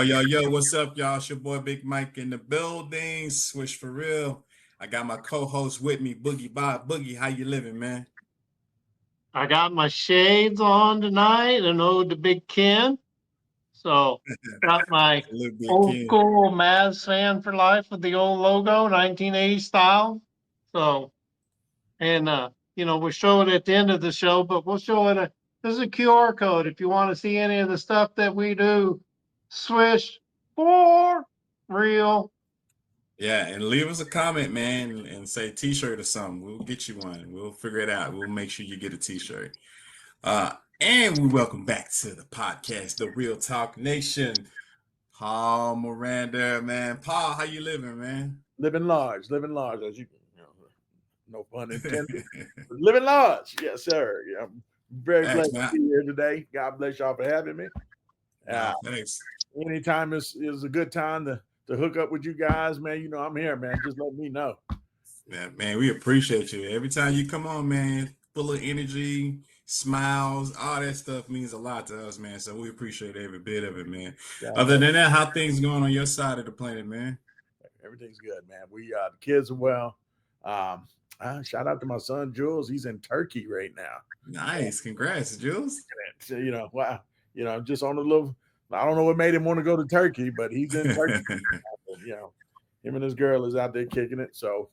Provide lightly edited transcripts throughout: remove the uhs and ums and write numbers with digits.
Yo, what's up, y'all? It's your boy Big Mike in the building. Swish for real. I got my co-host with me, Boogie Bob. Boogie, how you living, man? I got my shades on tonight, an ode to Big Ken. So got my A little bit, old Ken. school Mavs fan for life with the old logo, 1980 style. So we'll show it at the end of the show, but we'll show it. This is a QR code if you want to see any of the stuff that we do. Swish for real. Yeah, and leave us a comment, man, and say t-shirt or something. We'll get you one. We'll figure it out. We'll make sure you get a t-shirt. And we welcome back to the podcast, The Real Talk Nation. Paul Miranda, man. Paul, how you living, man? Living large, as no pun intended. Living large, yes, sir. Yeah, I'm very Thanks, glad to man. be here today. God bless y'all for having me. Thanks. Anytime is a good time to hook up with you guys, man. You know I'm here, man. Just let me know. Yeah, man, we appreciate you. Every time you come on, man, full of energy, smiles, all that stuff means a lot to us, man. So we appreciate every bit of it, man. Other than that, how things going on your side of the planet, man? Everything's good, man. We the kids are well. Shout out to my son Jules. He's in Turkey right now. Nice, congrats, Jules. So, wow. Just on a little. I don't know what made him want to go to Turkey, but he's in Turkey. Him and his girl is out there kicking it. So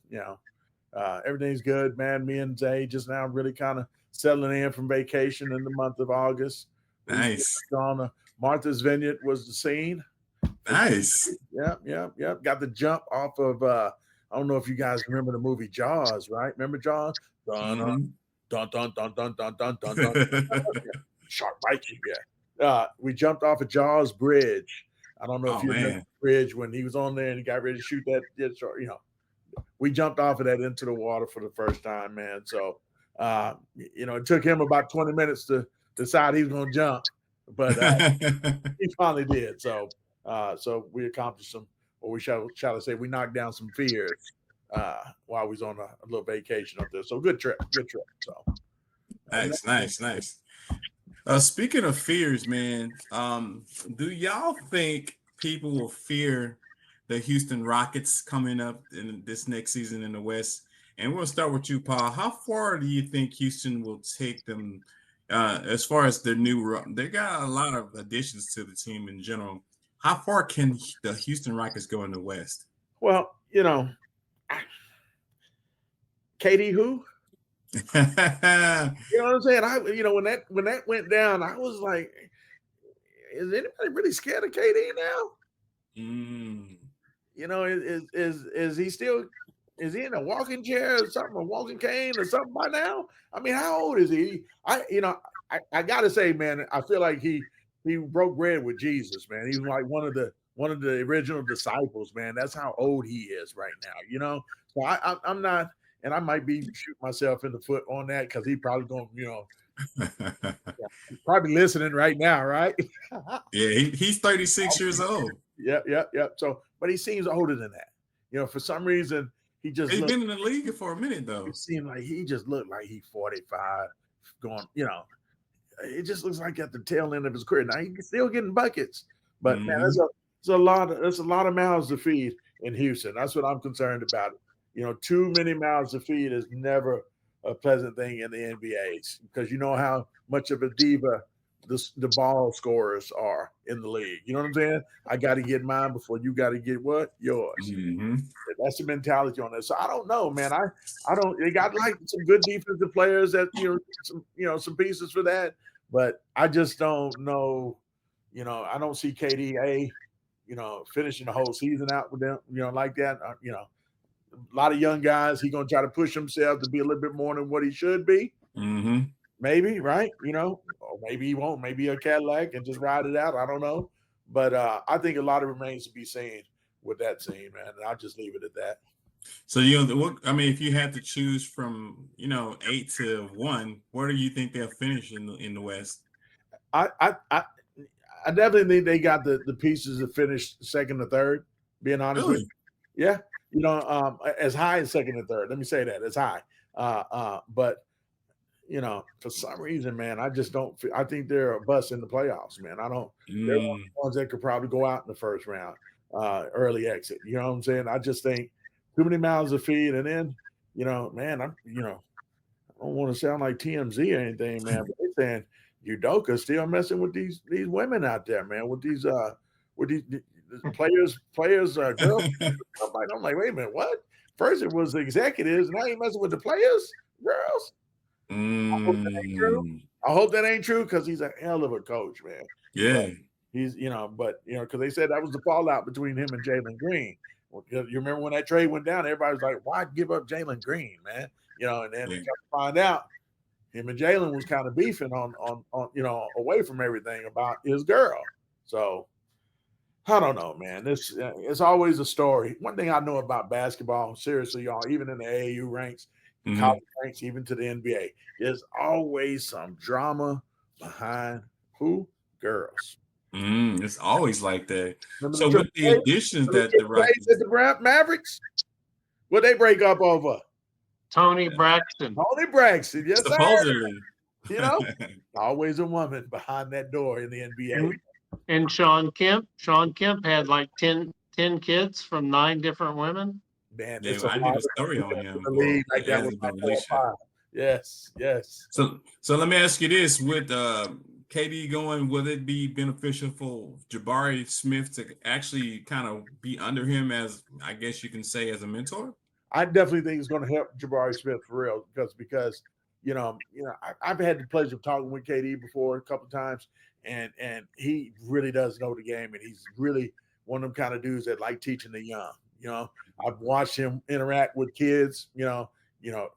everything's good, man. Me and Zay just now really kind of settling in from vacation in the month of August. Nice. On Martha's Vineyard was the scene. Nice. Yep. Got the jump off of. I don't know if you guys remember the movie Jaws, right? Remember Jaws? Dun dun dun dun dun dun dun dun dun. Shark bite you, yeah. We jumped off of Jaws Bridge. I don't know if you remember the bridge when he was on there and he got ready to shoot that shark. We jumped off of that into the water for the first time, man. So, it took him about 20 minutes to decide he was going to jump, but he finally did. So we accomplished some, or we shall say, we knocked down some fears while we was on a little vacation up there. So good trip. So nice. Speaking of fears, man, do y'all think people will fear the Houston Rockets coming up in this next season in the West? And we'll start with you, Paul. How far do you think Houston will take them as far as their new? They got a lot of additions to the team in general. How far can the Houston Rockets go in the West? Well, KD who? You know what I'm saying? When that went down, I was like, is anybody really scared of KD now? Is he still? Is he in a walking chair or something, a walking cane or something by now? I mean, how old is he? I gotta say, man, I feel like he broke bread with Jesus, man. He's like one of the original disciples, man. That's how old he is right now, So I'm not, and I might be shooting myself in the foot on that because he probably going, probably listening right now, right? Yeah, he's 36 years old. Yep. So, but he seems older than that. For some reason, he's been in the league for a minute though. It seemed like he just looked like he's 45, going, it just looks like at the tail end of his career. Now he's still getting buckets, but man, there's a lot of mouths to feed in Houston. That's what I'm concerned about. Too many mouths to feed is never a pleasant thing in the NBA because you know how much of a diva the ball scorers are in the league. You know what I'm saying? I got to get mine before you got to get what? Yours. Mm-hmm. That's the mentality on that. So I don't know, man. I don't. They got like some good defensive players that some pieces for that, but I just don't know. I don't see KDA, finishing the whole season out with them, like that. A lot of young guys. He's gonna try to push himself to be a little bit more than what he should be. Mm-hmm. Maybe, right? Or maybe he won't. Maybe a Cadillac and just ride it out. I don't know. But I think a lot of remains to be seen with that scene, man. And I'll just leave it at that. So if you had to choose from 8 to 1, where do you think they'll finish in the West? I definitely think they got the pieces to finish second or third. Being honest with you, yeah. As high as second and third. Let me say that as high. But for some reason, man, I just don't. I think they're a bust in the playoffs, man. I don't. They're one of the ones that could probably go out in the first round, early exit. You know what I'm saying? I just think too many mouths to feed, and then, man, I don't want to sound like TMZ or anything, man, but they're saying Udoka still messing with these women out there, man, with these players, girls. I'm like, wait a minute, what? First it was the executives, now you messing with the players, girls. I hope that ain't true because he's a hell of a coach, man. Yeah. But he's, because they said that was the fallout between him and Jalen Green. Well, you remember when that trade went down, everybody was like, why give up Jalen Green, man? And then to find out him and Jalen was kind of beefing on away from everything about his girl. So I don't know, man. It's always a story. One thing I know about basketball, seriously, y'all, even in the AAU ranks, college ranks, even to the NBA, there's always some drama behind who? Girls. It's always like that. Remember So with the additions that the Rockets at the Mavericks, what they break up over? Tony Braxton. Tony Braxton, yes, supposedly. Always a woman behind that door in the NBA. And Sean Kemp. Sean Kemp had like 10 kids from 9 different women. Man, yeah, I did a story on him. Like that was my Yes. So let me ask you this: with KD going, will it be beneficial for Jabari Smith to actually kind of be under him as, I guess you can say, as a mentor? I definitely think it's going to help Jabari Smith for real because I've had the pleasure of talking with KD before a couple of times, and he really does know the game, and he's really one of them kind of dudes that like teaching the young. I've watched him interact with kids,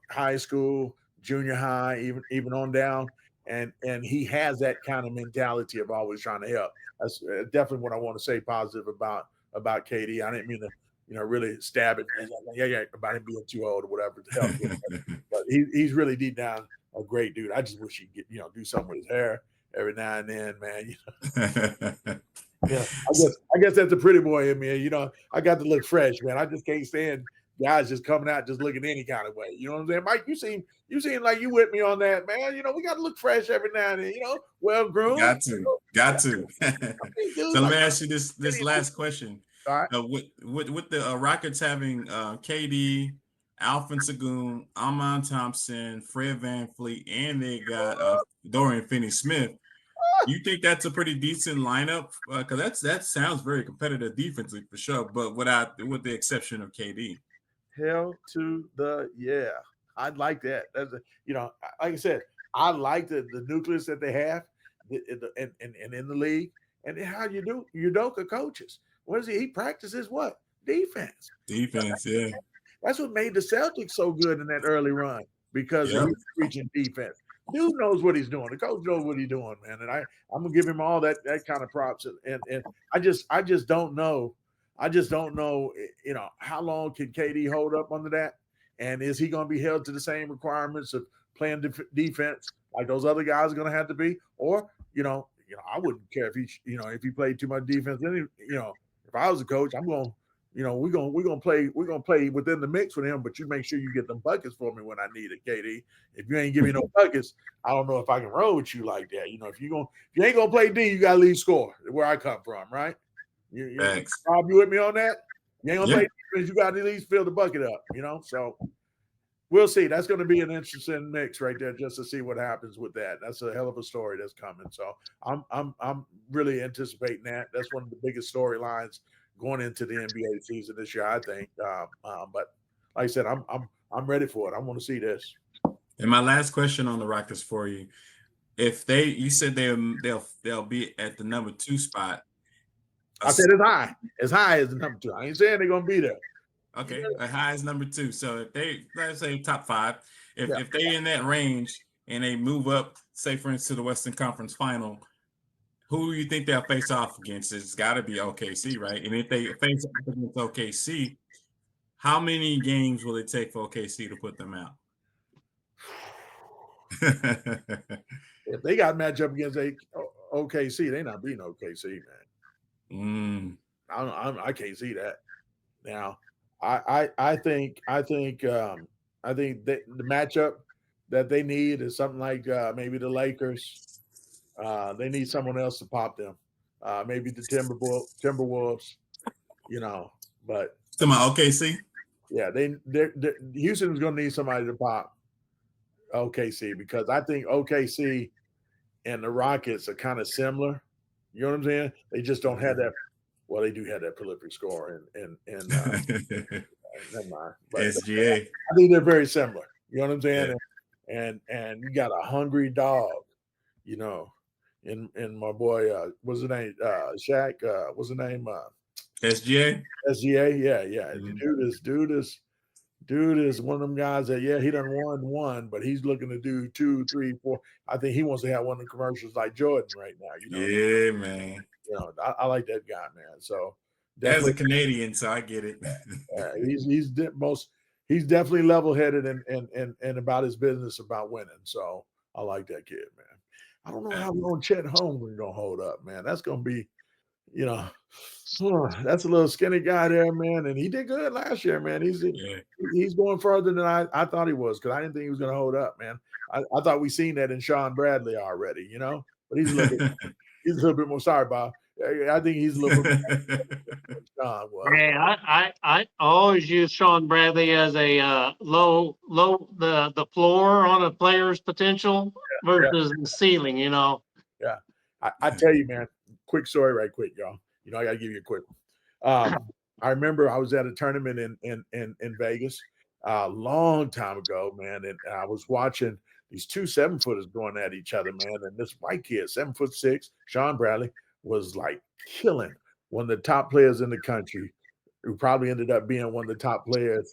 high school, junior high, even on down, and he has that kind of mentality of always trying to help. That's definitely what I want to say positive about KD. I didn't mean to really stab it. Yeah, about him being too old or whatever to help him. But he's really deep down a great dude. I just wish he'd get, do something with his hair every now and then, man. Yeah, I guess that's a pretty boy in me. I got to look fresh, man. I just can't stand guys just coming out just looking any kind of way. You know what I'm saying, Mike? You seem like you with me on that, man. We got to look fresh every now and then. Well groomed. Got to. So let me ask you this last question. All right. With the Rockets having KD, Alvin Sengun, Amon Thompson, Fred VanVleet, and they got Dorian Finney-Smith, you think that's a pretty decent lineup? Because that sounds very competitive defensively for sure, but with the exception of KD. Hell to the yeah. I'd like that. That's like I said, I like the nucleus that they have and in the league. And how you do Udoka coaches. What is he? He practices what? Defense. Yeah. That's what made the Celtics so good in that early run because he's preaching defense. Dude knows what he's doing. The coach knows what he's doing, man. And I'm gonna give him all that kind of props. And I just don't know. I just don't know. How long can KD hold up under that? And is he gonna be held to the same requirements of playing defense like those other guys are gonna have to be? Or I wouldn't care if he played too much defense. Then if I was a coach, I'm going. We're gonna play within the mix with him, but you make sure you get them buckets for me when I need it, KD. If you ain't giving me no buckets, I don't know if I can roll with you like that. If you ain't gonna play D, you gotta leave score where I come from, right? Rob, you with me on that? You ain't gonna play defense, you gotta at least fill the bucket up, So we'll see. That's going to be an interesting mix right there, just to see what happens with that. That's a hell of a story that's coming. So I'm really anticipating that. That's one of the biggest storylines going into the NBA season this year, I think. But like I said, I'm ready for it. I want to see this. And my last question on the Rockets for you: if you said they'll be at the number 2 spot. I said as high as the number 2. I ain't saying they're going to be there. Okay, as high as number 2. So if they, let's say, top 5, if they in that range and they move up, say for instance, to the Western Conference Final, who do you think they'll face off against? It's got to be OKC, right? And if they face off against OKC, how many games will it take for OKC to put them out? If they got matchup against OKC, they're not beating OKC, man. I can't see that. Now, I think that the matchup that they need is something like maybe the Lakers. They need someone else to pop them. Maybe the Timberwolves, but To my OKC. yeah, Houston's going to need somebody to pop OKC because I think OKC and the Rockets are kind of similar. You know what I'm saying? They just don't have that. Well, they do have that prolific score and never mind. But SGA. I think they're very similar. You know what I'm saying? Yeah. And you got a hungry dog, and my boy, what's his name? Shaq. What's his name? SGA. SGA. Yeah. Mm-hmm. Dude is one of them guys that he done won one, but he's looking to do 2, 3, 4. I think he wants to have one of the commercials like Jordan right now. Yeah, man. I like that guy, man. So as a Canadian, so I get it. he's definitely level headed and about his business about winning. So I like that kid, man. I don't know how long Chet Holmgren gonna hold up, man. That's gonna be, that's a little skinny guy there, man. And he did good last year, man. He's going further than I thought he was because I didn't think he was gonna hold up, man. I thought we seen that in Sean Bradley already, but he's a little bit more. Sorry, Bob. I think he's a little bit more Sean was. Yeah, I always use Sean Bradley as a low the floor on a player's potential versus the ceiling, Yeah. I tell you, man, quick story right quick, y'all. I got to give you a quick one. I remember I was at a tournament in Vegas a long time ago, man, and I was watching these 2 7-footers going at each other, man, and this white kid, 7'6", Sean Bradley, was like killing one of the top players in the country, who probably ended up being one of the top players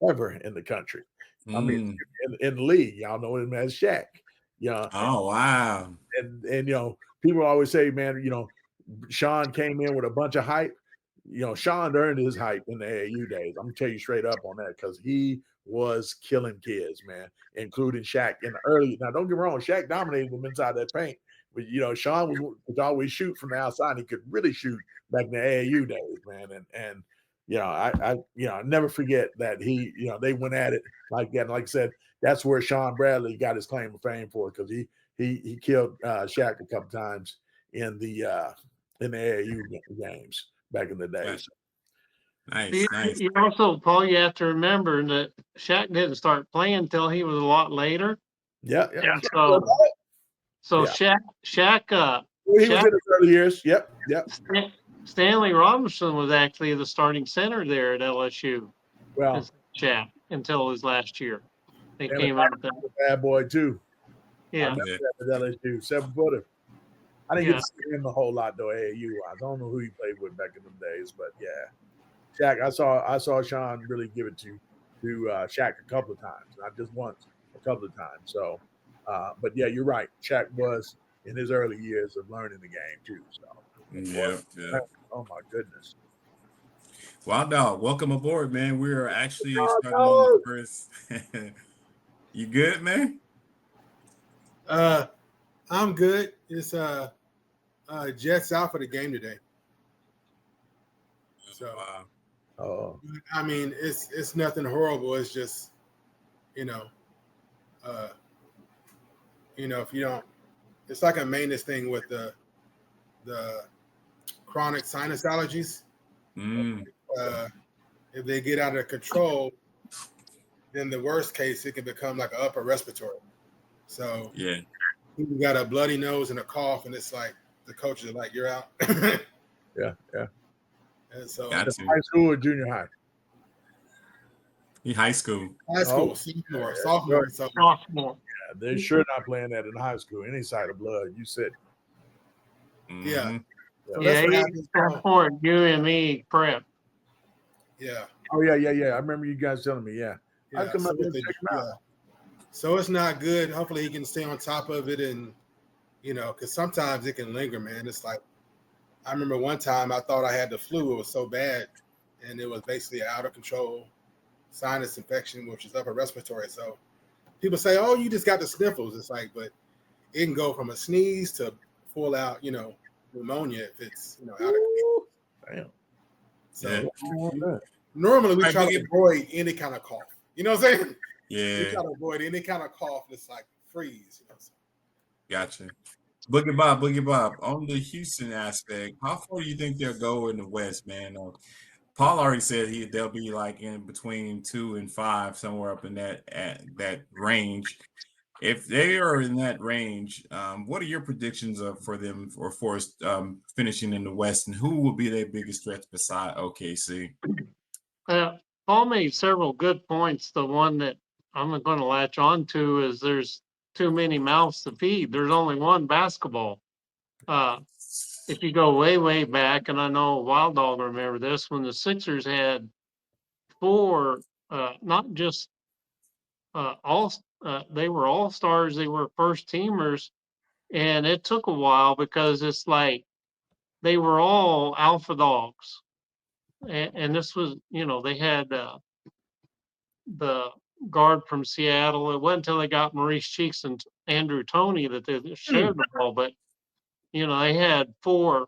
ever in the country. I mean, in the league, y'all know him as Shaq. Oh, wow. And people always say, man, Sean came in with a bunch of hype. Sean earned his hype in the AAU days. I'm gonna tell you straight up on that because he was killing kids, man, including Shaq in the early. Now, don't get me wrong, Shaq dominated them inside that paint, but Sean would always shoot from the outside. And he could really shoot back in the AAU days, man. And I never forget that they went at it like that. And like I said, that's where Sean Bradley got his claim of fame for because he killed Shaq a couple times in the AAU games back in the day. Nice. You also, Paul, you have to remember that Shaq didn't start playing until he was a lot later. Yeah. So Shaq. He was in his early years. Yep. Stanley Robinson was actually the starting center there at LSU. Well, Shaq until his last year. They came out with that. Bad boy too. Yeah. At LSU, 7-footer. I didn't get to see him a whole lot though. AAU. I don't know who he played with back in them days, but yeah, Shaq. I saw Sean really give it to Shaq a couple of times, not just once, a couple of times. So, but yeah, you're right. Shaq was in his early years of learning the game too. So, yeah. Oh my goodness. Wow, dog. Welcome aboard, man. We are actually starting on the first. You good, man? I'm good. It's Jets out for the game today. So, I mean, it's nothing horrible. It's just, if you don't, it's like a maintenance thing with the chronic sinus allergies. If they get out of control, then the worst case, it can become like an upper respiratory. So yeah, Mm-hmm. you got a bloody nose and a cough, and it's like the coaches are like, "You're out." Yeah. And so, high school or junior high? High school. Sophomore. Yeah, they're sure not playing that in high school. Any sight of blood, you said. Yeah. So for UME prep. Yeah. Oh yeah. I remember you guys telling me. Yeah. I come up and check him out. So it's not good. Hopefully he can stay on top of it, and because sometimes it can linger, man. It's like I remember one time I thought I had the flu. It was so bad, and it was basically an out of control sinus infection, which is upper respiratory. So people say, "Oh, you just got the sniffles." It's like, but it can go from a sneeze to full out, pneumonia if it's out of control. Damn. So normally we try to avoid any kind of cough. You know what I'm saying? Yeah, try to avoid any kind of cough. It's like freeze. You know? gotcha. Boogie Bob. On the Houston aspect, how far do you think they'll go in the West, man? Paul already said they'll be like in between 2 and 5, somewhere up in that range. If they are in that range, what are your predictions for them or for us finishing in the West, and who will be their biggest threats beside OKC? Paul made several good points. The one that I'm going to latch on to is there's too many mouths to feed. There's only one basketball. If you go way, way back, and I know Wild Dog remember this, when the Sixers had 4, not just they were all stars, they were first teamers, and it took a while because it's like they were all alpha dogs. And this was, they had the guard from Seattle. It wasn't until they got Maurice Cheeks and Andrew Toney that they shared the ball. But they had four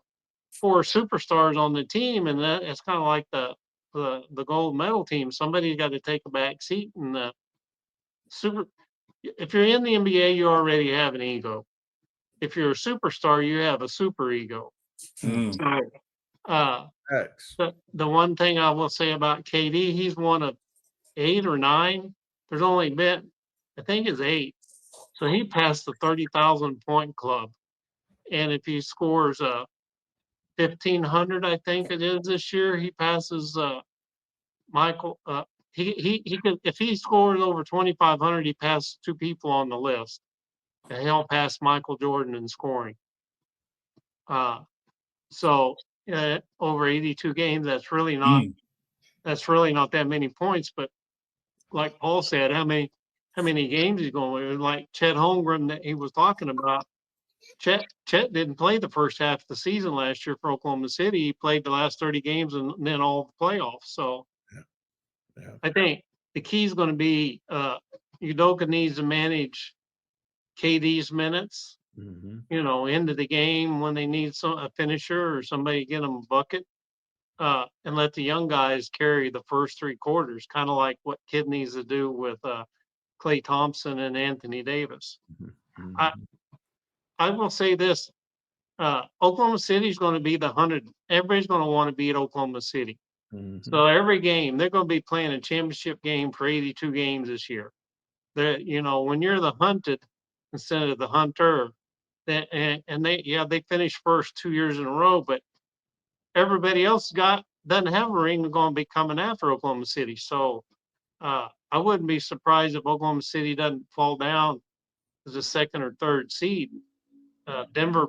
superstars on the team, and that it's kind of like the gold medal team. Somebody's got to take a back seat. And if you're in the NBA, you already have an ego. If you're a superstar, you have a super ego. Mm. So, X. the one thing I will say about KD, he's one of 8 or 9. There's only been, I think it's 8. So he passed the 30,000 point club. And if he scores 1,500, I think it is this year, he passes Michael. He could, if he scores over 2,500, he passes 2 people on the list. And he'll pass Michael Jordan in scoring. So over 82 games, that's really not that many points. But like Paul said, how many games he's going to win? Like Chet Holmgren that he was talking about. Chet didn't play the first half of the season last year for Oklahoma City. He played the last 30 games and then all the playoffs. So I think the key is going to be Udoka needs to manage KD's minutes. Into the game when they need a finisher or somebody to get them a bucket, and let the young guys carry the first 3 quarters, kind of like what Kidd needs to do with Klay Thompson and Anthony Davis. I will say this: Oklahoma City is going to be the 100. Everybody's going to want to beat Oklahoma City. So every game they're going to be playing a championship game for 82 games this year. When you're the hunted instead of the hunter. They finished first 2 years in a row, but everybody else doesn't have a ring. They're going to be coming after Oklahoma City. So I wouldn't be surprised if Oklahoma City doesn't fall down as a 2nd or 3rd seed. Denver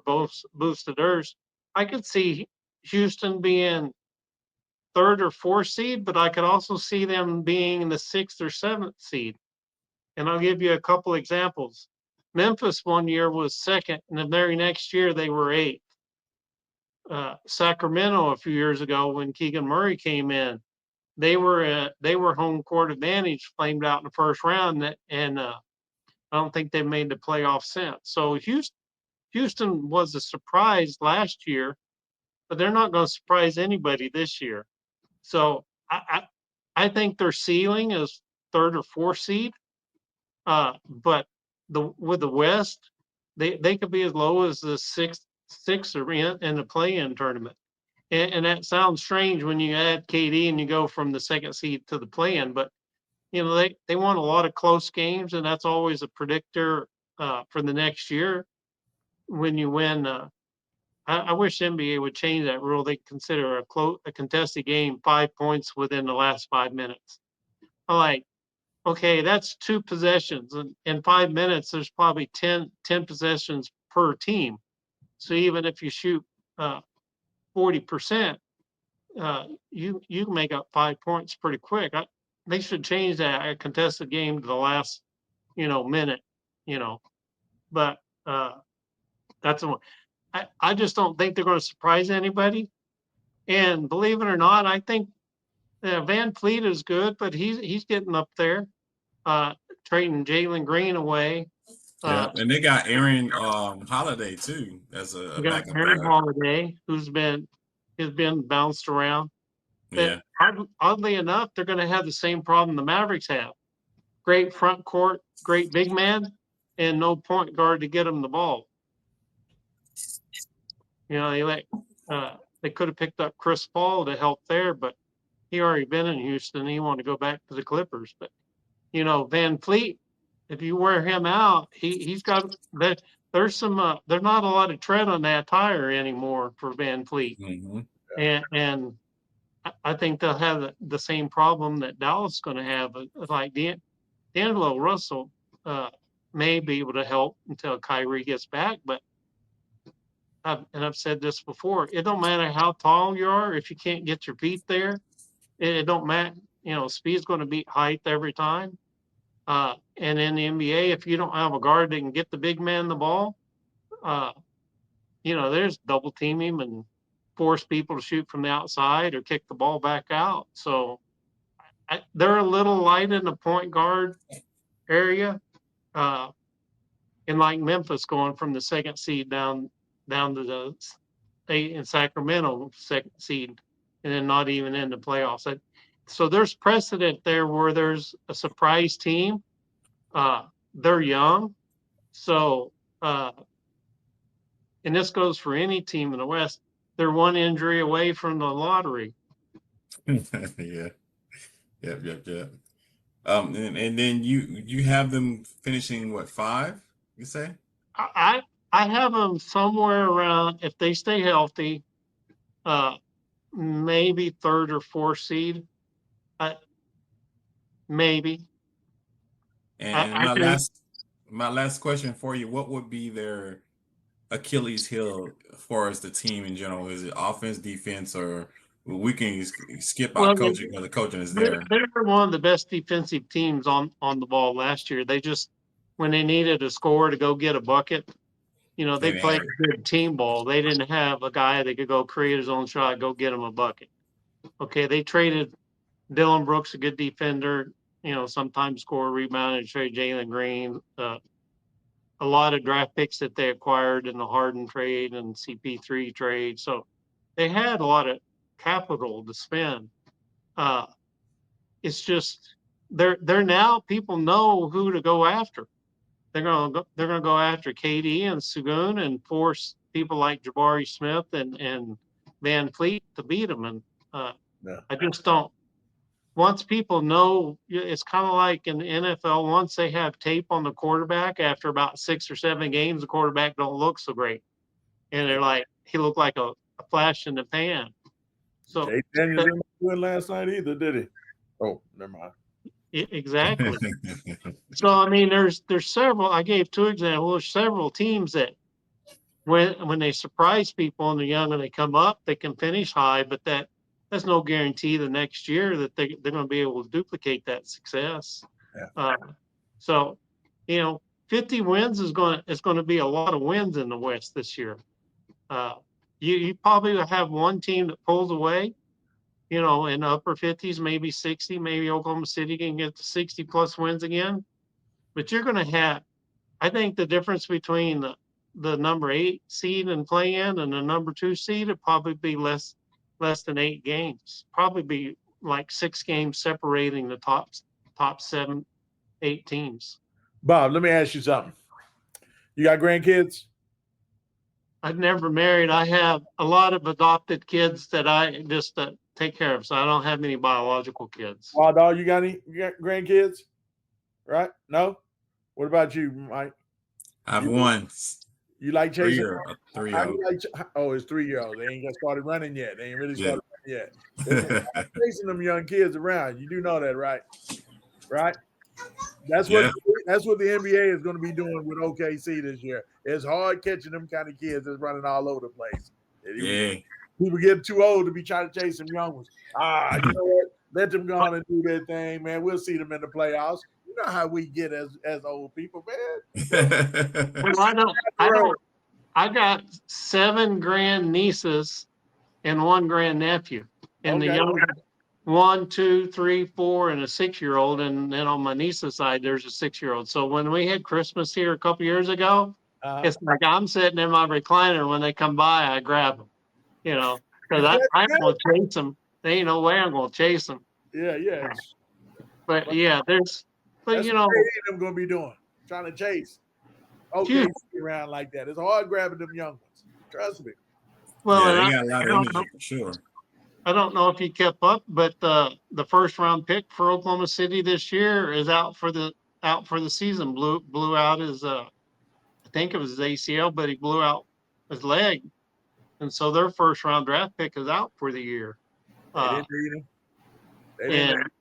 boosted theirs. I could see Houston being 3rd or 4th seed, but I could also see them being the 6th or 7th seed. And I'll give you a couple examples. Memphis one year was 2nd, and the very next year they were 8th. Sacramento a few years ago when Keegan Murray came in, they were home court advantage, flamed out in the first round, and I don't think they made the playoffs since. So Houston was a surprise last year, but they're not going to surprise anybody this year. So I think their ceiling is 3rd or 4th seed, but with the West, they could be as low as the 6th in the play-in tournament. And that sounds strange when you add KD and you go from the 2nd seed to the play-in, but they won a lot of close games, and that's always a predictor for the next year. When you win, I wish NBA would change that rule. They consider a contested game 5 points within the last 5 minutes. Okay, that's 2 possessions. And in 5 minutes, there's probably 10 possessions per team. So even if you shoot 40%, you can make up 5 points pretty quick. They should change that a contested game to the last, minute, But that's the one. I just don't think they're going to surprise anybody. And believe it or not, I think Van Fleet is good, but he's getting up there. Trading Jalen Green away. And they got Aaron Holiday too as a got backup. Aaron Holiday, who's been bounced around. But oddly enough, they're going to have the same problem the Mavericks have. great front court, great big man, and no point guard to get him the ball. You know, they could have picked up Chris Paul to help there, but he already been in Houston. He wanted to go back to the Clippers. But, you know, Van Fleet, if you wear him out, he's got that. There's not a lot of tread on that tire anymore for Van Fleet. Mm-hmm. And I think they'll have the same problem that Dallas is going to have. Like D'Angelo Russell may be able to help until Kyrie gets back, but I've said this before, it don't matter how tall you are, if you can't get your feet there, it don't matter. You know, speed's going to beat height every time. And in the NBA, if you don't have a guard that can get the big man the ball, you know, there's double team him and force people to shoot from the outside or kick the ball back out. So they're a little light in the point guard area. And like Memphis going from the second seed down to the state in Sacramento, second seed, and then not even in the playoffs. So there's precedent there where there's a surprise team. They're young. So, and this goes for any team in the West, they're one injury away from the lottery. Yeah. Yep. And then you have them finishing what, 5? You say? I have them somewhere around, if they stay healthy, maybe 3rd or 4th seed. Maybe. And my last question for you: what would be their Achilles heel as far as the team in general? Is it offense, defense, or we can skip out coaching because the coaching is there? They were one of the best defensive teams on the ball last year. They just, when they needed a score to go get a bucket, you know, they played good team ball. They didn't have a guy that could go create his own shot, go get him a bucket. Okay, they traded Dylan Brooks, a good defender, you know, sometimes score, rebound, and trade Jalen Green. A lot of draft picks that they acquired in the Harden trade and CP3 trade. So they had a lot of capital to spend. It's just they're now, people know who to go after. They're gonna go after KD and Sugun and force people like Jabari Smith and Van Fleet to beat them. And I just don't. Once people know, it's kind of like in the NFL. Once they have tape on the quarterback, after about 6 or 7 games, the quarterback don't look so great, and they're like, he looked like a flash in the pan. So Jay Daniels didn't win last night either, did he? Oh, never mind. Exactly. So I mean, there's several. I gave 2 examples. There's several teams that when they surprise people and they're young and they come up, they can finish high, but that's no guarantee the next year that they're going to be able to duplicate that success. Yeah. So, you know, 50 wins is going to be a lot of wins in the West this year. You probably will have one team that pulls away, you know, in the upper 50s, maybe 60, maybe Oklahoma City can get to 60 plus wins again. But you're going to have, I think the difference between the number 8 seed and play-in and the number 2 seed would probably be less than 8 games. Probably be like 6 games separating the top 7, 8 teams. Bob, let me ask you something. You got grandkids? I've never married. I have a lot of adopted kids that I just take care of. So I don't have any biological kids. Wild dog, you got grandkids? Right? No? What about you, Mike? I have one. You like chasing? 3-year-old. It's 3-year-old. They ain't got started running yet. They ain't really started running yet. They're chasing them young kids around. You do know that, right? Right? That's what the NBA is going to be doing with OKC this year. It's hard catching them kind of kids that's running all over the place. People get too old to be trying to chase them young ones. You know what? Let them go on and do their thing, man. We'll see them in the playoffs. You know how we get as old people, man. Well, I got 7 grandnieces and 1 grandnephew, and the younger 1, 2, 3, 4, and a 6-year-old, and then on my niece's side there's a 6-year-old. So when we had Christmas here a couple years ago, it's like I'm sitting in my recliner. When they come by, I grab them, you know, because I'm going to chase them. There ain't no way I'm going to chase them. Yeah. But yeah, there's But That's you what know, they them gonna be doing, trying to chase OKC around like that. It's hard grabbing them young ones. Trust me. well, Yeah, and they got a lot of don't know, energy for sure. I don't know if he kept up, but the first round pick for Oklahoma City this year is out for the season. Blew out his I think it was his ACL, but he blew out his leg, and so their first round draft pick is out for the year. They didn't need him. They And didn't.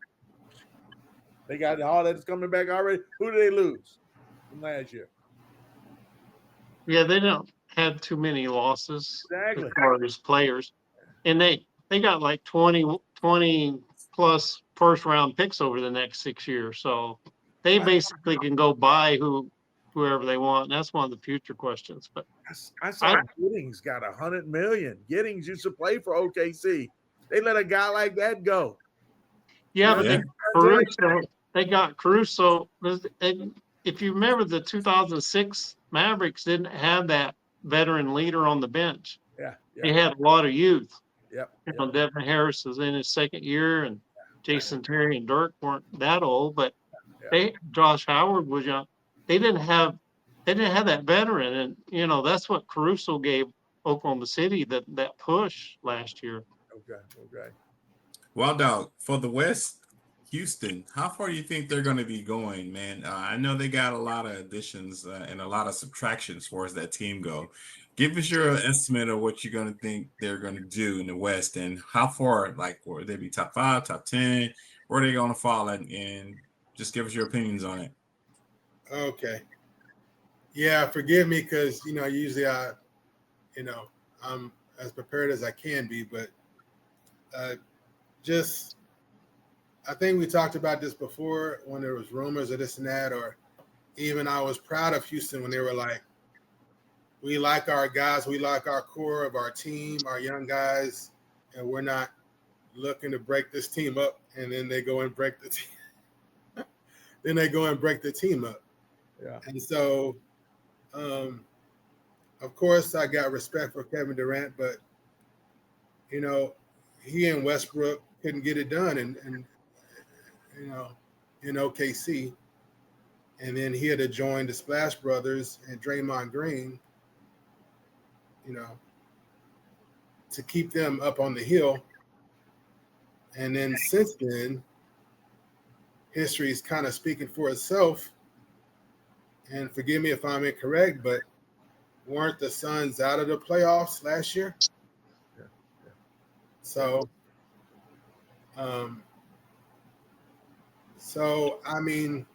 They got all that's coming back already. Who did they lose from last year? yeah, they don't have too many losses Exactly. as far as players, and they got like 20 plus first round picks over the next 6 years, so they basically can go buy whoever they want. And that's one of the future questions. But I saw I, Giddings got $100 million. Giddings used to play for OKC. They let a guy like that go. yeah, You but Yeah. they got Caruso. If you remember, the 2006 Mavericks didn't have that veteran leader on the bench. Yeah, They yeah, had a lot of youth. yep. You know, Devin Harris is in his second year, and Jason Terry and Dirk weren't that old, but Josh Howard was young. They didn't have that veteran, and you know that's what Caruso gave Oklahoma City that push last year. Okay. Well, dog, for the West, Houston, how far do you think they're going to be going, man? I know they got a lot of additions and a lot of subtractions as far as that team go. Give us your estimate of what you're going to think they're going to do in the West, and how far, like, will they be top 5, top 10? Where are they going to fall at? And just give us your opinions on it. Okay. Yeah, forgive me because usually I'm as prepared as I can be, but just I think we talked about this before when there was rumors of this and that, or even I was proud of Houston when they were like, we like our guys, we like our core of our team, our young guys, and we're not looking to break this team up. And then they go and break the team. Then they go and break the team up. Yeah. And so, of course, I got respect for Kevin Durant, but he and Westbrook couldn't get it done, and in OKC, and then he had to join the Splash Brothers and Draymond Green, to keep them up on the hill. And then since then, history is kind of speaking for itself. And forgive me if I'm incorrect, but weren't the Suns out of the playoffs last year? Yeah. So, I mean,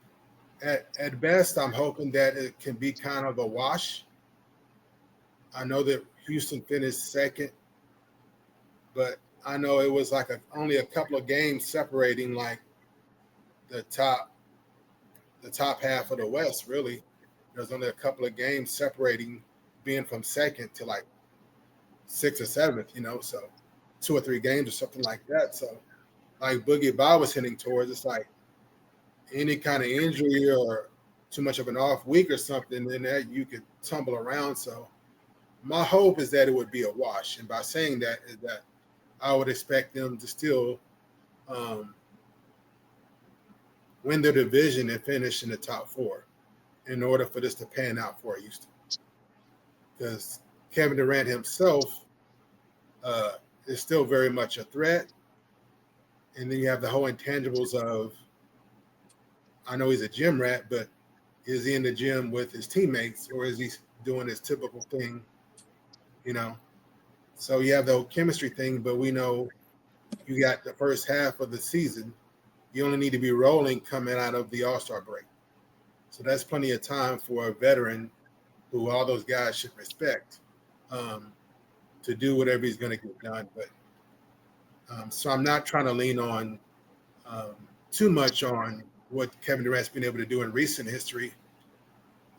at best, I'm hoping that it can be kind of a wash. I know that Houston finished second, but I know it was like only a couple of games separating like the top half of the West. Really, there's only a couple of games separating being from second to like 6th or 7th. So 2 or 3 games or something like that. So like Boogie Bob was hinting towards, it's like any kind of injury or too much of an off week or something, then that you could tumble around. So my hope is that it would be a wash. And by saying that is that I would expect them to still win their division and finish in the top 4 in order for this to pan out for Houston. Because Kevin Durant himself is still very much a threat. And then you have the whole intangibles of, I know he's a gym rat, but is he in the gym with his teammates, or is he doing his typical thing? So you have the whole chemistry thing, but we know you got the first half of the season. You only need to be rolling coming out of the All-Star break. So that's plenty of time for a veteran who all those guys should respect to do whatever he's going to get done. But so I'm not trying to lean on too much on what Kevin Durant's been able to do in recent history,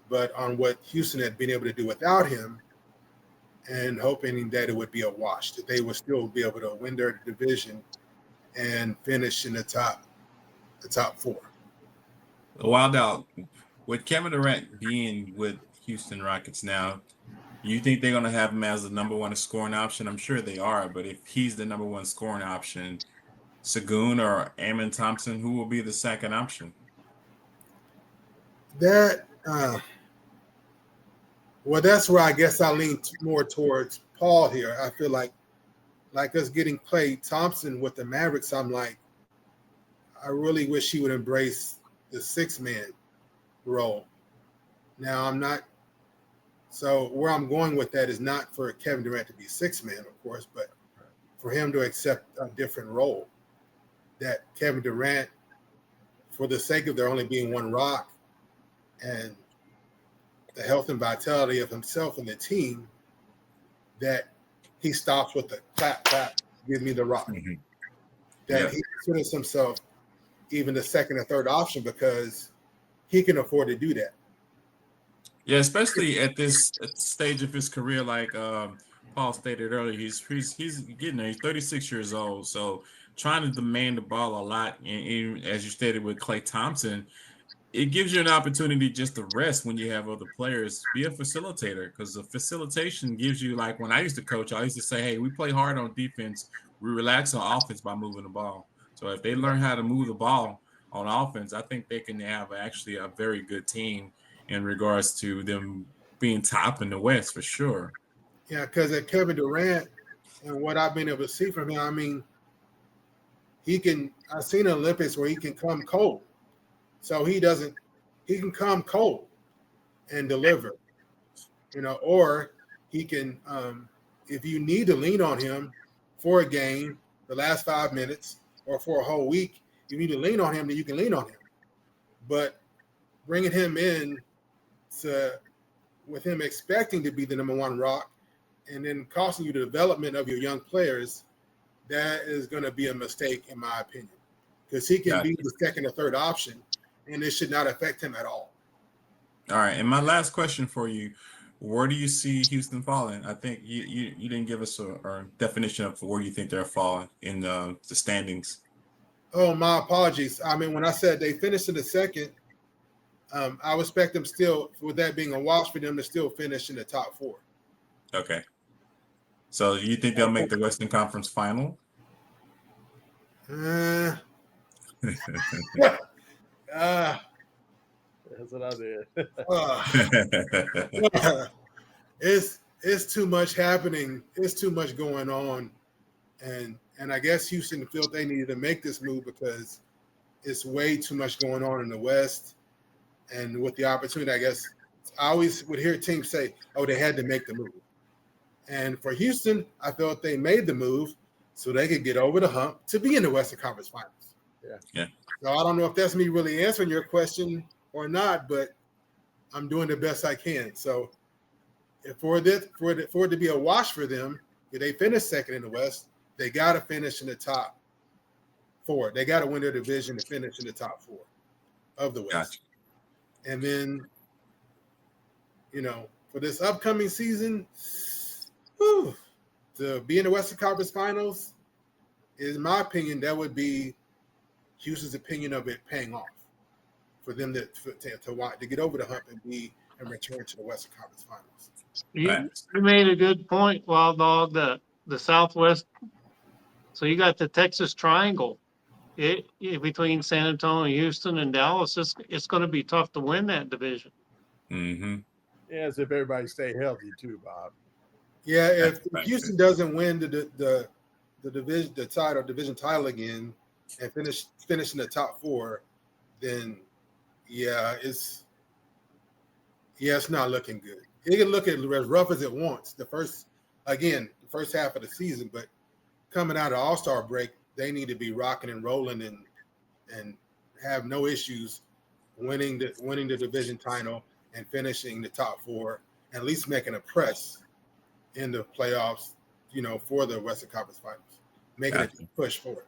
but on what Houston had been able to do without him, and hoping that it would be a wash, that they would still be able to win their division and finish in the top 4. Wild out. With Kevin Durant being with Houston Rockets now, you think they're going to have him as the number 1 scoring option? I'm sure they are, but if he's the number 1 scoring option, Sagoon or Amon Thompson, who will be the second option? That well, that's where I guess I lean more towards Paul here. I feel like us getting Klay Thompson with the Mavericks. I'm like, I really wish he would embrace the 6-man role. Now I'm not. So where I'm going with that is not for Kevin Durant to be 6-man, of course, but for him to accept a different role. That Kevin Durant, for the sake of there only being one rock and the health and vitality of himself and the team, that he stops with the clap, clap, give me the rock. Mhm. That Yeah. he considers himself even the second or third option because he can afford to do that. Yeah, especially at this stage of his career, like Paul stated earlier, he's getting there. He's 36 years old, so trying to demand the ball a lot, and even as you stated with Klay Thompson, it gives you an opportunity just to rest when you have other players. Be a facilitator, because the facilitation gives you, like when I used to coach, I used to say, hey, we play hard on defense, we relax on offense by moving the ball. So if they learn how to move the ball on offense, I think they can have actually a very good team in regards to them being top in the West for sure. Yeah, because at Kevin Durant and what I've been able to see from him, I mean, he can. I've seen Olympics where he can come cold, so he doesn't. He can come cold and deliver, or he can. If you need to lean on him for a game, the last 5 minutes, or for a whole week, you need to lean on him. Then you can lean on him. But bringing him in to with him expecting to be the number one rock and then costing you the development of your young players, that is going to be a mistake, in my opinion, because he can be the second or third option, and it should not affect him at all. All right, and my last question for you: where do you see Houston falling? I think you didn't give us a definition of where you think they're falling in the standings. Oh, my apologies. I mean, when I said they finished in the second, I would expect them still, with that being a wash for them, to still finish in the top 4. Okay. So you think they'll make the Western Conference final? Uh, That's what I did. it's too much happening. It's too much going on, and I guess Houston felt they needed to make this move because it's way too much going on in the West, and with the opportunity, I guess I always would hear teams say, "Oh, they had to make the move," and for Houston, I felt they made the move so they could get over the hump to be in the Western Conference Finals. Yeah. So I don't know if that's me really answering your question or not, but I'm doing the best I can. So for it to be a wash for them, if they finish second in the West, they got to finish in the top 4. They got to win their division to finish in the top 4 of the West. Gotcha. And then, for this upcoming season, to be in the Western Conference Finals, in my opinion, that would be Houston's opinion of it paying off for them to get over the hump and return to the Western Conference Finals. You made a good point, Wild Dog. The Southwest. So you got the Texas Triangle, between San Antonio, Houston, and Dallas. It's going to be tough to win that division. Mm-hmm. Yes, if everybody stay healthy too, Bob. Yeah, if Houston doesn't win the division title again and finish in the top 4, then it's not looking good. It can look as rough as it wants the first half of the season, but coming out of All-Star break, they need to be rocking and rolling and have no issues winning the division title and finishing the top 4, at least making a press in the playoffs, for the Western Conference Finals, making a push for it.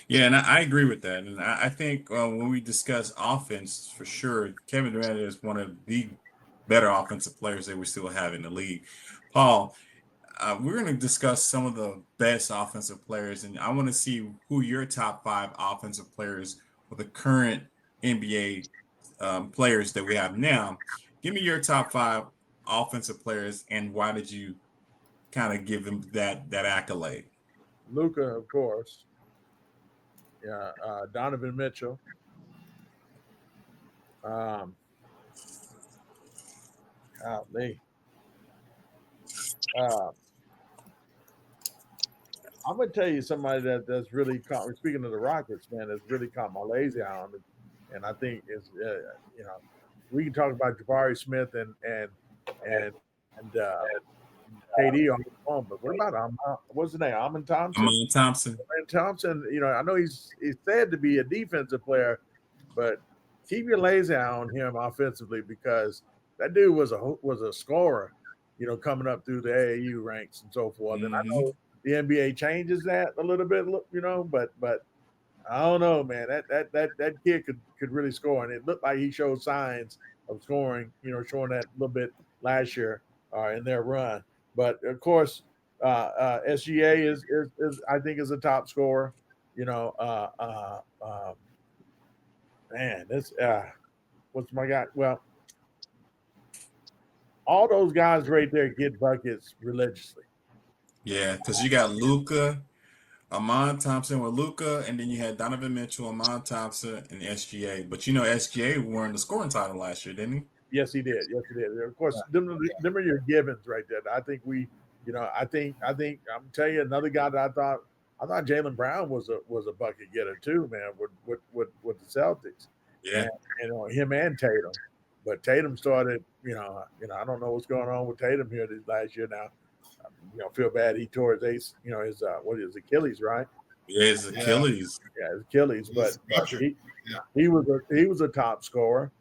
Yeah, and I agree with that. And I think when we discuss offense, for sure, Kevin Durant is one of the better offensive players that we still have in the league. Paul, we're going to discuss some of the best offensive players, and I want to see who your top 5 offensive players for the current NBA players that we have now. Give me your top 5 offensive players, and why did you kind of give them that accolade? Luka, of course. Yeah, Donovan Mitchell. Golly. Uh, I'm gonna tell you somebody that's really caught. Speaking of the Rockets, man, that's really caught my lazy eye on it, and I think is we can talk about Jabari Smith and KD on the phone, but what about what's his name? Amon Thompson. Amon Thompson. And Thompson, I know he's said to be a defensive player, but keep your lazy eye on him offensively because that dude was a scorer, coming up through the AAU ranks and so forth. And I know the NBA changes that a little bit, but I don't know, man. That kid could really score, and it looked like he showed signs of scoring, showing that a little bit last year in their run. But of course, SGA is I think is a top scorer. Man, this what's my guy? Well, all those guys right there get buckets religiously. Yeah, because you got Luka, Amon Thompson with Luka, and then you had Donovan Mitchell, Amon Thompson, and SGA. But SGA won the scoring title last year, didn't he? Yes, he did. Yes, he did. Of course, them are your givens right there. I think I think I'm telling you another guy that I thought Jaylen Brown was a bucket getter too, man, with the Celtics. Yeah. And him and Tatum. But Tatum started, I don't know what's going on with Tatum here this last year now. Feel bad he tore his his Achilles, right? Yeah, his Achilles. Yeah, his Achilles. But he was a top scorer.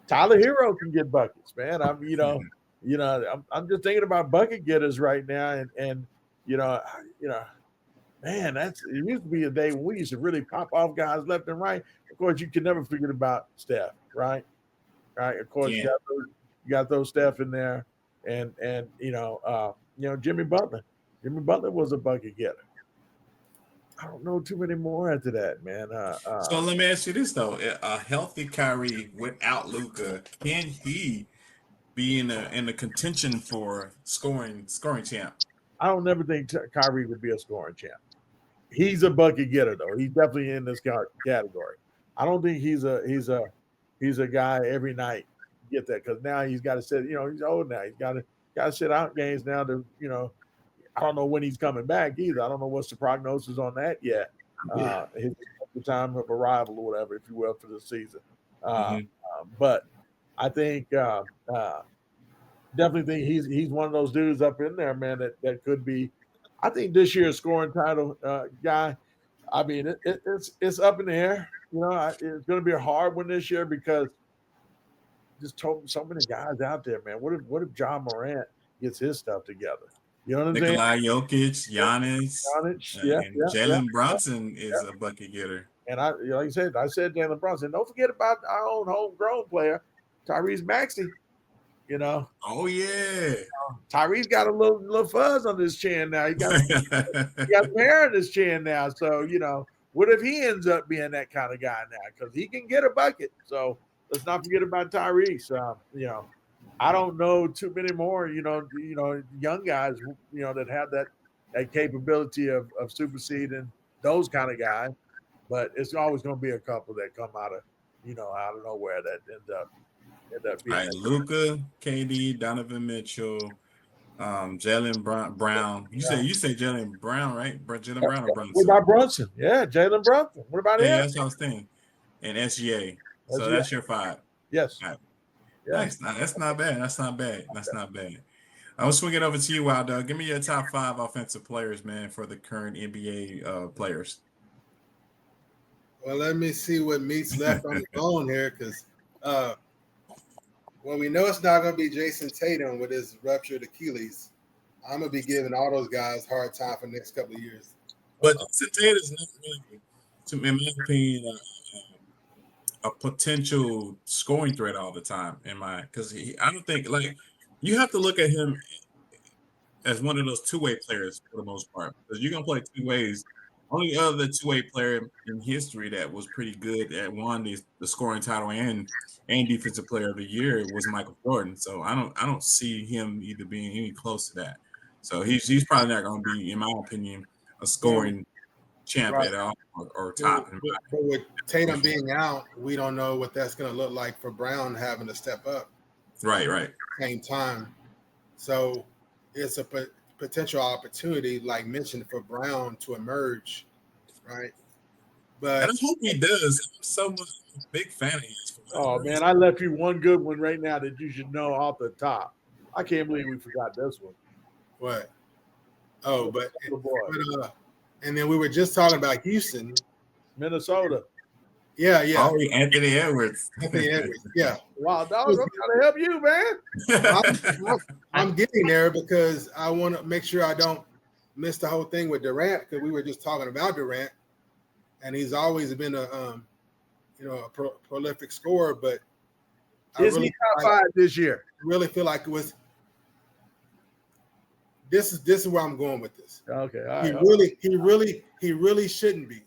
Tyler Hero can get buckets, man. I'm just thinking about bucket getters right now, and man, it used to be a day when we used to really pop off guys left and right. Of course, you can never forget about Steph, right? Right. Of course, you got those Steph in there, and Jimmy Butler. Jimmy Butler was a bucket getter. I don't know too many more after that, man. So let me ask you this though: a healthy Kyrie without Luka, can he be in the contention for scoring champ? I don't never think Kyrie would be a scoring champ. He's a bucket getter though. He's definitely in this category. I don't think he's a guy every night get that because now he's got to sit. He's old now. He's got to sit out games now to I don't know when he's coming back either. I don't know what's the prognosis on that yet. His time of arrival or whatever, if you will, for the season. But I think definitely think he's one of those dudes up in there, man. That could be. I think this year's scoring title guy. I mean, it's up in the air. It's going to be a hard one this year because just so many guys out there, man. What if John Morant gets his stuff together? You know what I'm saying? Nikolai Jokic, Giannis, and Jalen Brunson is a bucket getter. And I said Jalen Brunson. Don't forget about our own homegrown player, Tyrese Maxey. Oh yeah. Tyrese got a little fuzz on his chin now. He got hair on his chin now. So what if he ends up being that kind of guy now? Because he can get a bucket. So let's not forget about Tyrese. I don't know too many more, young guys, that have that capability of superseding those kind of guys. But it's always going to be a couple that come out of nowhere that end up being. All right, Luka, KD, Donovan Mitchell, Jalen Brown. You say Jalen Brown, right? Jalen Brown or Brunson? What about Brunson? Yeah, Jalen Brunson. What about him? Yeah, that's what I was thinking. And SGA. So that's your 5. Yes. Right. Yeah. That's not bad. That's not bad. I'm gonna swing it over to you, Wilder. Give me your top 5 offensive players, man, for the current NBA players. Well, let me see what meat's left on the bone here, because when we know it's not going to be Jason Tatum with his ruptured Achilles, I'm going to be giving all those guys a hard time for the next couple of years. But Jason Tatum is not really, in my opinion, a potential scoring threat all the time. Because I don't think you have to look at him as one of those two-way players for the most part. Because you're gonna play 2 ways. Only other 2-way player in history that was pretty good at won the scoring title and defensive player of the year was Michael Jordan. So I don't see him either being any close to that. So he's probably not going to be, in my opinion, a scoring champ Right. at all or top. But with Tatum being out, we don't know what that's going to look like for Brown having to step up. Right. Same time. So it's a potential opportunity, like mentioned, for Brown to emerge, right? But And I hope he does. I'm so much a big fan of his. Oh man, I left you one good one right now that you should know off the top. I can't believe we forgot this one. what? Oh, but boy. and then we were just talking about Houston. Minnesota. Yeah. Oh, Anthony Edwards. Anthony Edwards. Yeah. Wow, dog, I'm trying to help you, man. I'm getting there because I want to make sure I don't miss the whole thing with Durant, because we were just talking about Durant, and he's always been a prolific scorer. But Is he top 5 this year? I really feel like it was. This is where I'm going with this. Okay, all right. He really shouldn't be.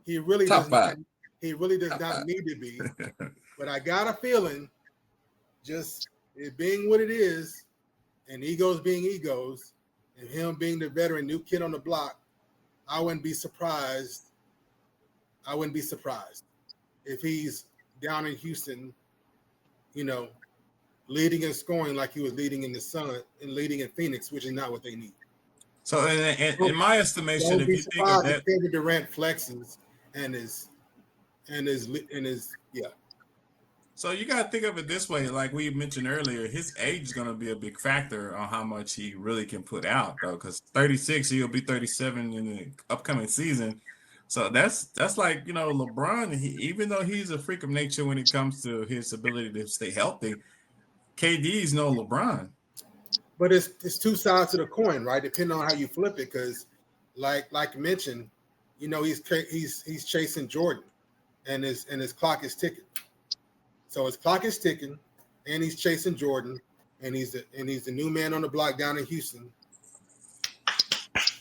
He really top 5. He really does not need to be. But I got a feeling, just it being what it is, and egos being egos, and him being the veteran new kid on the block, I wouldn't be surprised. If he's down in Houston, leading and scoring like he was leading in the Sun and leading in Phoenix, which is not what they need. So in my estimation, if you think of that, Kevin Durant flexes and is yeah. So you got to think of it this way, like we mentioned earlier, his age is going to be a big factor on how much he really can put out, though, because 36, he'll be 37 in the upcoming season. So that's like, LeBron, even though he's a freak of nature when it comes to his ability to stay healthy, KD's no LeBron. But it's two sides to the coin, right? Depending on how you flip it, because like mentioned, he's chasing Jordan, and his clock is ticking. So his clock is ticking, and he's chasing Jordan, and he's the new man on the block down in Houston.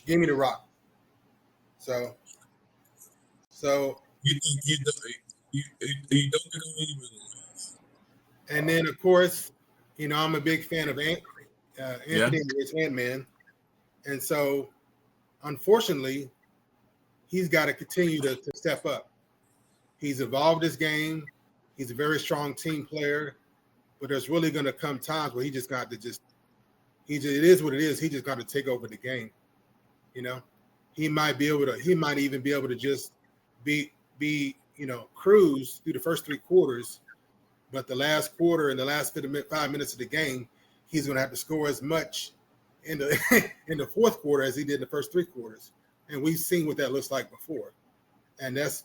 Give me the rock. So you don't get away with it. And then of course, I'm a big fan of Anthony Ant-Man, and so unfortunately, he's got to continue to step up. He's evolved his game. He's a very strong team player, but there's really going to come times where he just got to it is what it is. He just got to take over the game. He might even be able to just be cruise through the first 3 quarters, but the last quarter and the last 5 minutes of the game, he's going to have to score as much in the fourth quarter as he did in the first 3 quarters. And we've seen what that looks like before. And that's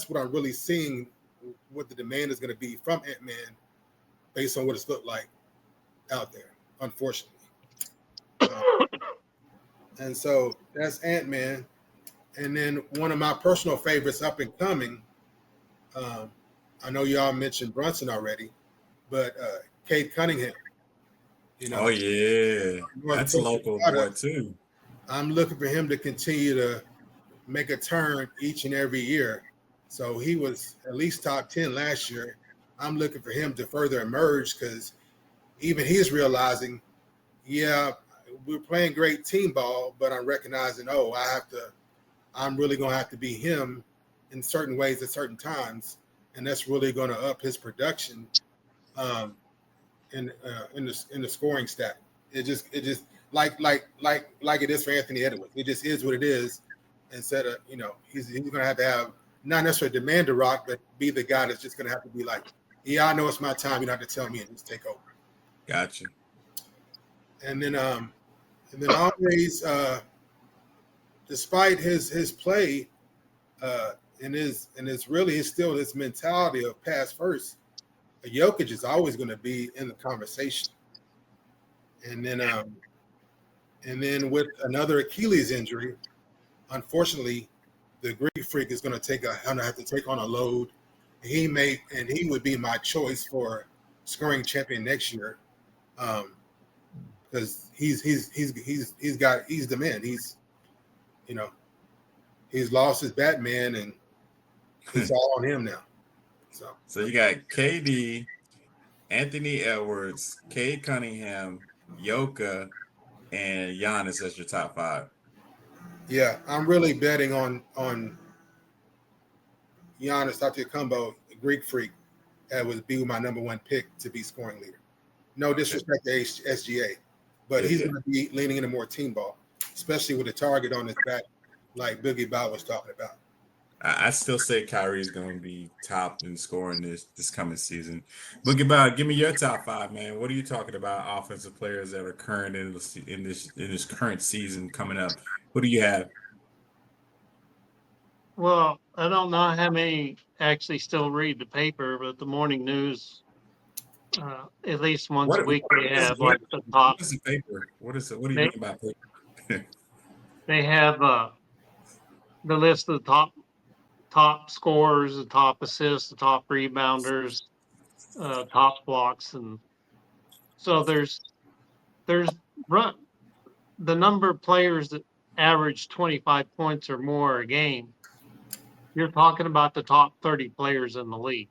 what I'm really seeing, what the demand is going to be from Ant-Man based on what it's looked like out there, unfortunately. And so that's Ant-Man. And then one of my personal favorites up and coming, I know y'all mentioned Brunson already, but Cade Cunningham. Oh yeah, that's a local boy too. I'm looking for him to continue to make a turn each and every year. So he was at least top 10 last year. I'm looking for him to further emerge, because even he's realizing, we're playing great team ball, but I'm recognizing, I'm really going to have to be him in certain ways at certain times. And that's really going to up his production in the scoring stat. It just like it is for Anthony Edwards. It just is what it is. Instead of, he's going to have not necessarily demand to rock, but be the guy that's just going to have to be like, I know it's my time. You don't have to tell me, and just take over. Gotcha. And then always, despite his play, and his mentality of pass first, Jokic is always going to be in the conversation. And then with another Achilles injury, unfortunately, the Greek Freak is going to have to take on a load. He would be my choice for scoring champion next year, because he's the man. He's lost his Batman, and it's all on him now. So you got KD, Anthony Edwards, Cade Cunningham, Yoka, and Giannis as your top 5. Yeah, I'm really betting on Giannis Antetokounmpo, Greek freak, that would be my number one pick to be scoring leader. No disrespect to SGA, but he's going to be leaning into more team ball, especially with a target on his back, like Boogie Bob was talking about. I still say Kyrie is going to be top in scoring this coming season. Boogie Bob, give me your top 5, man. What are you talking about? Offensive players that are current in this current season coming up. What do you have? Well, I don't know how many actually still read the paper, but the morning news, at least once a week, they have like the top. What is the paper? What is it? What do you They, mean by paper? they have the list of the top scorers, the top assists, the top rebounders, top blocks, and so there's run the number of players that average 25 points or more a game. You're talking about the top 30 players in the league.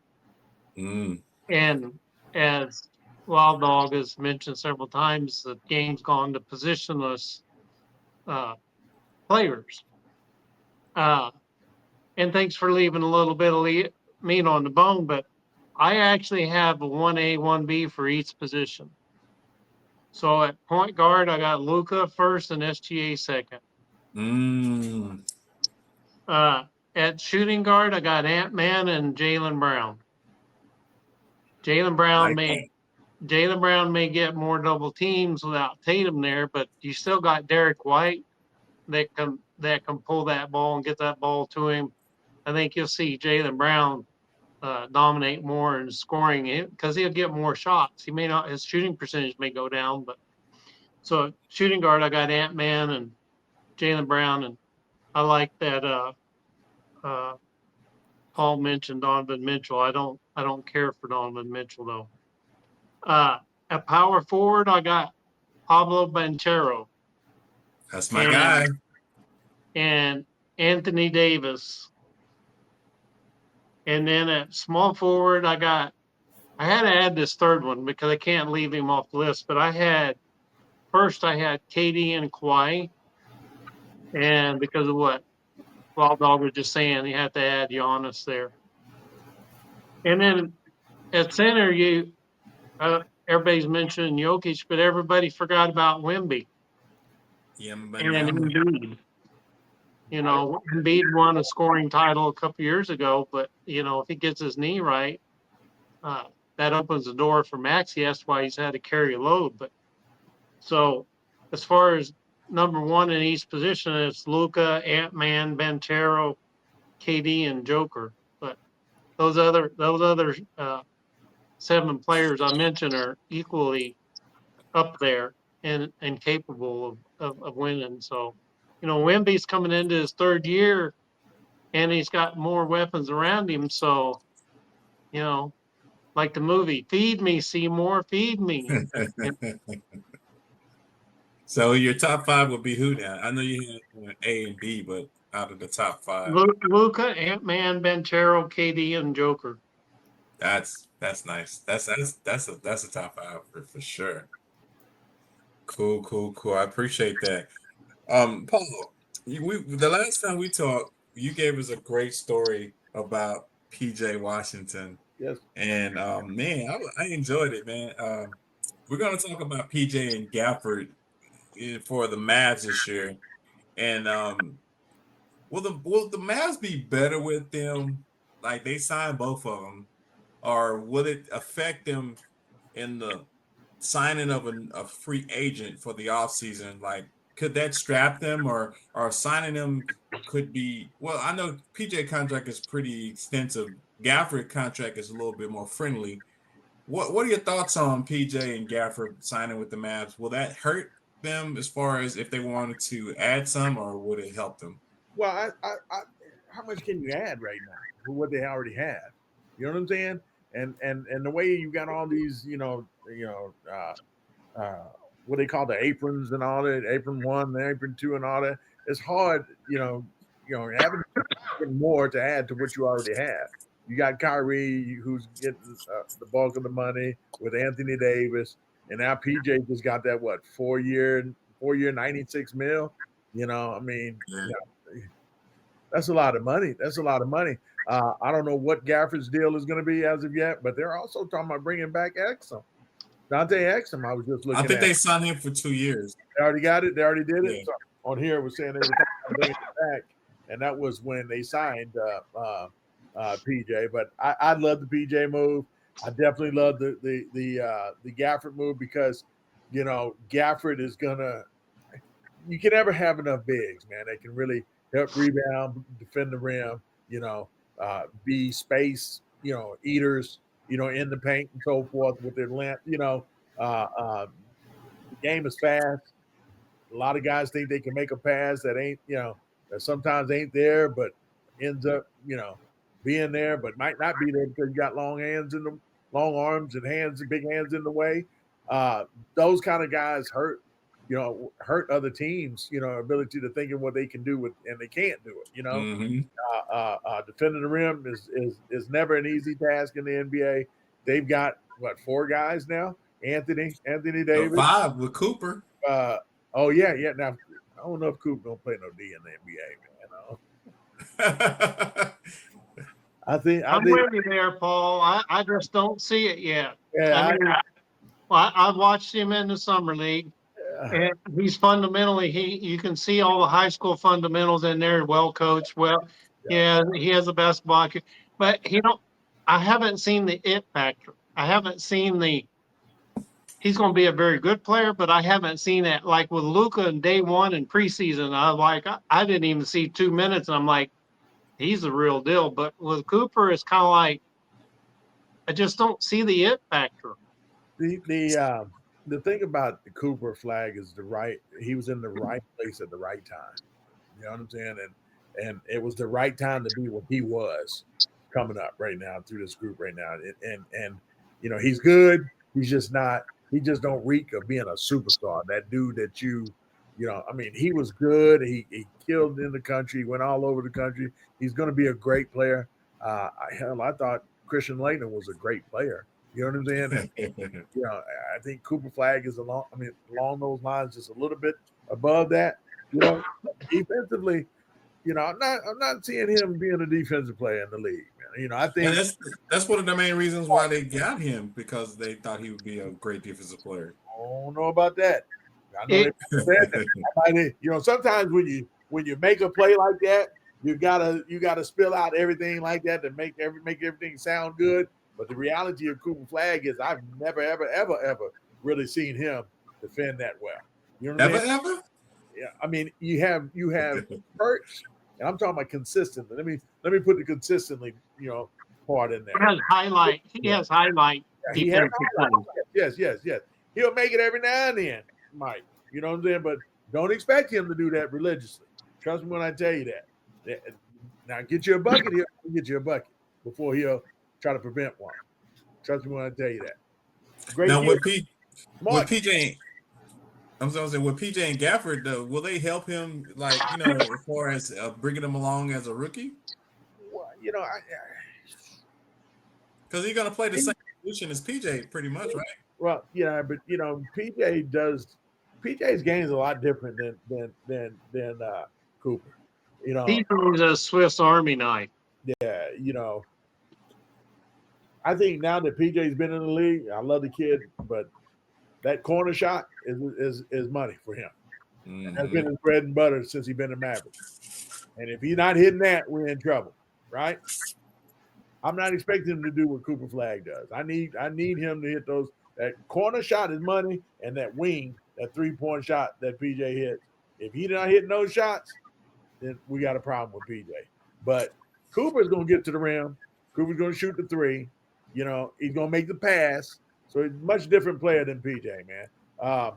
Mm. And as Wild Dog has mentioned several times, the game's gone to positionless uh, players. Uh, and thanks for leaving a little bit of meat on the bone, but I actually have a 1A, 1B for each position. So at point guard, I got Luka first and SGA second. Mm. At shooting guard, I got Ant-Man and Jaylen Brown. Jaylen Brown Like may that. Jaylen Brown may get more double teams without Tatum there, but you still got Derek White that can pull that ball and get that ball to him. I think you'll see Jaylen Brown dominate more in scoring because he'll get more shots. He may not his shooting percentage may go down, but so shooting guard I got Ant-Man and Jaylen Brown, and I like that. Uh, Paul mentioned Donovan Mitchell. I don't care for Donovan Mitchell though. At power forward, I got Pablo Banchero That's my and guy. and Anthony Davis. And then at small forward, I had to add this third one because I can't leave him off the list. But I had KD and Kawhi, and because of what Wild Dog was just saying, you had to add Giannis there. And then at center, everybody's mentioning Jokic, but everybody forgot about Wemby and Yamba. Embiid. Embiid won a scoring title a couple years ago, but if he gets his knee right, uh, that opens the door for Maxey. That's why he's had to carry a load. But so as far as number one in each position, it's Luka, Ant-Man, Banchero, KD, and Joker. But those other 7 players I mentioned are equally up there and capable of winning. So, Wemby's coming into his third year and he's got more weapons around him. So, you know, like the movie, feed me, Seymour, feed me. And So your top 5 would be who now? I know you had A and B, but out of the top 5, Luka, Ant-Man, Banchero, KD, and Joker. that's nice. That's a top 5 for sure. Cool. I appreciate that. Paul, the last time we talked, you gave us a great story about PJ Washington, Yes. and man, I enjoyed it, man. We're gonna talk about PJ and Gafford for the Mavs this year, and will the Mavs be better with them? Like they signed both of them, or will it affect them in the signing of a free agent for the offseason? Like, could that strap them, or signing them could be? Well, I know PJ contract is pretty extensive. Gafford contract is a little bit more friendly. What are your thoughts on PJ and Gafford signing with the Mavs? Will that hurt them as far as if they wanted to add some, or would it help them? Well, how much can you add right now for what they already have? You know what I'm saying? And the way you got all these, what they call the aprons and all that, apron 1, the apron 2, and all that. It's hard, having more to add to what you already have. You got Kyrie, who's getting the bulk of the money with Anthony Davis, and now PJ just got that 4 year, 96 mil. I mean, Yeah. that's a lot of money. That's a lot of money. I don't know what Gafford's deal is going to be as of yet, but they're also talking about bringing back Exum. Dante Exum, I was just looking I think at. they signed him for 2 years. They already got it. They already did it. Yeah. So on here, it was saying they were talking about bringing it back, and that was when they signed PJ. But I love the PJ move. I definitely love the Gafford move because Gafford is gonna. You can never have enough bigs, man. They can really help rebound, defend the rim. Be space, eaters, in the paint and so forth with their length. The game is fast. A lot of guys think they can make a pass that ain't, that sometimes ain't there, but ends up, being there, but might not be there because you got long arms and hands and big hands in the way. Those kind of guys hurt other teams, ability to think of what they can do and they can't do it, Mm-hmm. Defending the rim is never an easy task in the NBA. They've got 4 guys now. Anthony Davis, 5 with Cooper. Oh yeah. Now I don't know if Coop gonna play no D in the NBA, man. I think I'm with you there, Paul. I just don't see it yet. Yeah, I watched him in the summer league, and he's fundamentally you can see all the high school fundamentals in there. Well coached, yeah, he has the best block, but I haven't seen the it factor. I haven't seen he's going to be a very good player, but I haven't seen it like with Luka in day one in preseason. I didn't even see 2 minutes, and I'm like, he's the real deal. But with Cooper, it's kind of like I just don't see the it factor. The thing about the Cooper flag is he was in the right place at the right time. You know what I'm saying? And it was the right time to be what he was coming up right now through this group right now. And he's good. He's just not. He just don't reek of being a superstar. That dude that he was good. He killed in the country. He went all over the country. He's going to be a great player. I thought Christian Laettner was a great player. You know what I'm saying? And, I think Cooper Flag is along those lines, just a little bit above that. Defensively, I'm not seeing him being a defensive player in the league. Man. I think that's one of the main reasons why they got him, because they thought he would be a great defensive player. I don't know about that. I know that. Sometimes when you make a play like that, you gotta spill out everything like that to make everything sound good. But the reality of Cooper Flag is I've never, ever, ever, ever really seen him defend that well. You know what I mean? Ever? Yeah. I mean, you have perch, and I'm talking about consistently. Let me put the consistently, part in there. He has highlight. He has highlight. Yeah, yes. He'll make it every now and then, Mike. You know what I'm saying? But don't expect him to do that religiously. Trust me when I tell you that. Now get you a bucket, he'll get you a bucket before he'll try to prevent one. Trust me when I tell you that. Great. Now with PJ, I'm saying with PJ and Gafford, will they help him, as far as bringing him along as a rookie? Well, because he's gonna play the same position as PJ, pretty much, right? Well, yeah, but PJ's game is a lot different than Cooper. He's a Swiss Army knife. Yeah, I think now that PJ's been in the league, I love the kid, but that corner shot is money for him. Mm-hmm. That's been his bread and butter since he's been in Mavericks. And if he's not hitting that, we're in trouble, right? I'm not expecting him to do what Cooper Flag does. I need him to hit those. That corner shot is money, and that wing, that 3-point shot that PJ hits. If he's not hitting those shots, then we got a problem with PJ. But Cooper's going to get to the rim. Cooper's going to shoot the 3. He's going to make the pass. So he's a much different player than PJ, man. I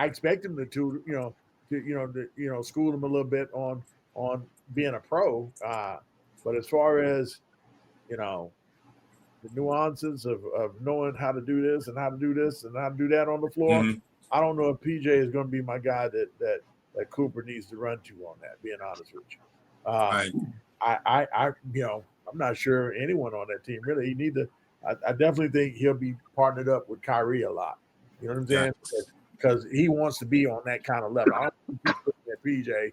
expect him to school him a little bit on being a pro. But as far as the nuances of knowing how to do this and how to do this and how to do that on the floor, mm-hmm. I don't know if PJ is going to be my guy that Cooper needs to run to on that. Being honest with you, right. I'm not sure anyone on that team really. He need to. I definitely think he'll be partnered up with Kyrie a lot. You know what I'm saying? Because he wants to be on that kind of level. I don't think he's looking at PJ,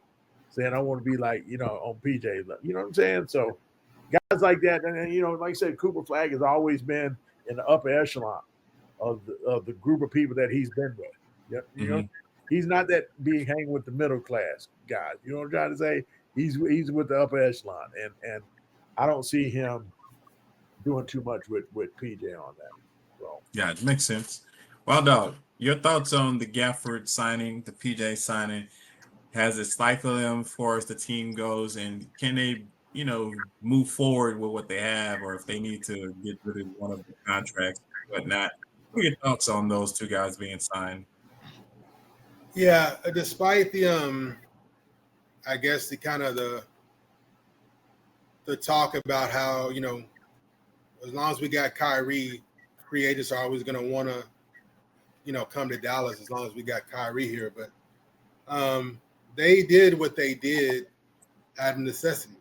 saying I want to be like, on PJ. You know what I'm saying? So guys like that, and like I said, Cooper Flag has always been in the upper echelon of the group of people that he's been with. Yep, he's not that being hanging with the middle class guys. You know what I'm trying to say? He's with the upper echelon, and I don't see him doing too much with PJ on that. So Yeah, it makes sense. Well, dog, your thoughts on the Gafford signing, the PJ signing? Has it stifled them as far as the team goes, and can they, move forward with what they have, or if they need to get rid of one of the contracts, whatnot? What are your thoughts on those two guys being signed? Yeah, despite the I guess the kind of the talk about how as long as we got Kyrie, free agents are always going to want to come to Dallas as long as we got Kyrie here. But they did what they did out of necessity.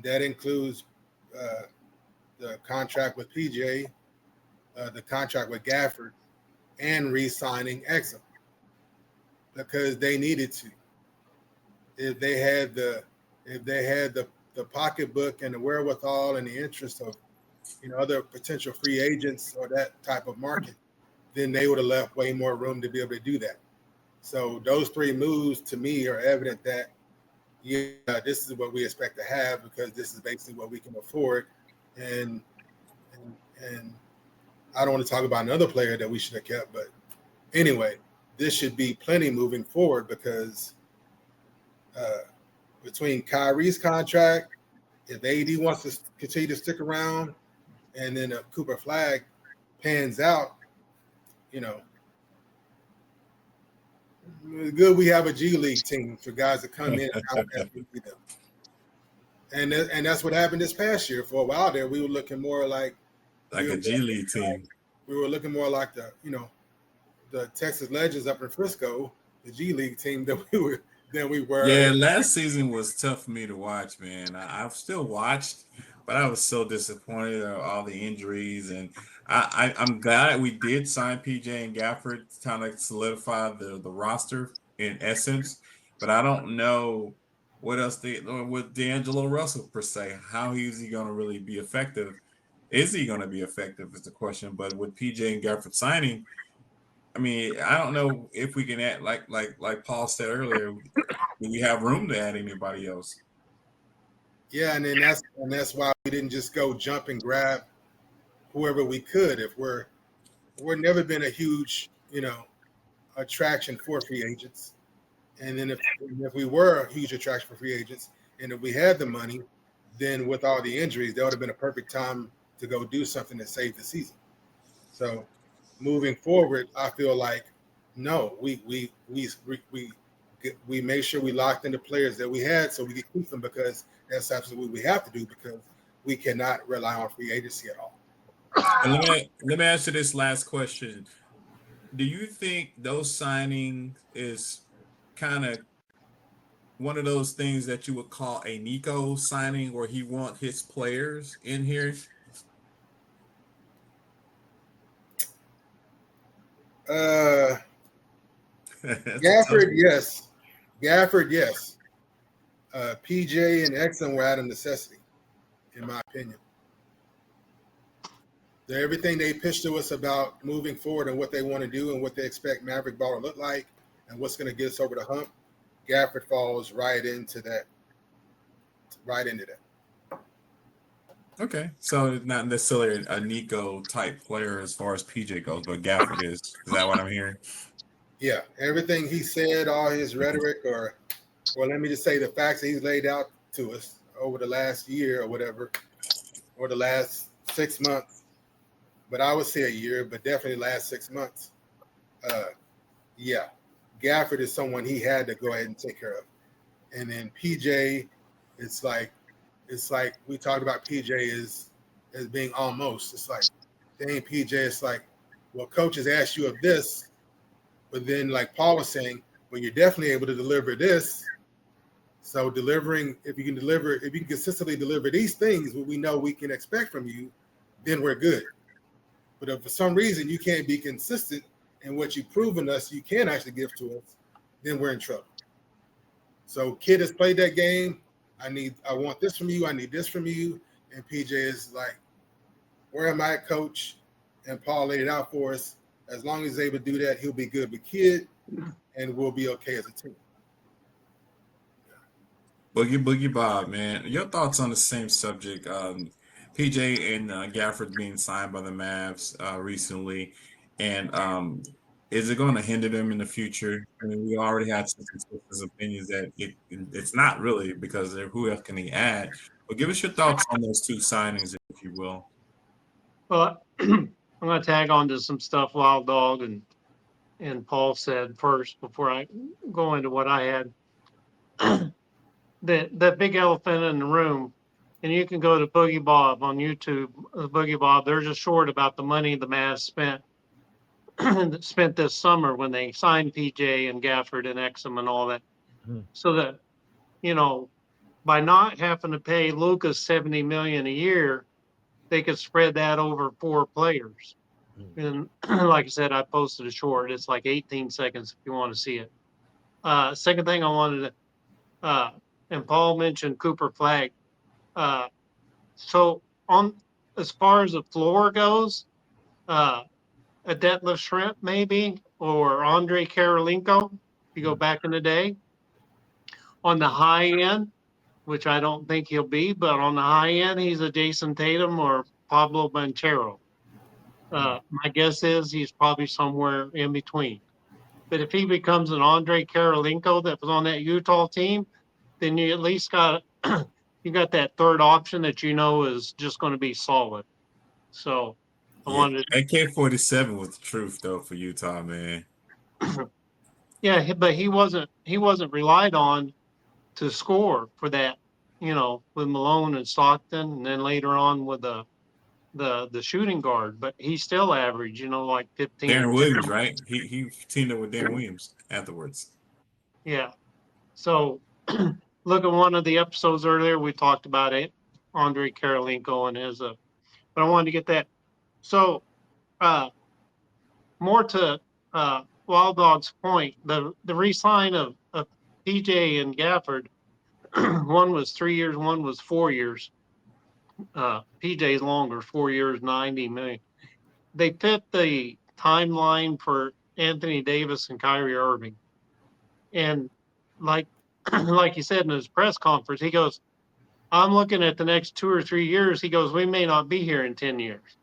That includes the contract with PJ, the contract with Gafford, and re-signing Exum because they needed to. If they had the pocketbook and the wherewithal and the interest of other potential free agents or that type of market, then they would have left way more room to be able to do that. So those three moves to me are evident that this is what we expect to have because this is basically what we can afford. And I don't want to talk about another player that we should have kept, but anyway, this should be plenty moving forward because between Kyrie's contract, if AD wants to continue to stick around, and then Cooper Flag pans out, it's good we have a G League team for guys to come in and need them. And that's what happened this past year. For a while there, we were looking more like a G League team. We were looking more like the Texas Legends up in Frisco, the G League team that we were. Yeah, last season was tough for me to watch, man. I've still watched, but I was so disappointed at all the injuries, and I'm glad we did sign PJ and Gafford to kind of solidify the roster in essence. But I don't know what else with D'Angelo Russell per se. How is he going to really be effective? Is he going to be effective is the question. But with PJ and Gafford signing, I mean, I don't know if we can add like Paul said earlier. Do we have room to add anybody else? Yeah, and then that's why we didn't just go jump and grab whoever we could. If we're never been a huge attraction for free agents, and then if we were a huge attraction for free agents, and if we had the money, then with all the injuries, that would have been a perfect time to go do something to save the season. So moving forward, I feel like no, we made sure we locked in the players that we had so we could keep them because that's absolutely what we have to do because we cannot rely on free agency at all. And let me ask you this last question. Do you think those signings is kind of one of those things that you would call a Nico signing where he want his players in here? Gafford, yes. Gafford, yes. PJ and Exum were out of necessity, in my opinion. Everything they pitched to us about moving forward and what they want to do and what they expect Maverick ball to look like and what's going to get us over the hump, Gafford falls right into that. Okay, so it's not necessarily a Nico type player as far as PJ goes, but Gafford is. Is that what I'm hearing? Yeah, everything he said, all his rhetoric, or let me just say the facts that he's laid out to us over the last year or whatever, or the last 6 months, but I would say a year, but definitely last 6 months. Yeah, Gafford is someone he had to go ahead and take care of. And then PJ, it's like we talked about PJ as being almost. It's like, dang, PJ, it's like, well, coach has asked you of this, but then like Paul was saying, well, you're definitely able to deliver this. So if you can consistently deliver these things, what we know we can expect from you, then we're good. But if for some reason you can't be consistent in what you've proven us you can actually give to us, then we're in trouble. So Kid has played that game. I want this from you. I need this from you. And PJ is like, where am I, coach? And Paul laid it out for us. As long as he's able to do that, he'll be good with Kid, and we'll be okay as a team. Boogie Bob, man. Your thoughts on the same subject? PJ and Gafford being signed by the Mavs recently, and is it going to hinder them in the future? I mean, we already had some consensus opinions that it's not really because who else can he add? But give us your thoughts on those two signings, if you will. Well, I'm going to tag on to some stuff Wild Dog and Paul said first before I go into what I had. That big elephant in the room, and you can go to Boogie Bob on YouTube. Boogie Bob, there's a short about the money the Mavs spent this summer when they signed PJ and Gafford and Exum and all that. So that, by not having to pay Luka $70 million a year, they could spread that over 4 players. And like I said, I posted a short. It's like 18 seconds if you want to see it. Second thing I wanted to, and Paul mentioned Cooper Flag. So on as far as the floor goes, a Detlef Shrimp maybe, or Andre Karolinko, if you go back in the day. On the high end, which I don't think he'll be, but on the high end, he's a Jason Tatum or Pablo Banchero. My guess is he's probably somewhere in between. But if he becomes an Andre Karolinko that was on that Utah team, then you at least got you got that third option that is just going to be solid. So I wanted AK-47 was the truth though for Utah, man. yeah, but he wasn't relied on to score for that, with Malone and Stockton, and then later on with the shooting guard. But he still averaged, like 15. Darren Williams, right? He teamed up with Darren Williams afterwards. Yeah. So look at one of the episodes earlier. We talked about it, Andre Karolinko and his. But I wanted to get that. So more to Wild Dog's point, the re-sign of PJ and Gafford. One was 3 years, one was 4 years. PJ's longer, 4 years, 90 million. They fit the timeline for Anthony Davis and Kyrie Irving. And like he said in his press conference, he goes, I'm looking at the next 2 or 3 years. He goes, we may not be here in 10 years.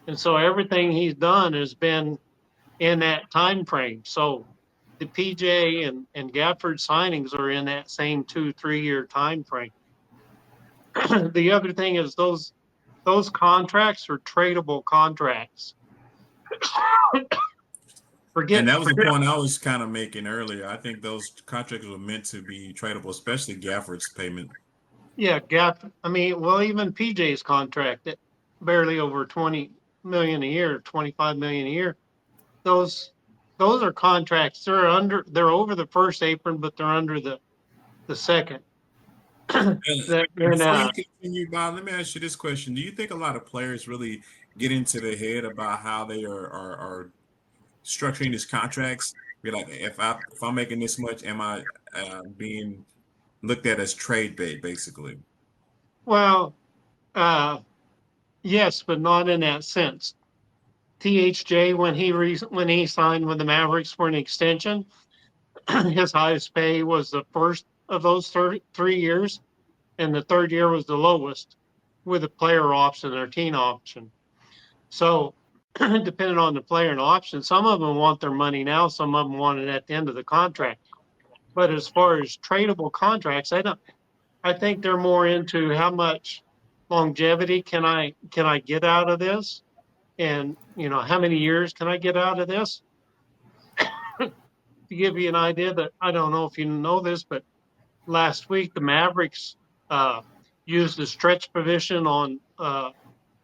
And so everything he's done has been in that time frame. So the PJ and Gafford signings are in that same 2-3 year time frame. The other thing is those contracts are tradable contracts. And that was the point I was kind of making earlier. I think those contracts were meant to be tradable, especially Gafford's payment. Yeah, even PJ's contract at barely over 20 million a year, 25 million a year. Those are contracts. They're over the first apron, but they're under the second. Before you continue, Bob, let me ask you this question: do you think a lot of players really get into their head about how they are structuring these contracts? Be like, if I'm making this much, am I being looked at as trade bait, basically? Well, yes, but not in that sense. THJ, when he signed with the Mavericks for an extension, his highest pay was the first of those 3 years, and the third year was the lowest with a player option or team option. So depending on the player and option, some of them want their money now, some of them want it at the end of the contract. But as far as tradable contracts, I think they're more into how much longevity can I get out of this, and how many years can I get out of this. To give you an idea, that I don't know if you know this, but last week the Mavericks used a stretch provision on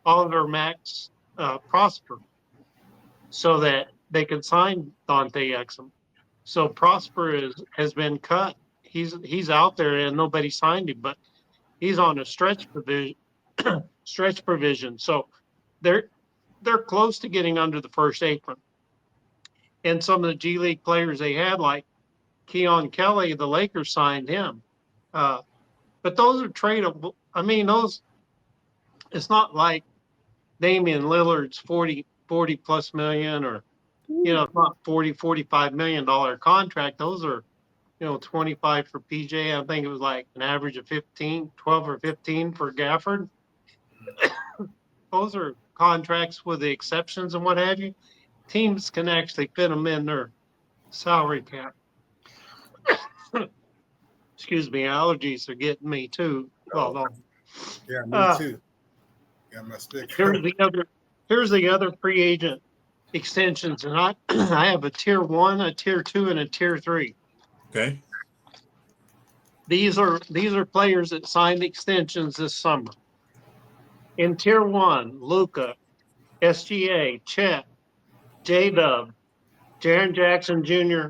Oliver Max Prosper so that they could sign Dante Exum. So Prosper has been cut. He's out there and nobody signed him, but he's on a stretch provision. So they're close to getting under the first apron. And some of the G League players they had, like Keon Kelly, the Lakers signed him. But those are tradable. I mean, it's not like Damian Lillard's 40 plus million, or, it's not $45 million contract. Those are, 25 for PJ. I think it was like an average of 12 or 15 for Gafford. Those are contracts with the exceptions and what have you. Teams can actually fit them in their salary cap. Excuse me, allergies are getting me too. Well, Yeah, me too. Got my stick. Here's the other free agent extensions, and I I have a tier 1, a tier 2, and a tier 3. Okay. These are players that signed extensions this summer. In tier 1, Luka, SGA, Chet, J-Dub, Jaren Jackson Jr.,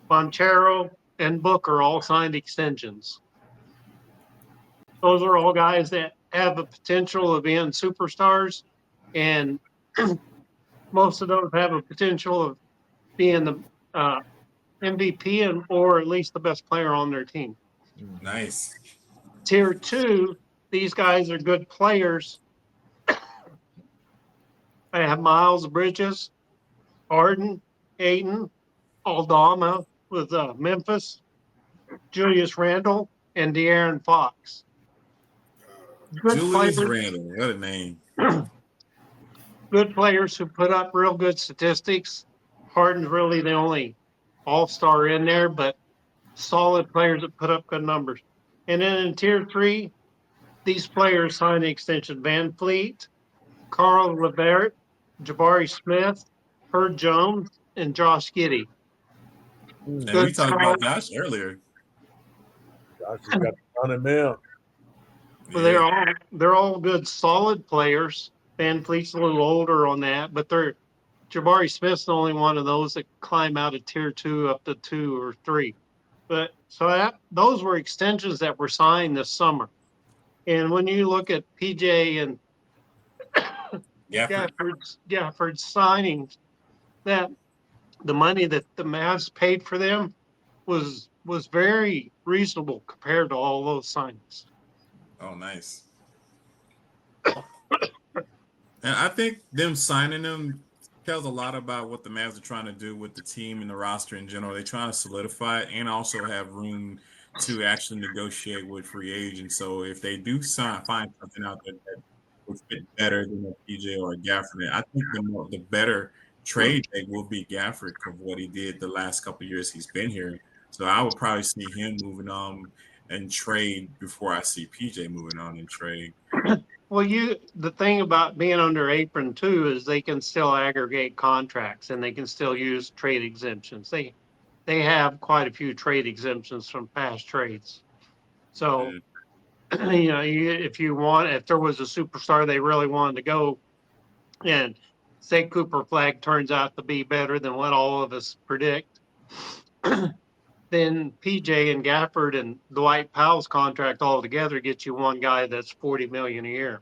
Montero, and Booker all signed extensions. Those are all guys that have the potential of being superstars, and most of those have a potential of being the MVP or at least the best player on their team. Nice. Tier 2, these guys are good players. I have Miles Bridges, Harden, Ayton, Aldama with Memphis, Julius Randle, and De'Aaron Fox. Good Julius players, Randle, what a name. good players who put up real good statistics. Harden's really the only all-star in there, but solid players that put up good numbers. And then in tier 3, these players signed the extension: Van Fleet, Carl Levert, Jabari Smith, Herb Jones, and Josh Giddey. And Good we talked about Josh earlier. Josh has got $100 million. Well, they're all good, solid players. Van Fleet's a little older on that, but Jabari Smith's the only one of those that climb out of tier 2 up to 2 or 3. But those were extensions that were signed this summer. And when you look at PJ and Gafford's signings, that the money that the Mavs paid for them was very reasonable compared to all those signings. Oh, nice. And I think them signing them tells a lot about what the Mavs are trying to do with the team and the roster in general. They're trying to solidify it and also have room to actually negotiate with free agents. So if they do find something out there that would fit better than a PJ or a Gafford, I think the better trade they will be Gafford for what he did the last couple of years he's been here. So I would probably see him moving on and trade before I see PJ moving on and trade. Well, the thing about being under apron too is they can still aggregate contracts and they can still use trade exemptions. They have quite a few trade exemptions from past trades. So, if there was a superstar they really wanted to go, and say Cooper Flag turns out to be better than what all of us predict, then PJ and Gafford and Dwight Powell's contract all together gets you one guy that's $40 million a year.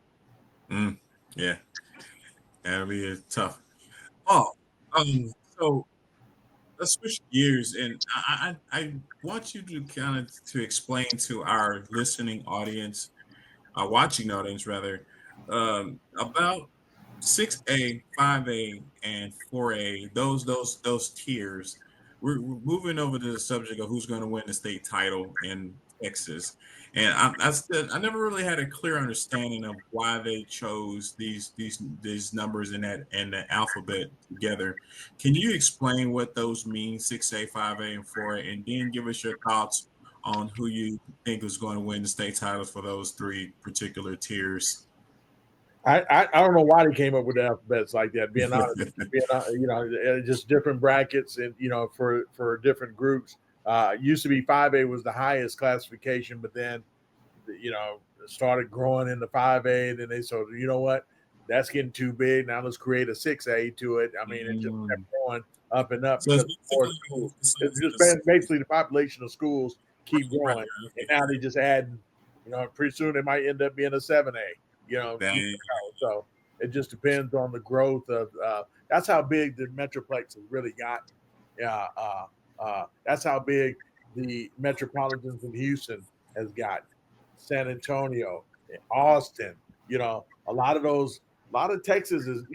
Yeah, that'll be tough. Oh, so let's switch gears, and I want you to kind of to explain to our listening audience, watching audience rather, about 6A, 5A, and 4A. Those tiers. We're moving over to the subject of who's going to win the state title in Texas, and I never really had a clear understanding of why they chose these numbers in the alphabet together. Can you explain what those mean, 6A, 5A, and 4A, and then give us your thoughts on who you think is going to win the state titles for those 3 particular tiers? I don't know why they came up with the alphabets like that. Being honest, just different brackets and for different groups. Used to be 5A was the highest classification, but then started growing into 5A. Then they said, you know what, that's getting too big. Now let's create a 6A to it. I mean, it just kept going up and up because more schools. It's just basically the population of schools keep growing, and now they just add. Pretty soon it might end up being a 7A. So it just depends on the growth of. That's how big the Metroplex has really gotten. That's how big the Metropolitans in Houston has gotten. San Antonio, Austin, a lot of Texas is,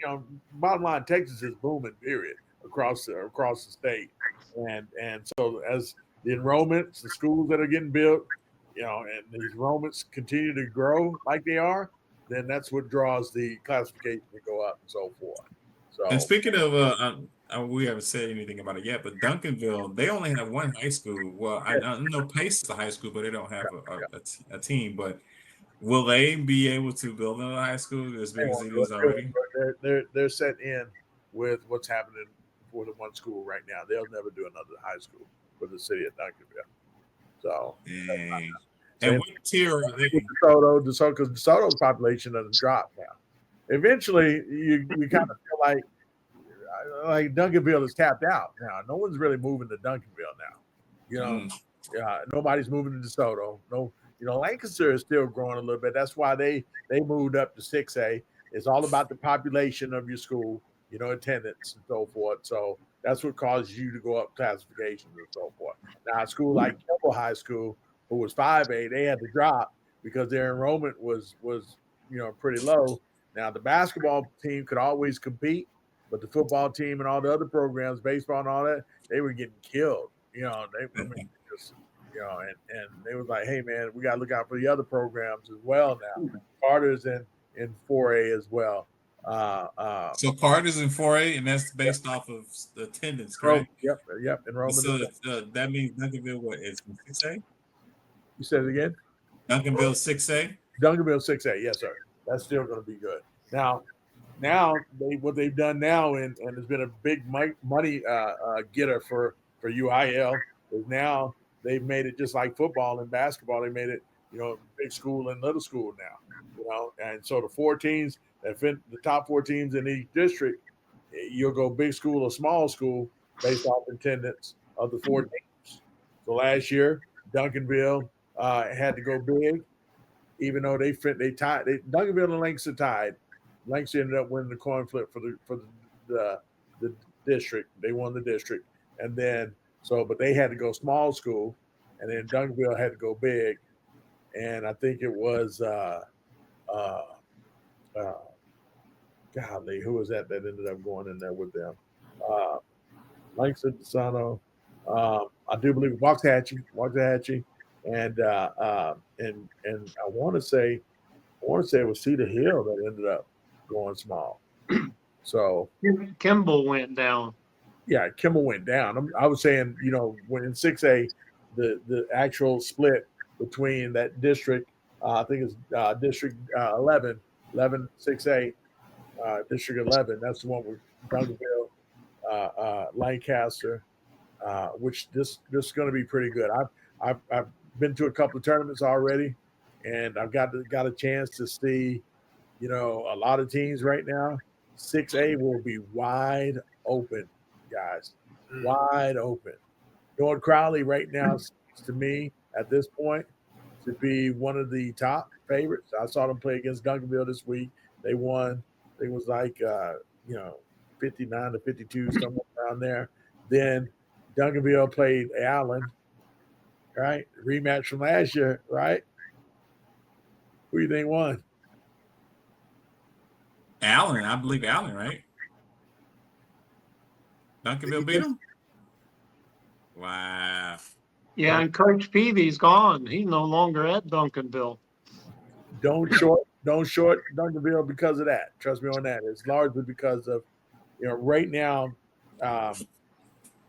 bottom line, Texas is booming, period, across the state. And so as the enrollments, the schools that are getting built, and these enrollments continue to grow like they are, then that's what draws the classification to go up and so forth. So, and speaking of, we haven't said anything about it yet, but Duncanville, they only have one high school. Well, I know Pace is a high school, but they don't have a team. But will they be able to build another high school as big as it is already? They're set in with what's happening for the one school right now. They'll never do another high school for the city of Duncanville. So, and what tier are they? Because DeSoto's population doesn't drop now. Eventually, you kind of feel like Duncanville is tapped out now. No one's really moving to Duncanville now. Nobody's moving to DeSoto. No, Lancaster is still growing a little bit. That's why they moved up to 6A. It's all about the population of your school, attendance and so forth. So that's what causes you to go up classifications and so forth. Now, a school like Kimball High School, who was 5A, they had to drop because their enrollment was pretty low. Now, the basketball team could always compete, but the football team and all the other programs, baseball and all that, they were getting killed. And they was like, hey, man, we got to look out for the other programs as well now. Carter's in 4A as well. So Carter's in 4A, and that's based off of the attendance, correct? Yep. Enrollment. So that means Duncanville, is 6A? You said it again? Duncanville 6A? Duncanville 6A, yes, sir. That's still going to be good. Now what they've done now, and it's been a big money getter for UIL, is now they've made it just like football and basketball. They made it, big school and little school now, and so the 4 teams that fit the top 4 teams in each district, you'll go big school or small school based off attendance of the 4 teams. So last year, Duncanville had to go big, even though they tied. Duncanville and Lancaster tied. Lancaster ended up winning the coin flip for the district. They won the district, and then but they had to go small school, and then Duncanville had to go big, and I think it was golly, who was that ended up going in there with them? Lancaster, DeSoto, I do believe Waxahachie, and I want to say it was Cedar Hill that ended up going small. So Kimball went down. Yeah, Kimball went down. I was saying, when in 6A, the actual split between that district, I think it's District 11, 6A, District 11. That's the one with Duncanville, Lancaster, which this is going to be pretty good. I've been to a couple of tournaments already, and I've got a chance to see, a lot of teams right now. 6A will be wide open, guys, wide open. North Crowley right now seems to me at this point to be one of the top favorites. I saw them play against Duncanville this week. They won. It was like 59 to 52, somewhere around there. Then Duncanville played Allen, right? Rematch from last year, right? Who do you think won? Allen, I believe Allen, right? Duncanville beat him? Wow. Yeah, and Coach Peavy's gone. He's no longer at Duncanville. Don't short Duncanville because of that. Trust me on that. It's largely because of, right now,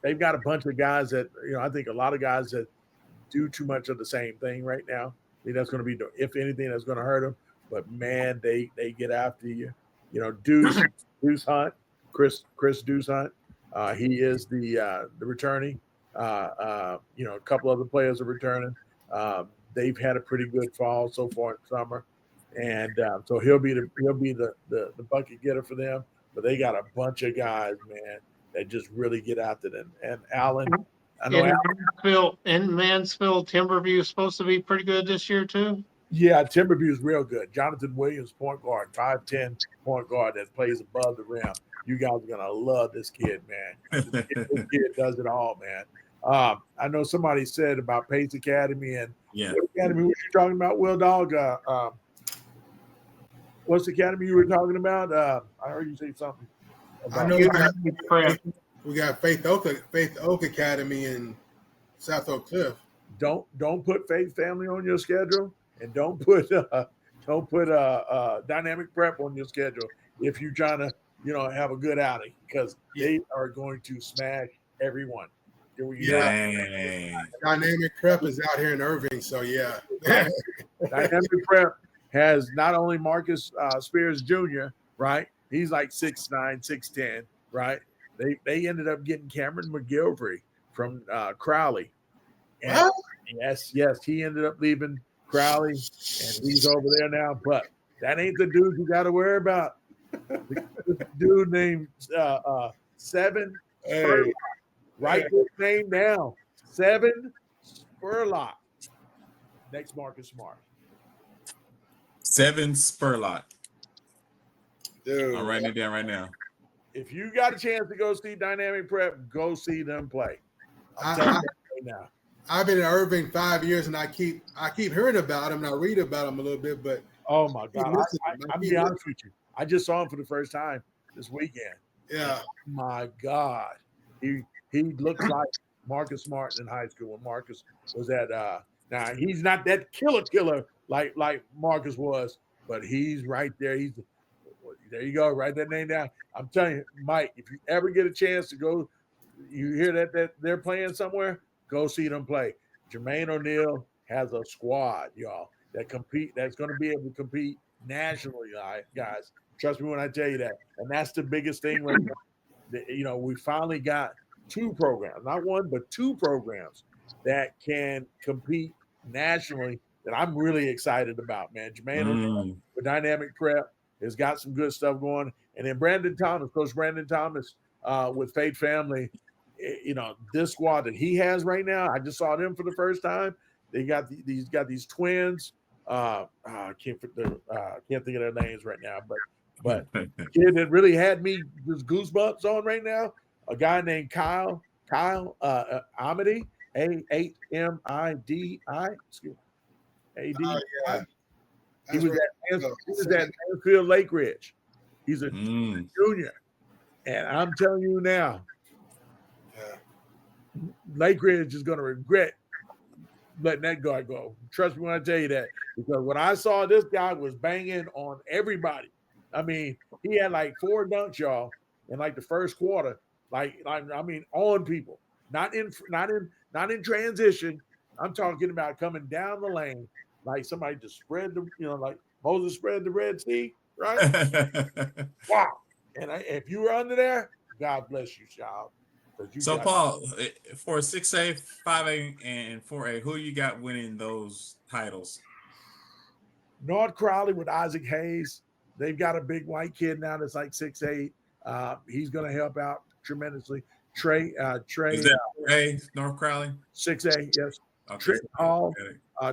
they've got a bunch of guys that, I think a lot of guys that do too much of the same thing right now. I think that's going to be, if anything, that's going to hurt them. But man, they get after you. Deuce Hunt, Chris Deuce Hunt. He is the returning. A couple other players are returning. They've had a pretty good fall so far in summer, and so he'll be the bucket getter for them. But they got a bunch of guys, man, that just really get after them. And Allen, I know in Mansfield, Timberview is supposed to be pretty good this year too. Yeah, Timberview is real good. Jonathan Williams, point guard, 5'10" point guard that plays above the rim. You guys are gonna love this kid, man. This kid does it all, man. I know somebody said about Pace Academy and Yeah. what academy was you talking about? Will Dog. What's the academy you were talking about? I heard you say something. I know we got Faith Oak Academy in South Oak Cliff. Don't put Faith Family on your schedule, and don't put Dynamic Prep on your schedule if you're trying to have a good outing, because they are going to smash everyone. Yeah. Dynamic Prep is out here in Irving, so yeah. Dynamic Prep has not only Marcus Spears Jr., right? He's like 6'9", 6'10", right? They ended up getting Cameron McGilvery from Crowley. And yes, he ended up leaving Crowley, and he's over there now. But that ain't the dude you got to worry about. This dude named Seven Spurlock. Write his name down. Seven Spurlock. Next Marcus Smart. Seven Spurlock. Dude, I'm writing it down right now. If you got a chance to go see Dynamic Prep, go see them play. I'm telling you right now. I've been in Irving 5 years, and I keep hearing about him, and I read about him a little bit. But oh my God, I'm be honest with you. I just saw him for the first time this weekend. Yeah, my God, he looks like Marcus Smart in high school when Marcus was at. Now he's not that killer like Marcus was, but he's right there. There you go. Write that name down. I'm telling you, Mike, if you ever get a chance to go, you hear that they're playing somewhere, go see them play. Jermaine O'Neal has a squad, y'all, that's going to be able to compete nationally, guys. Trust me when I tell you that. And that's the biggest thing right now. We finally got two programs, not one, but two programs that can compete nationally that I'm really excited about, man. Jermaine O'Neal with Dynamic Prep has got some good stuff going. And then Coach Brandon Thomas with Fate Family, this squad that he has right now, I just saw them for the first time. They got these twins. I can't think of their names right now, but kid that really had me just goosebumps on right now, a guy named Kyle Amidi, Amidi, excuse me, AD. He was at Mansfield Lake Ridge. He's a junior. And I'm telling you now, Lake Ridge is going to regret letting that guy go. Trust me when I tell you that. Because when I saw this guy was banging on everybody. I mean, he had like 4 dunks, y'all, in like the first quarter. On people. Not in transition. I'm talking about coming down the lane like somebody just spread like Moses spread the Red Sea, right? Wow. And if you were under there, God bless you, child. So, Paul, for 6A, 5A, and 4A, who you got winning those titles? North Crowley with Isaac Hayes. They've got a big white kid now that's like 6'8". He's going to help out tremendously. Trey. Is that 4A, North Crowley? 6A, yes. Okay.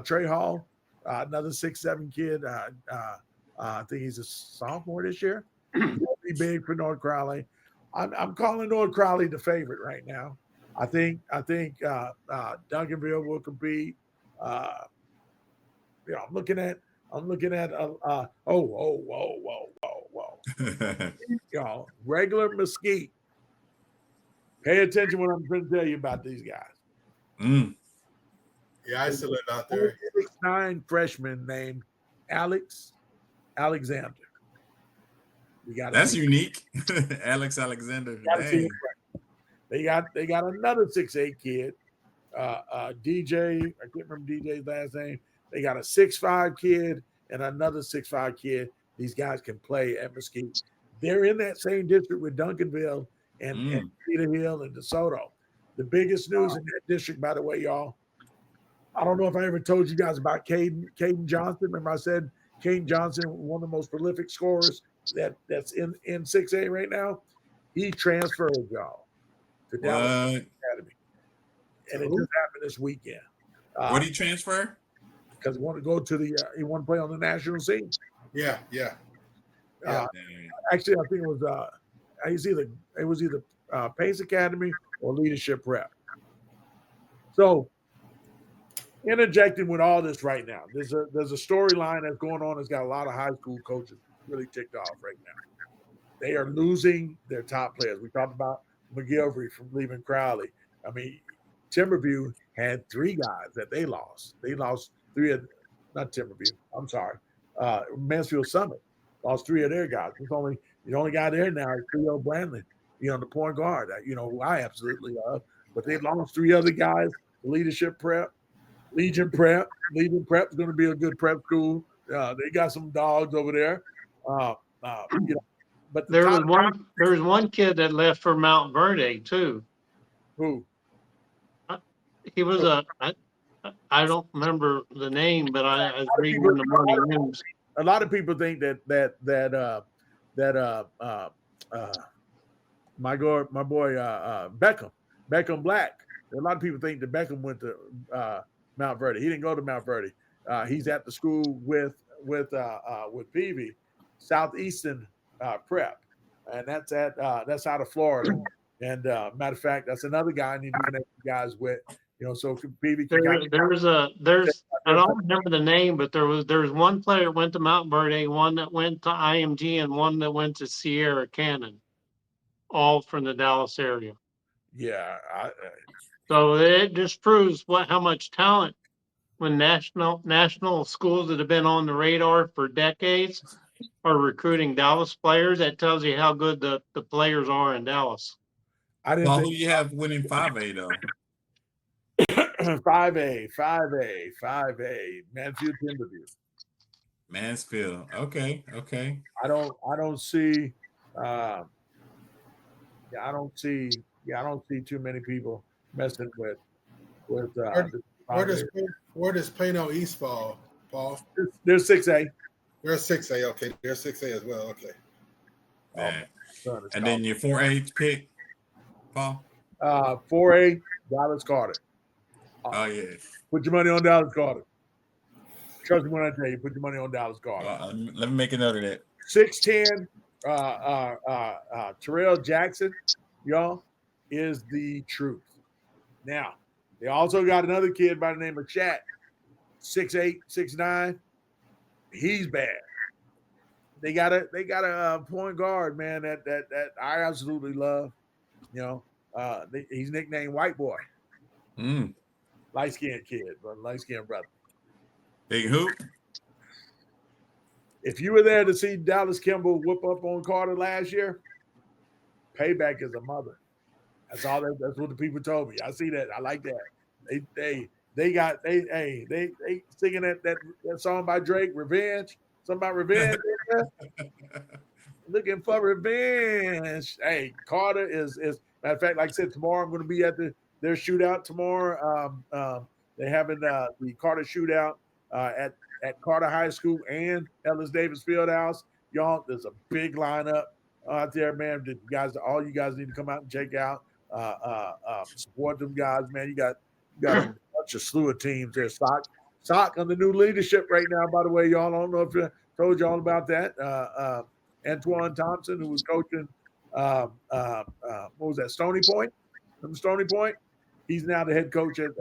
Trey Hall, another 6'7" kid. I think he's a sophomore this year. He'll be big for North Crowley. I'm calling North Crowley the favorite right now. I think Duncanville will compete. I'm looking at. Whoa. Y'all, regular Mesquite. Pay attention what I'm going to tell you about these guys. Yeah, I still live out there. 6'9" freshman named Alex Alexander. That's unique. Alex Alexander. They got another 6'8" kid. DJ, I can't remember DJ's last name. They got a 6'5" kid and another 6'5" kid. These guys can play at Mesquite. They're in that same district with Duncanville and Cedar Hill and DeSoto. The biggest news in that district, by the way, y'all, I don't know if I ever told you guys about Caden Johnson. Remember I said Caden Johnson, one of the most prolific scorers that's in 6A right now. He transferred, y'all, to Dallas Academy. And it just happened this weekend. Where did he transfer? Because he wanted to go to he wanted to play on the national scene. Yeah. Actually, I think it was either Pace Academy or Leadership Prep. So, interjecting with all this right now, there's a storyline that's going on that's got a lot of high school coaches really ticked off right now. They are losing their top players. We talked about McGilvery from leaving Crowley. I mean, Timberview had 3 guys that they lost. They lost 3 of, not Timberview, I'm sorry. Mansfield Summit lost 3 of their guys. The only guy there now is Cleo Brandlin, the point guard, who I absolutely love. But they lost 3 other guys, leadership prep. Legion Prep is going to be a good prep school. They got some dogs over there. But there was one kid that left for Mount Verde too. Who? He was I don't remember the name, but I was reading in the morning news. A lot of people think that my boy Beckham Black. A lot of people think that Beckham went to Mount Verde. He didn't go to Mount Verde. He's at the school with Peavy, Southeastern Prep, and that's out of Florida. And matter of fact, that's another guy I need to connect you guys with. So Peavy. I don't remember the name, but there was one player that went to Mount Verde, one that went to IMG, and one that went to Sierra Canyon, all from the Dallas area. Yeah. So it just proves how much talent when national schools that have been on the radar for decades are recruiting Dallas players. That tells you how good the players are in Dallas. Well, who you have winning 5A though? 5A, Mansfield Timberview. Mansfield. Okay. I don't see I don't see too many people messing with where does Plano East fall, Paul? They're 6A. They're 6A. Okay, they're 6A as well. Okay. And then your 4A pick, Paul? 4A, Dallas Carter. Oh yeah. Put your money on Dallas Carter. Trust me when I tell you, put your money on Dallas Carter. Let me make a note of that. 6'10", Terrell Jackson, y'all, is the truth. Now, they also got another kid by the name of Chat, 6'8", 6'9". He's bad. They got a point guard, man, that I absolutely love. He's nicknamed White Boy. Light-skinned kid, but light-skinned brother. Big hoop. If you were there to see Dallas Kimball whoop up on Carter last year, payback is a mother. That's what the people told me. I see that. I like that. They singing that song by Drake, Revenge. Something about revenge. Looking for revenge. Hey, Carter is matter of fact, like I said, tomorrow I'm going to be at their shootout tomorrow. They're having the Carter shootout at Carter High School and Ellis Davis Fieldhouse. Y'all, there's a big lineup out there, man. All you guys need to come out and check out. Support them guys, man. You got a bunch of slew of teams there. Sock under new leadership right now, by the way, y'all. I don't know if I told y'all about that. Antoine Thompson, who was coaching what was that, Stony Point? From Stony Point. He's now the head coach at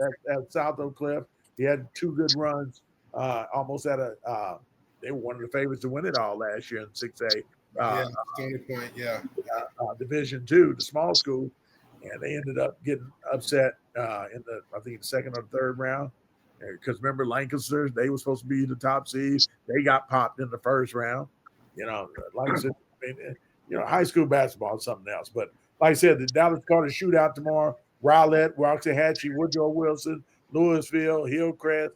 South Oak Cliff. He had 2 good runs. Almost at they were one of the favorites to win it all last year in 6A. Stony Point, Division 2, the small school, and they ended up getting upset in the second or third round. Because remember, Lancaster, they were supposed to be the top seed. They got popped in the first round. Like I said, high school basketball is something else. But like I said, the Dallas Carter shootout tomorrow. Rowlett, Waxahachie, Woodrow Wilson, Louisville, Hillcrest,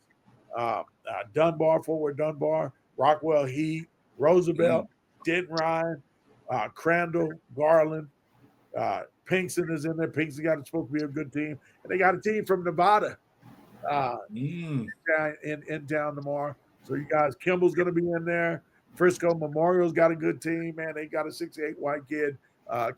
Dunbar, Forward Dunbar, Rockwell Heat, Roosevelt, Denton Ryan, Crandall, Garland, Pinkston is in there. Pinkston supposed to be a good team. And they got a team from Nevada in town tomorrow. So you guys, Kimball's going to be in there. Frisco Memorial's got a good team, man. They got a 6'8" white kid,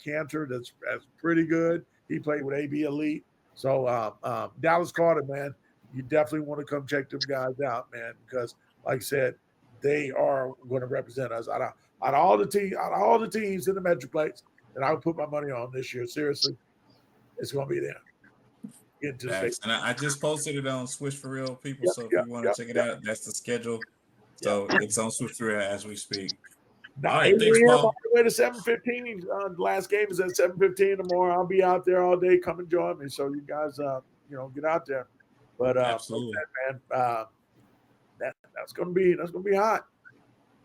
Cantor, that's pretty good. He played with AB Elite. So Dallas Carter, man, you definitely want to come check them guys out, man, because like I said, they are going to represent us out of all the teams in the Metroplex that I would put my money on this year. Seriously, it's going to be them. get to Facts. state. And I just posted it on Swish for Real, people. Yep, So if yep, you want yep, to check it yep. out, that's the schedule. So it's on Swish for Real as we speak. Now, All 8 right, thanks, a.m. Paul. all the way to 7:15. The last game is at 7:15 tomorrow. I'll be out there all day. Come and join me. So you guys, get out there. But Absolutely, man, that's gonna be hot.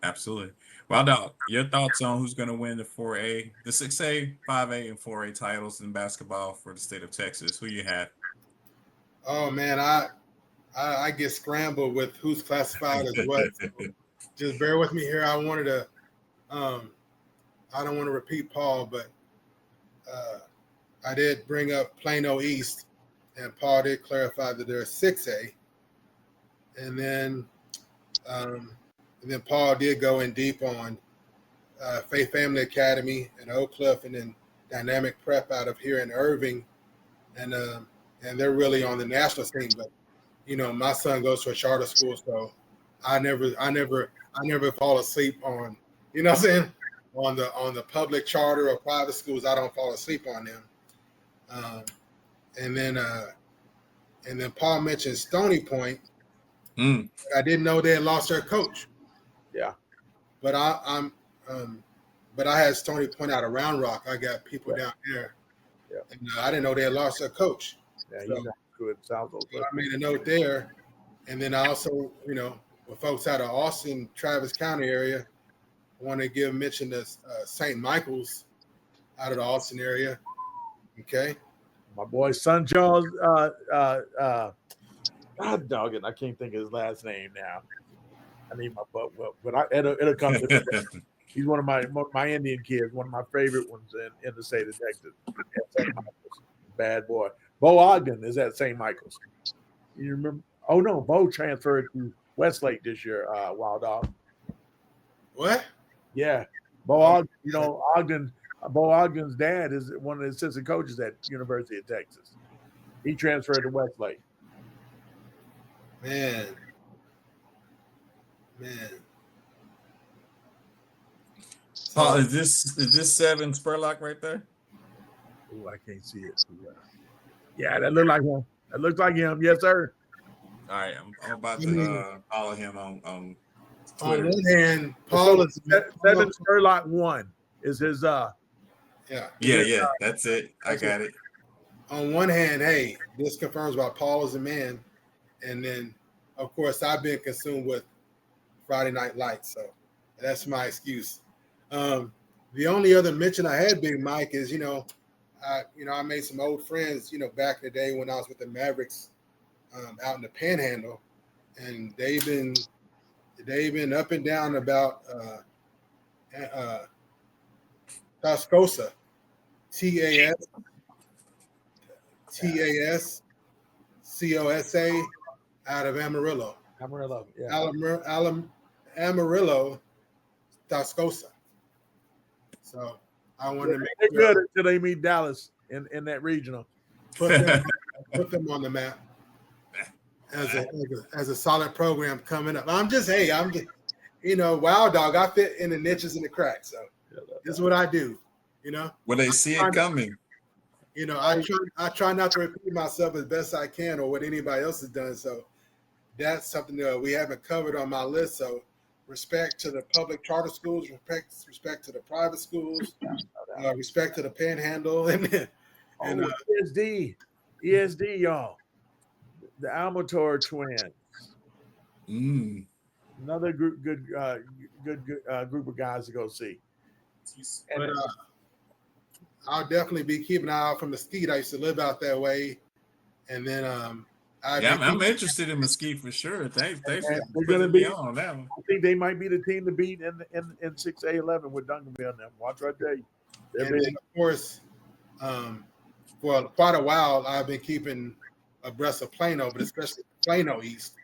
absolutely. Well, dog, your thoughts on who's going to win the 4A, the 6A, 5A, and 4A titles in basketball for the state of Texas? Who you have? Oh man, I get scrambled with who's classified as what. So just bear with me here. I wanted to, I don't want to repeat Paul, but I did bring up Plano East, and Paul did clarify that they're 6A, and then Paul did go in deep on Faith Family Academy in Oak Cliff, and then Dynamic Prep out of here in Irving, and they're really on the national scene. But my son goes to a charter school, so I never fall asleep on, what I'm saying, on the public charter or private schools. I don't fall asleep on them. And then Paul mentioned Stony Point. I didn't know they had lost their coach. Yeah. But but I had Stony Point out of Round Rock. I got people down there. Yeah. And I didn't know they had lost their coach. Yeah, So, he's not good. Sounds I made a note there. And then I also, with folks out of Austin, Travis County area, I want to give mention to St. Michael's out of the Austin area. Okay. My boy Son Charles, God dog it, I can't think of his last name now. I need my butt, but it'll come to me. He's one of my Indian kids, one of my favorite ones in the state of Texas. St. Michael's. Bad boy. Bo Ogden is at St. Michael's. You remember? Oh no, Bo transferred to Westlake this year, Wild Dog. What? Yeah. Bo Ogden, Bo Ogden's dad is one of the assistant coaches at University of Texas. He transferred to Westlake. Man. Paul, is this 7 Spurlock right there? Oh, I can't see it. Yeah, that looked like him. That looks like him. Yes, sir. All right, I'm about to follow him on Twitter. On one hand, Paul is 7 Spurlock 1 is his Yeah, that's it. I got it. On one hand, hey, this confirms why Paul is a man. And then, of course, I've been consumed with Friday Night Lights, so that's my excuse. The only other mention I had, Big Mike, is I made some old friends, back in the day when I was with the Mavericks out in the Panhandle, and they've been up and down about Tascosa, TASCOSA out of Amarillo. Amarillo, yeah. Amarillo, Tascosa. So I wanted to make they're good until they meet Dallas in that regional. put them on the map as a solid program coming up. I'm just Wild Dog. I fit in the niches and the cracks. So this is what I do. When they see it coming. I try not to repeat myself as best I can or what anybody else has done. So that's something that we haven't covered on my list. So respect to the public charter schools, respect to the private schools, respect to the Panhandle, and ESD, y'all, the Almator twins. Another good group of guys to go see. But I'll definitely be keeping an eye out for Mesquite. I used to live out that way, and then I'm interested in Mesquite for sure. Thanks they're for going to putting be me on that one. I think they might be the team to beat in 6A11 with Duncanville and them. Watch what I tell you. And then, of course, for quite a while, I've been keeping abreast of Plano, but especially Plano East,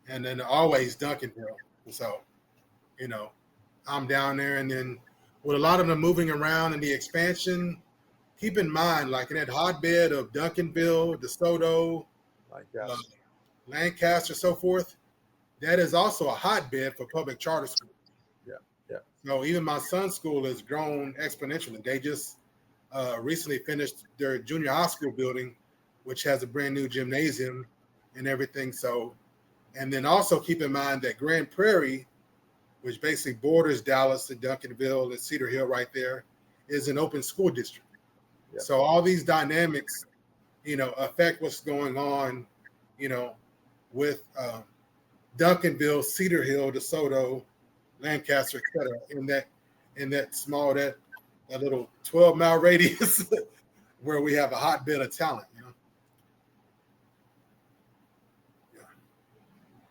and then always Duncanville. So, I'm down there, and then with a lot of them moving around in the expansion, keep in mind, like in that hotbed of Duncanville, DeSoto, Lancaster, so forth, that is also a hotbed for public charter schools. Yeah. So even my son's school has grown exponentially. They just recently finished their junior high school building, which has a brand new gymnasium and everything. So, and then also keep in mind that Grand Prairie, which basically borders Dallas and Duncanville and Cedar Hill right there, is an open school district. Yeah. So all these dynamics, affect what's going on, with Duncanville, Cedar Hill, DeSoto, Lancaster, etc. In that small, that little 12-mile radius where we have a hotbed of talent.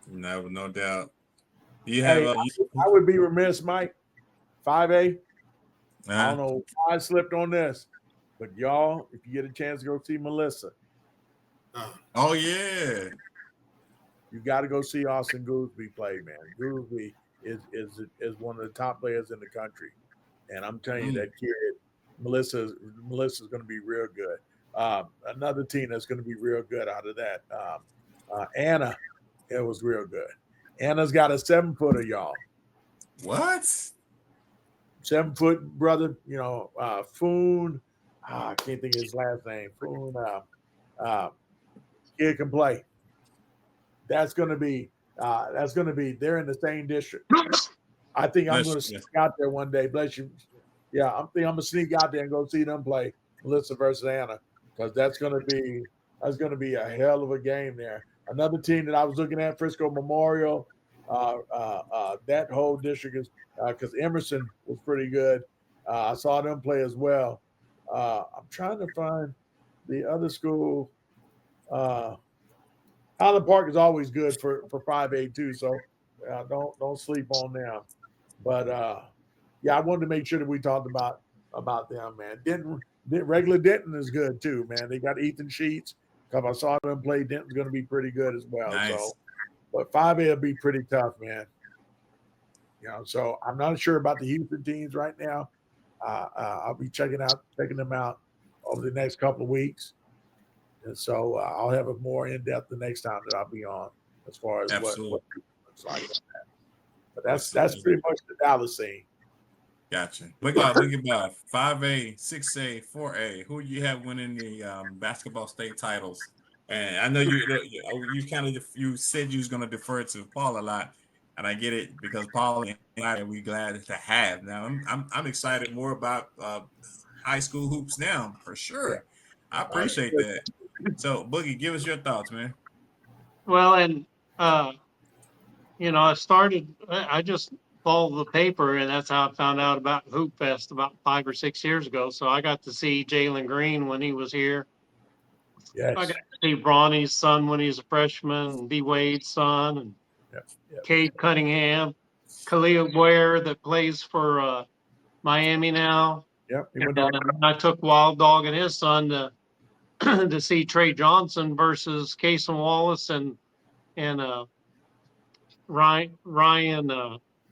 No doubt. You have Hey, I would be remiss, Mike. 5A. I don't know why I slipped on this, but y'all, if you get a chance to go see Melissa, oh yeah, you got to go see Austin Goolsby play, man. Goolsby is one of the top players in the country, and I'm telling you that kid, Melissa's going to be real good. Another team that's going to be real good out of that, Anna, it was real good. Anna's got a 7-footer, y'all. What? 7-foot brother, Foon. I can't think of his last name. Foon. Kid can play. That's going to be. They're in the same district. I think I'm going to sneak out there one day. Bless you. Yeah, I'm going to sneak out there and go see them play Melissa versus Anna, because that's going to be a hell of a game there. Another team that I was looking at, Frisco Memorial. That whole district is because Emerson was pretty good. I saw them play as well. I'm trying to find the other school. Highland Park is always good for 5A too, so don't sleep on them. But I wanted to make sure that we talked about them, man. Regular Denton is good too, man. They got Ethan Sheets. Because I saw them play, Denton's going to be pretty good as well. Nice. So, but 5A will be pretty tough, man. So I'm not sure about the Houston teams right now. I'll be checking them out over the next couple of weeks, and so I'll have it more in depth the next time that I'll be on as far as what it looks like on that. But that's pretty much the Dallas scene. Gotcha. Look about 5A, 6A, 4A. Who you have winning the basketball state titles? And I know you said you was going to defer to Paul a lot, and I get it because Paul and we glad to have. Now I'm excited more about high school hoops now for sure. Yeah. I appreciate that. So Boogie, give us your thoughts, man. Well, and I just followed the paper, and that's how I found out about Hoop Fest about 5 or 6 years ago. So I got to see Jalen Green when he was here. Yes. I got to see Bronny's son when he was a freshman, and B. Wade's son, and Cade Cunningham, Khalil Ware that plays for Miami now. Yep. I took Wild Dog and his son to see Trey Johnson versus Casey Wallace and Ryan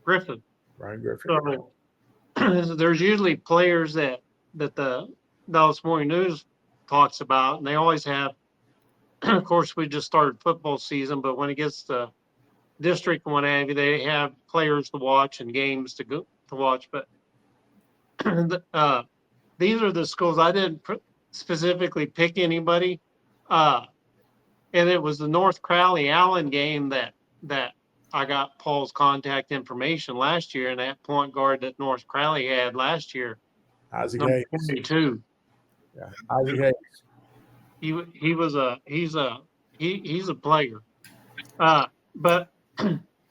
Griffin. Ryan Griffin. So there's usually players that the Dallas Morning News talks about, and they always have. Of course, we just started football season, but when it gets to district and what have you, they have players to watch and games to watch. But these are the schools. I didn't specifically pick anybody, and it was the North Crowley Allen game that I got Paul's contact information last year, and that point guard that North Crowley had last year, Isaac Hayes. 22. Yeah, Isaac Hayes. He's a player. But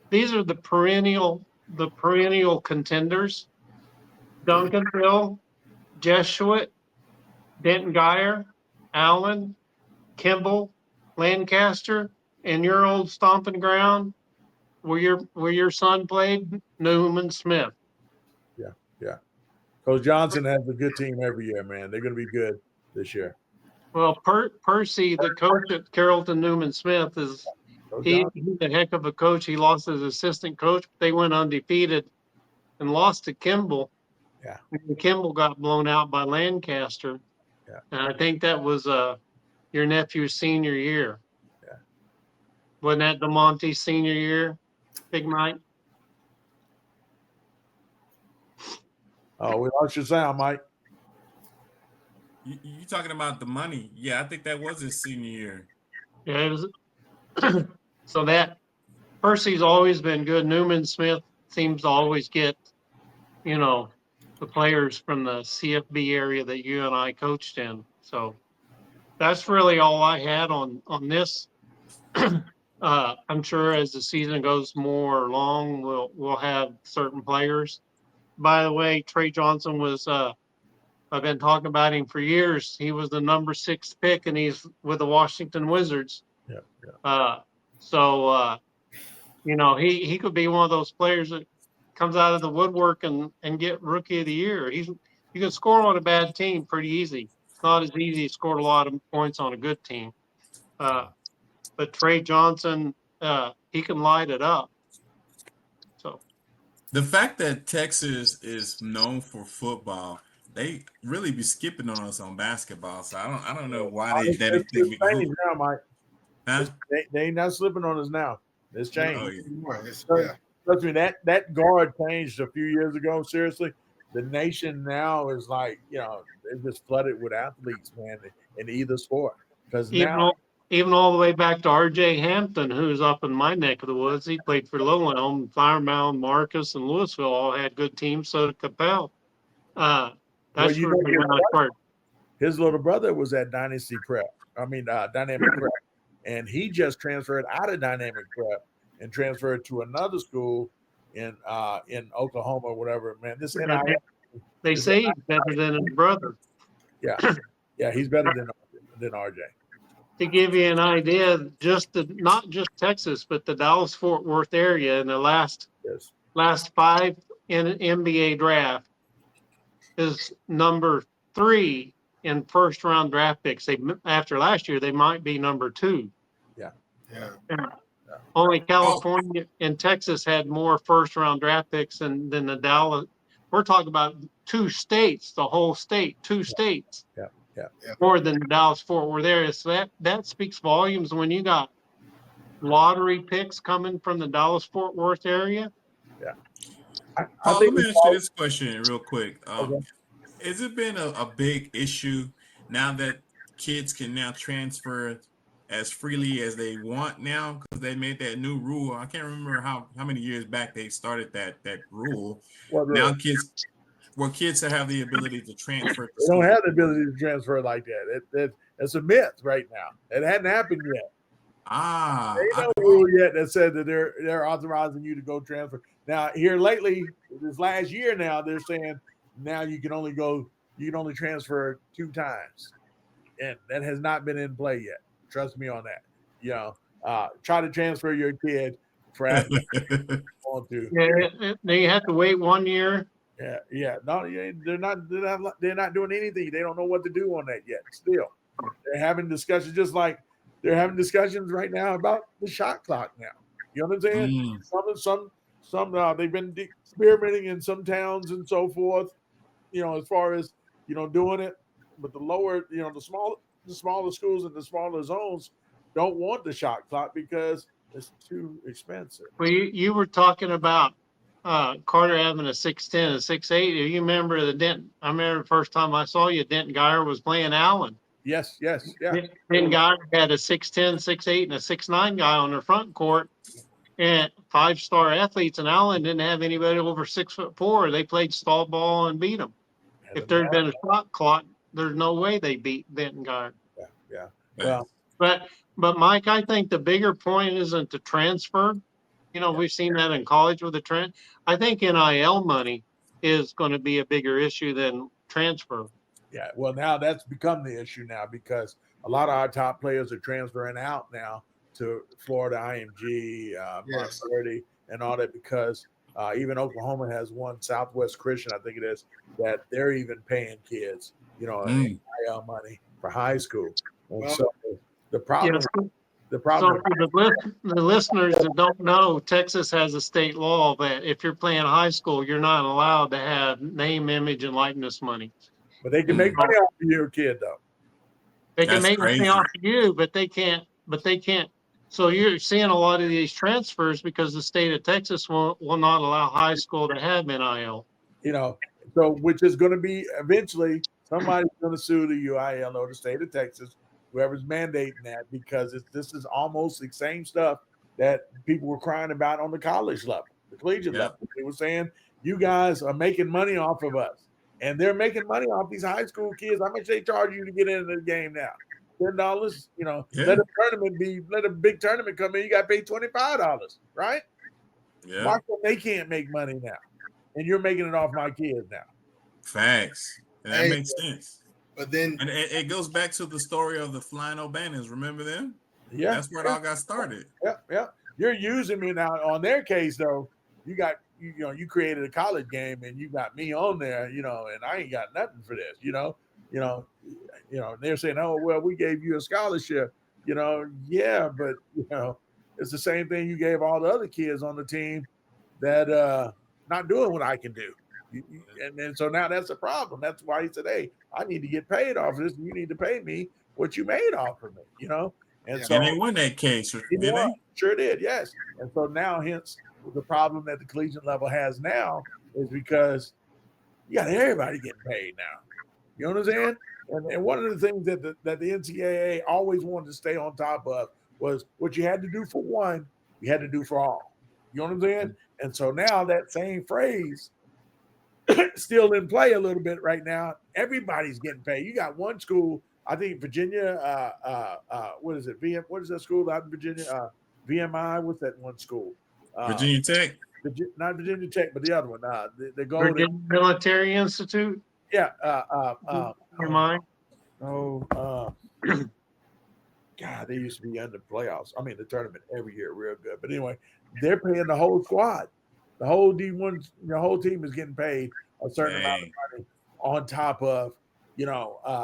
these are the perennial contenders: Duncanville, Jesuit, Denton Guyer, Allen, Kimball, Lancaster, and your old stomping ground where your son played, Newman Smith. Yeah. Coach Johnson has a good team every year, man. They're going to be good this year. Well, Percy, the coach at Carrollton Newman Smith, he's a heck of a coach. He lost his assistant coach, but they went undefeated and lost to Kimball. Yeah. And Kimball got blown out by Lancaster. Yeah. And I think that was your nephew's senior year. Yeah. Wasn't that DeMonte's senior year, Big Mike? Oh, we lost your sound, Mike. You talking about the money? Yeah, I think that was his senior year. Yeah, it was. So that Percy's always been good. Newman Smith seems to always get, you know, the players from the CFB area that you and I coached in. So that's really all I had on this. I'm sure as the season goes more long, we'll have certain players. By the way, Trey Johnson was I've been talking about him for years. He was the number 6 pick, and he's with the Washington Wizards. Yeah, yeah. So you know, he could be one of those players that comes out of the woodwork and get Rookie of the Year. You can score on a bad team pretty easy. It's not as easy to score a lot of points on a good team. But Trey Johnson, he can light it up. So The fact that Texas is known for football, they really be skipping on us on basketball. So I don't know why they didn't think we could. Changed now, Mike. Huh? They ain't not slipping on us now. It's changed. Oh, yeah. Trust me, that guard changed a few years ago. Seriously, the nation now is like, they're just flooded with athletes, man, in either sport. Because now, even all the way back to R.J. Hampton, who's up in my neck of the woods, he played for Little Elm, Firemount, Marcus, and Louisville all had good teams. So did Capel. That's his little brother was at Dynamic Prep, and he just transferred out of Dynamic Prep and transferred to another school in Oklahoma or whatever. Man, they say he's better than his brother. Yeah, he's better than RJ. To give you an idea, not just Texas, but the Dallas-Fort Worth area in the last 5 in an NBA draft is number 3 in first-round draft picks. After last year, they might be number 2. Yeah. Only California and Texas had more first-round draft picks than the Dallas. We're talking about 2 states, the whole state, 2 states. Yeah. More than the Dallas-Fort Worth area. So that speaks volumes when you got lottery picks coming from the Dallas-Fort Worth area. Yeah. Let me ask you this question real quick. Has it been a big issue now that kids can now transfer as freely as they want now because they made that new rule? I can't remember how many years back they started that rule. Now kids have the ability to transfer. They don't have the ability to transfer like that. It's a myth right now. It hadn't happened yet. They don't rule yet that said that they're authorizing you to go transfer. Now here lately, this last year now, they're saying now you can only transfer 2 times, and that has not been in play yet. Trust me on that. Try to transfer your kid for athletes. They have to wait 1 year. Yeah. No, they're not doing anything. They don't know what to do on that yet. Still, they're having discussions, just like they're having discussions right now about the shot clock. Now, you know what I'm saying? Some they've been experimenting in some towns and so forth. As far as doing it, but the lower, the smaller schools and the smaller zones don't want the shot clock because it's too expensive. Well, you were talking about Carter having a 6'10", a 6'8". Do you remember I remember the first time I saw you, Denton Geyer was playing Allen. Yes, yeah. Denton Geyer had a 6'10", 6'8", and a 6'9" guy on their front court, and 5-star athletes. And Allen didn't have anybody over 6'4". They played stall ball and beat them. If there had been a shot clock, there's no way they beat Denton Geyer. Yeah. Well, but Mike, I think the bigger point isn't the transfer. We've seen that in college with the trend. I think NIL money is going to be a bigger issue than transfer. Yeah, well, now that's become the issue now because a lot of our top players are transferring out now to Florida IMG, Marquette, and all that because even Oklahoma has one, Southwest Christian, I think it is, that they're even paying kids, NIL money for high school. And so the problem. So for the listeners that don't know, Texas has a state law that if you're playing high school, you're not allowed to have name, image, and likeness money. But they can make money off of your kid, though. They can make money off of you, but they can't. So you're seeing a lot of these transfers because the state of Texas will not allow high school to have NIL. So which is going to be eventually Somebody's going to sue the UIL or the state of Texas, whoever's mandating that, because this is almost the same stuff that people were crying about on the college level, the collegiate level. They were saying, you guys are making money off of us. And they're making money off these high school kids. How much they charge you to get into the game now? $10, let a big tournament come in, you got to pay $25, right? Yeah. Why come they can't make money now? And you're making it off my kids now. Facts. And that makes sense. But then and it goes back to the story of the Flying O'Bannons. Remember them? Yeah. That's where it all got started. Yeah. You're using me now. On their case, though, you created a college game and you got me on there, and I ain't got nothing for this, they're saying, oh, well, we gave you a scholarship, yeah, but it's the same thing you gave all the other kids on the team that not doing what I can do. And so now that's a problem. That's why he said, hey, I need to get paid off of this, and you need to pay me what you made off of me, And so they won that case, didn't they? Sure did, yes. And so now, hence, the problem that the collegiate level has now is because you got everybody getting paid now. You know what I'm saying? And one of the things that the NCAA always wanted to stay on top of was what you had to do for one, you had to do for all. You know what I'm saying? And so now that same phrase still in play a little bit right now. Everybody's getting paid. You got one school, I think Virginia, what is it? What is that school out in Virginia? VMI, what's that one school? Virginia Tech? Not Virginia Tech, but the other one. The Virginia Military Institute? Yeah. Your mind? God, they used to be in the playoffs. I mean, the tournament every year, real good. But anyway, they're paying the whole squad. The whole D1, the whole team is getting paid a certain amount of money on top of,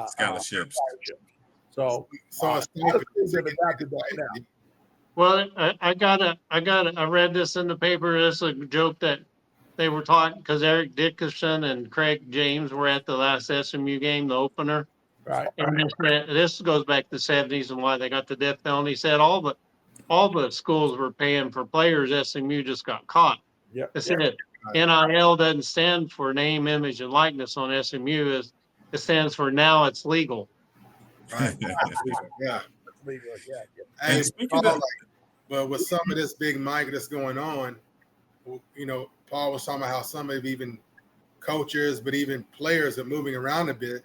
scholarships. So Well, I read this in the paper. It's a joke that they were talking because Eric Dickerson and Craig James were at the last SMU game, the opener. Right. And this goes back to the 70s and why they got the death penalty. He said all the schools were paying for players. SMU just got caught. Yep. They said NIL doesn't stand for name, image, and likeness on SMU. It stands for now it's legal. Right. Yeah. And speaking of, but with some of this big mic that's going on, Paul was talking about how some of even coaches, but even players are moving around a bit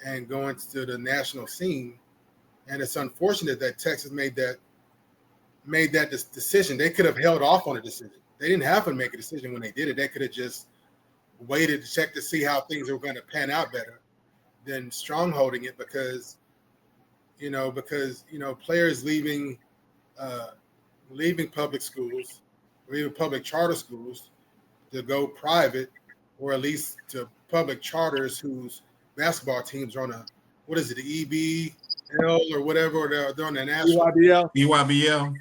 and going to the national scene. And it's unfortunate that Texas made that decision. They could have held off on a decision. They didn't have to make a decision when they did it. They could have just waited to check to see how things were going to pan out better than strongholding it because players leaving public schools or even public charter schools to go private or at least to public charters whose basketball teams are on the EBL or whatever, or they're on the national EYBL.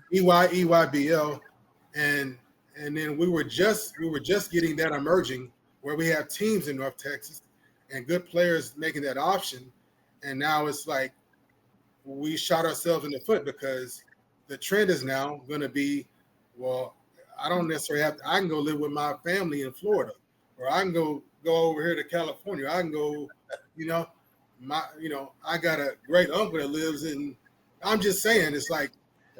And then we were just getting that emerging where we have teams in North Texas and good players making that option. And now it's like we shot ourselves in the foot because the trend is now going to be, well, I don't necessarily I can go live with my family in Florida, or I can go over here to California. I can go, I got a great uncle that lives in, I'm just saying, it's like,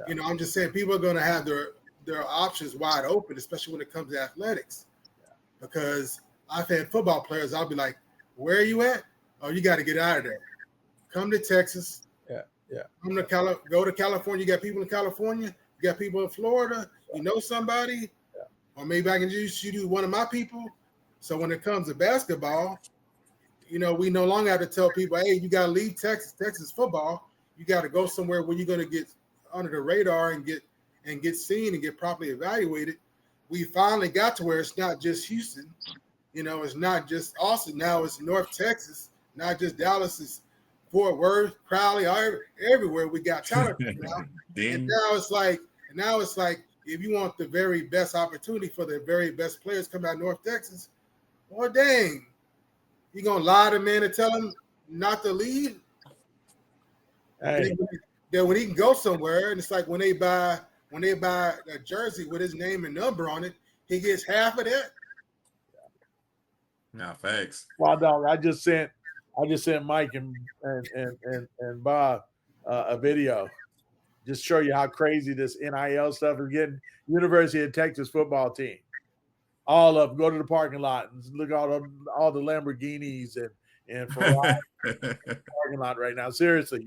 I'm just saying people are going to have their options wide open, especially when it comes to athletics. Because I've had football players, I'll be like, where are you at? Oh, you got to get out of there. Come to Texas. Yeah. Go to California. You got people in California. You got people in Florida. You know somebody. Yeah. Or maybe I can just you do one of my people. So when it comes to basketball, we no longer have to tell people, hey, you got to leave Texas football. You got to go somewhere where you're going to get under the radar and get seen and get properly evaluated. We finally got to where it's not just Houston. It's not just Austin. Now it's North Texas, not just Dallas. It's Fort Worth, Crowley, everywhere we got talent now. And now it's like, if you want the very best opportunity for the very best players coming out of North Texas, well, dang, you gonna lie to men and tell him not to leave? Hey. Then when he can go somewhere, and it's like when they buy a jersey with his name and number on it, he gets half of that. No, thanks. Well, dog, I just sent I just sent Mike and Bob a video. Just show you how crazy this NIL stuff is getting. University of Texas football team. All of them go to the parking lot and look at all the Lamborghinis and Ferrari parking lot right now. Seriously,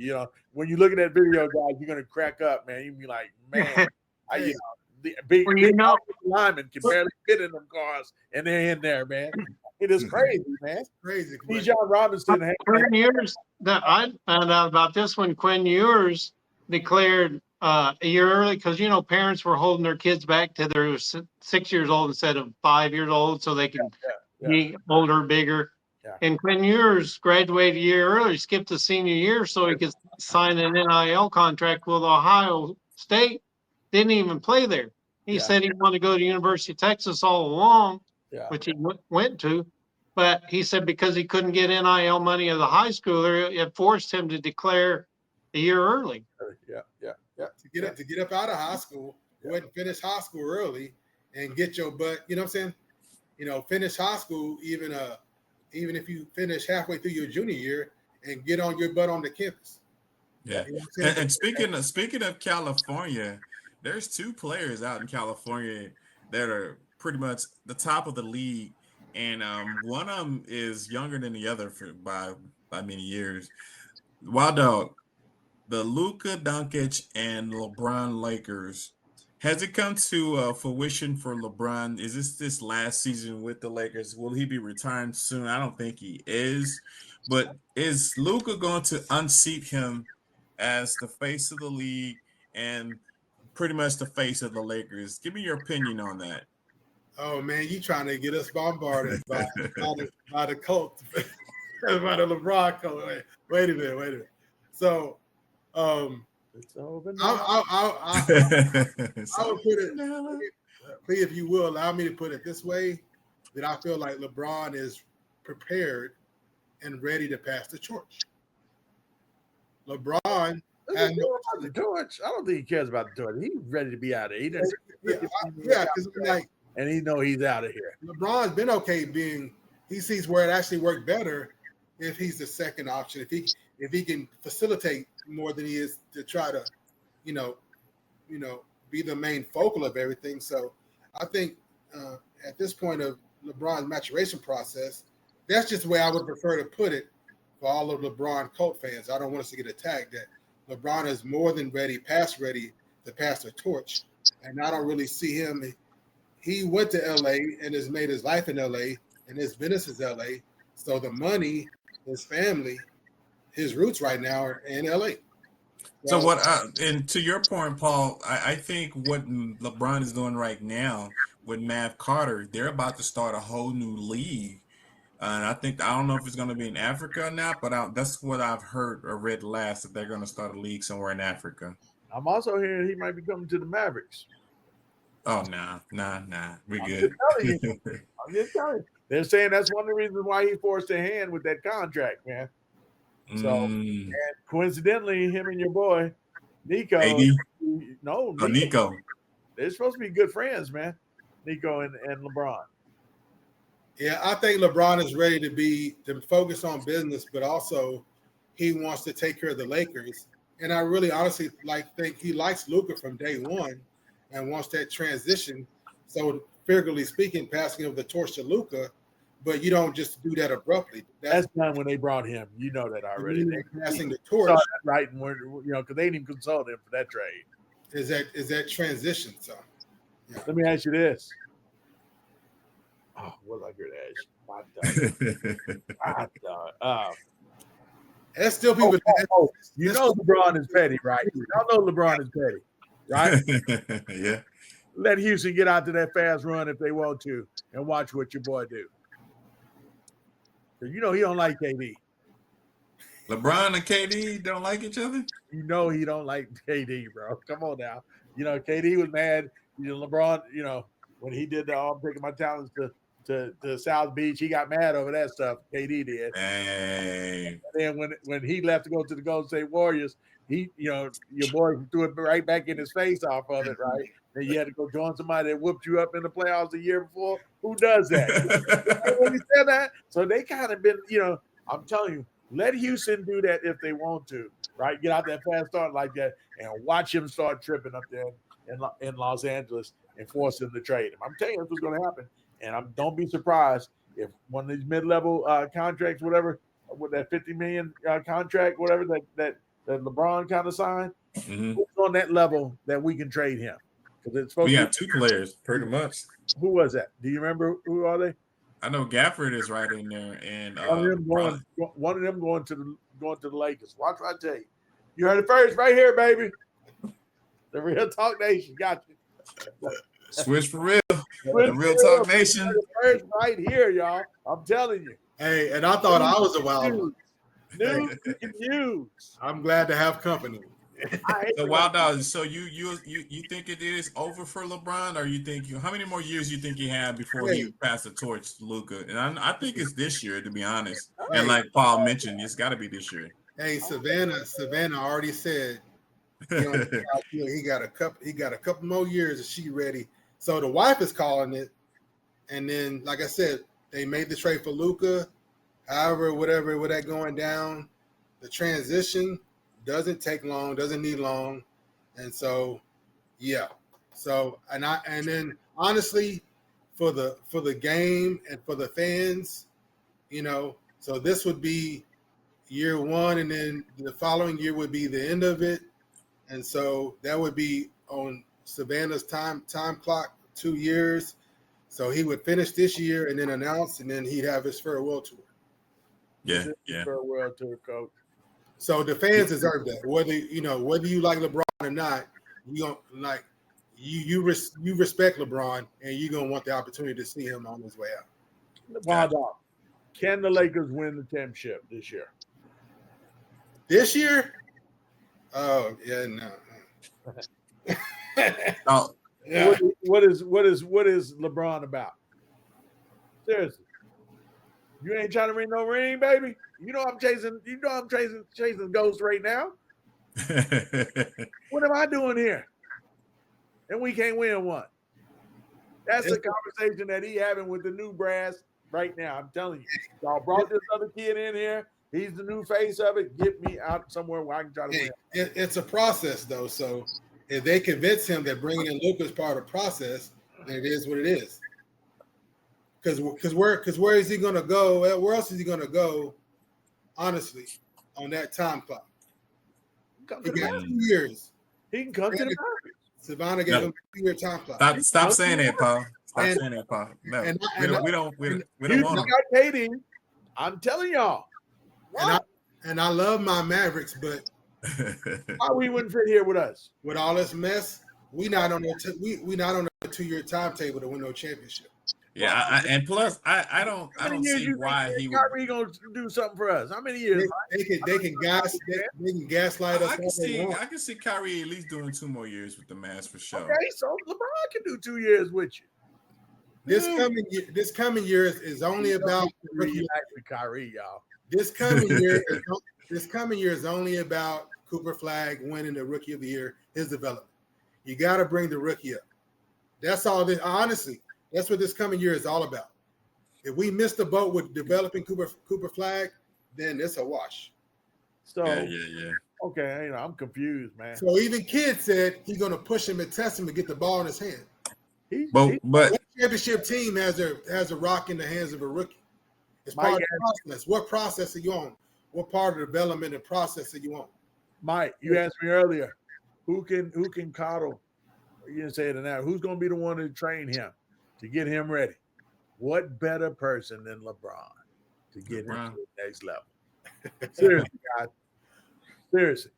when you look at that video, guys, you're gonna crack up, man. You'll be like, man, the big linemen can barely fit in them cars, and they're in there, man. It is crazy, man. Crazy. PJ Robinson had Quinn Ewers. I found out about this when Quinn Ewers declared a year early because parents were holding their kids back till they're 6 years old instead of 5 years old, so they can be older, bigger. Yeah. And Quinn Ewers graduated a year early, skipped the senior year so he could sign an NIL contract with Ohio State. Didn't even play there. He said he wanted to go to University of Texas all along, which he went to. But he said because he couldn't get NIL money as a high schooler, it forced him to declare a year early. To get up out of high school, go ahead and finish high school early and get your butt, you know what I'm saying? Finish high school even if you finish halfway through your junior year and get on your butt on the campus. Yeah. And speaking of California, there's two players out in California that are pretty much the top of the league. And one of them is younger than the other by many years. Wild Dog, the Luka Doncic and LeBron Lakers. Has it come to fruition for LeBron? Is this last season with the Lakers? Will he be retiring soon? I don't think he is. But is Luka going to unseat him as the face of the league and pretty much the face of the Lakers? Give me your opinion on that. Oh man, you trying to get us bombarded by the cult, by the LeBron cult. Wait a minute. So, it's over I would put it, please, if you will, allow me to put it this way, that I feel like LeBron is prepared and ready to pass the torch. LeBron has the torch. I don't think he cares about the torch. He's ready to be out of here. Because and he know he's out of here. LeBron's been okay he sees where it actually worked better if he's the second option. If he can facilitate more than he is to try to, be the main focal of everything. So I think at this point of LeBron's maturation process, that's just the way I would prefer to put it for all of LeBron cult fans. I don't want us to get attacked that LeBron is more than ready to pass the torch. And I don't really see him. He went to LA and has made his life in LA, and his business is LA. So the money, his family, his roots right now are in LA. So what? And to your point, Paul, I think what LeBron is doing right now with Mav Carter, they're about to start a whole new league. And I don't know if it's going to be in Africa or not, but that's what I've heard or read last, that they're going to start a league somewhere in Africa. I'm also hearing he might be coming to the Mavericks. Oh, nah. We're good. I'm just telling you. They're saying that's one of the reasons why he forced their hand with that contract, man. So, and coincidentally, him and your boy, Nico. Nico. They're supposed to be good friends, man. Nico and LeBron. Yeah, I think LeBron is ready to focus on business, but also he wants to take care of the Lakers. And I really honestly think he likes Luka from day one and wants that transition. So figuratively speaking, passing of the torch to Luka, but you don't just do that abruptly. That's done when they brought him. You know that already. Passing the torch, right? And because they didn't even consult him for that trade. Is that transition? So, yeah. Let me ask you this. Oh, what I hear that? That's still people. You know LeBron is petty, right? Y'all know LeBron is petty, right? Yeah. Let Houston get out to that fast run if they want to, and watch what your boy do. Because he don't like KD. LeBron and KD don't like each other? He don't like KD, bro. Come on now. KD was mad. LeBron, when he did the I'm taking my talents to South Beach, he got mad over that stuff. KD did. Dang. And then when he left to go to the Golden State Warriors, your boy threw it right back in his face off of it, right? And you had to go join somebody that whooped you up in the playoffs the year before. Who does that? When he said that, so they kind of been, I'm telling you, Let Houston do that if they want to, right? Get out that fast start like that and watch him start tripping up there in Los Angeles and force him to trade him. I'm telling you, that's what's going to happen. And don't be surprised if one of these mid-level contracts, whatever, with that $50 million contract, whatever that LeBron kind of signed, who's on that level that we can trade him. Because it's supposed We to got two players, pretty much. Who was that? Do you remember who are they? I know Gafford is right in there, and one of them going to the Lakers. Watch what I tell you. You heard it first, right here, baby. The Real Talk Nation got you. Swish for real. The Real Talk Nation. First, right here, y'all. I'm telling you. Hey, and I thought I was a wild one. News you can use. I'm glad to have company. So Wild Dog, so you think it is over for LeBron, or you think how many more years you think he had before he passed the torch to Luka? And I think it's this year, to be honest. And like Paul mentioned, it's got to be this year. Hey, Savannah already said he got a couple more years. Is she ready? So the wife is calling it, and then like I said, they made the trade for Luka. However, whatever with that going down, the transition doesn't take long, doesn't need long, and so yeah. So and then honestly, for the game and for the fans, so this would be year one, and then the following year would be the end of it, and so that would be on Savannah's time clock 2 years. So he would finish this year and then announce, and then he'd have his farewell tour. Yeah. Farewell tour, coach. So the fans deserve that. Whether you like LeBron or not, you respect LeBron, and you're gonna want the opportunity to see him on his way out. Wild Dog. Can the Lakers win the championship this year? This year? Oh yeah, no. Oh, Yeah. What is LeBron about? Seriously. You ain't trying to win no ring, baby. I'm chasing ghosts right now. What am I doing here? And we can't win one. That's the conversation that he having with the new brass right now. I'm telling you. Y'all brought this other kid in here. He's the new face of it. Get me out somewhere where I can try to win. It's a process, though. So if they convince him that bringing in Luka is part of the process, then it is what it is. Because where is he going to go? Where else is he going to go, honestly, on that time clock? He got 2 years. He can come to the Mavs. Savannah gave him a 2-year time clock. Stop saying that, Paul. Stop saying that, Paul. No, we don't want him. got KD. I'm telling y'all. And I love my Mavericks, but why we wouldn't fit here with us? with all this mess, we not on a 2-year timetable to win no championship. Yeah, and plus, I don't see why he would. Kyrie gonna do something for us? How many years? They can gaslight us. I can see Kyrie at least doing 2 more years with the Mavs for sure. Okay, so LeBron can do 2 years with you. This coming year is only about Kyrie, y'all. This coming year is only about Cooper Flag winning the Rookie of the Year, his development. You got to bring the rookie up. That's all. Honestly, that's what this coming year is all about. If we miss the boat with developing Cooper Flag, then it's a wash. So yeah. Okay, I'm confused, man. So even Kidd said he's going to push him and test him to get the ball in his hand. But what championship team has a rock in the hands of a rookie? It's part of the process. What process are you on? What part of development and process are you on? Mike, you asked me earlier, who can coddle? You didn't say it now. Who's going to be the one to train him to get him ready? What better person than LeBron to get him to the next level? Seriously, guys. Seriously.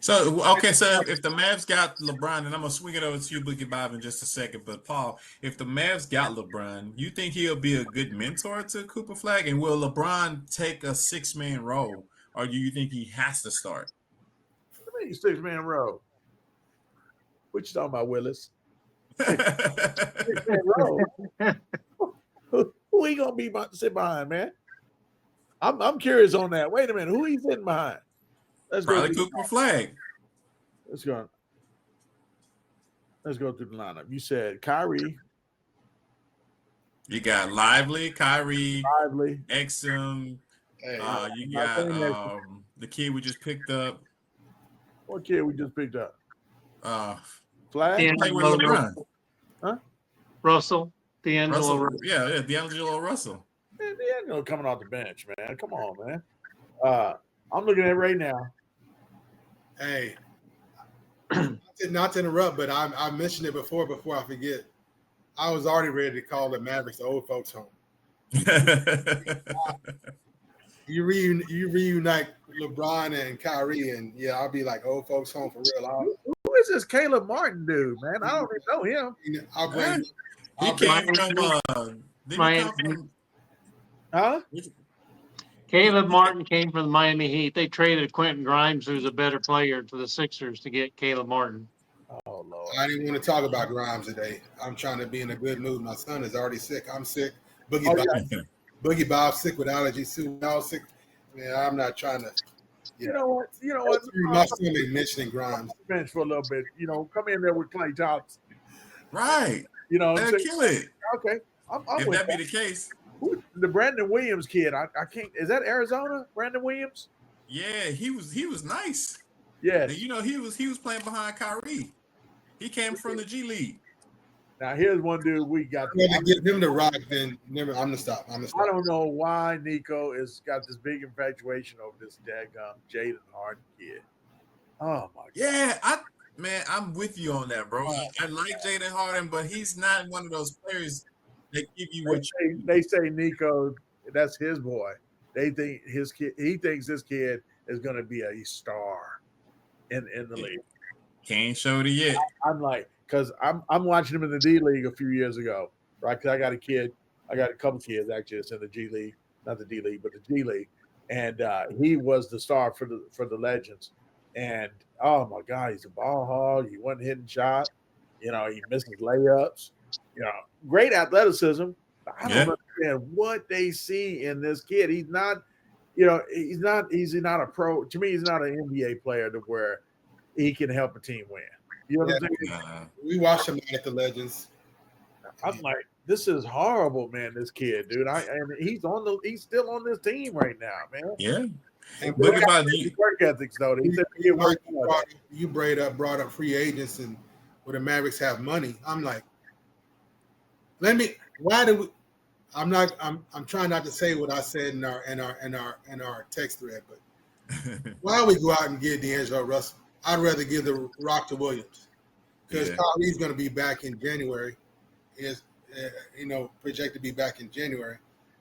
So if the Mavs got LeBron, and I'm gonna swing it over to you, Boogie Bob, in just a second. But Paul, if the Mavs got LeBron, you think he'll be a good mentor to Cooper Flag, and will LeBron take a 6-man role, or do you think he has to start? What do you mean 6-man role? What you talking about, Willis? 6-man role. Who he gonna be sit behind, man? I'm curious on that. Wait a minute, who he sitting behind? Let's Probably go Cooper Flag. Let's go through the lineup. You said Kyrie. You got Lively, Kyrie, Exum, Hey, You I'm not got saying that. the kid we just picked up. What kid we just picked up? Flag? He played with D'Angelo LeBron. Huh? Russell, D'Angelo Russell, Russell. yeah, D'Angelo Russell. Man, D'Angelo coming off the bench, man. Come on, man. I'm looking at it right now. Hey, not to interrupt, but I mentioned it before I forget. I was already ready to call the Mavericks the old folks home. You reunite LeBron and Kyrie, and yeah, I'll be like old folks home for real. Who is this Caleb Martin dude, man? I don't even know him. I'll blame. He came from didn't he come from Huh? Caleb Martin came from the Miami Heat. They traded Quentin Grimes, who's a better player, to the Sixers to get Caleb Martin. Oh Lord. I didn't want to talk about Grimes today. I'm trying to be in a good mood. My son is already sick. I'm sick. Boogie Bob's sick with allergies too. We all sick. Man, I'm not trying to. You know what? My stomach mentioning Grimes. Bench for a little bit. Come in there with Klay Thompson. right. You know, They'll kill it. Okay, I'm If with that be the case. the Brandon Williams kid. I can't. Is that Arizona? Brandon Williams? Yeah, he was nice. Yes. He was playing behind Kyrie. He came from the G League. Now here's one dude we got. I'm going to give him the rock. Then never. I'm gonna stop. I don't know why Nico has got this big infatuation over this daggum Jaden Harden kid. Oh my God. Yeah, I'm with you on that, bro. I like Jaden Harden, but he's not one of those players that give you what They say Nico, that's his boy. They think his kid. He thinks this kid is going to be a star in the league. Can't show it yet. I'm like, because I'm watching him in the D League a few years ago, right? Because I got a couple kids actually that's in the G League, not the D League, but the G League, and he was the star for the Legends. And oh my God, he's a ball hog. He wasn't hitting shots. He misses layups. Great athleticism. I don't understand what they see in this kid. He's not a pro. To me, he's not an NBA player to where he can help a team win. You know what I'm saying? We watched him at the Legends. I'm like, this is horrible, man. This kid, dude. And he's he's still on this team right now, man. Yeah. And Look about you. Work ethics, though. You brought up free agents and where the Mavericks have money. I'm like, I'm trying not to say what I said in our text thread, but why don't we go out and get D'Angelo Russell? I'd rather give the rock to Williams because Kyrie's going to be back in January. Is projected to be back in January.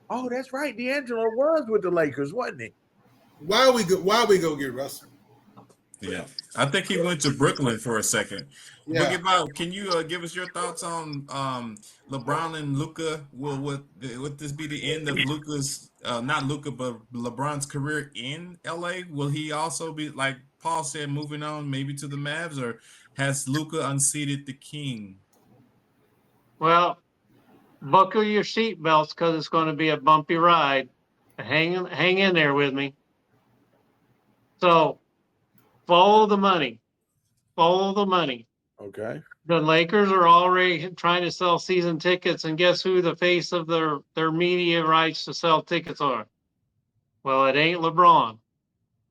Oh, that's right. D'Angelo was with the Lakers, wasn't he? Why we go get Russell? Yeah, I think he went to Brooklyn for a second. Yeah. Bob, can you give us your thoughts on LeBron and Luka? Would this be the end of Luka's, not Luka, but LeBron's career in LA? Will he also be, like Paul said, moving on maybe to the Mavs, or has Luka unseated the king? Well, buckle your seatbelts because it's going to be a bumpy ride. Hang in there with me. So, follow the money. Follow the money. Okay. The Lakers are already trying to sell season tickets, and guess who the face of their media rights to sell tickets are? Well, it ain't LeBron.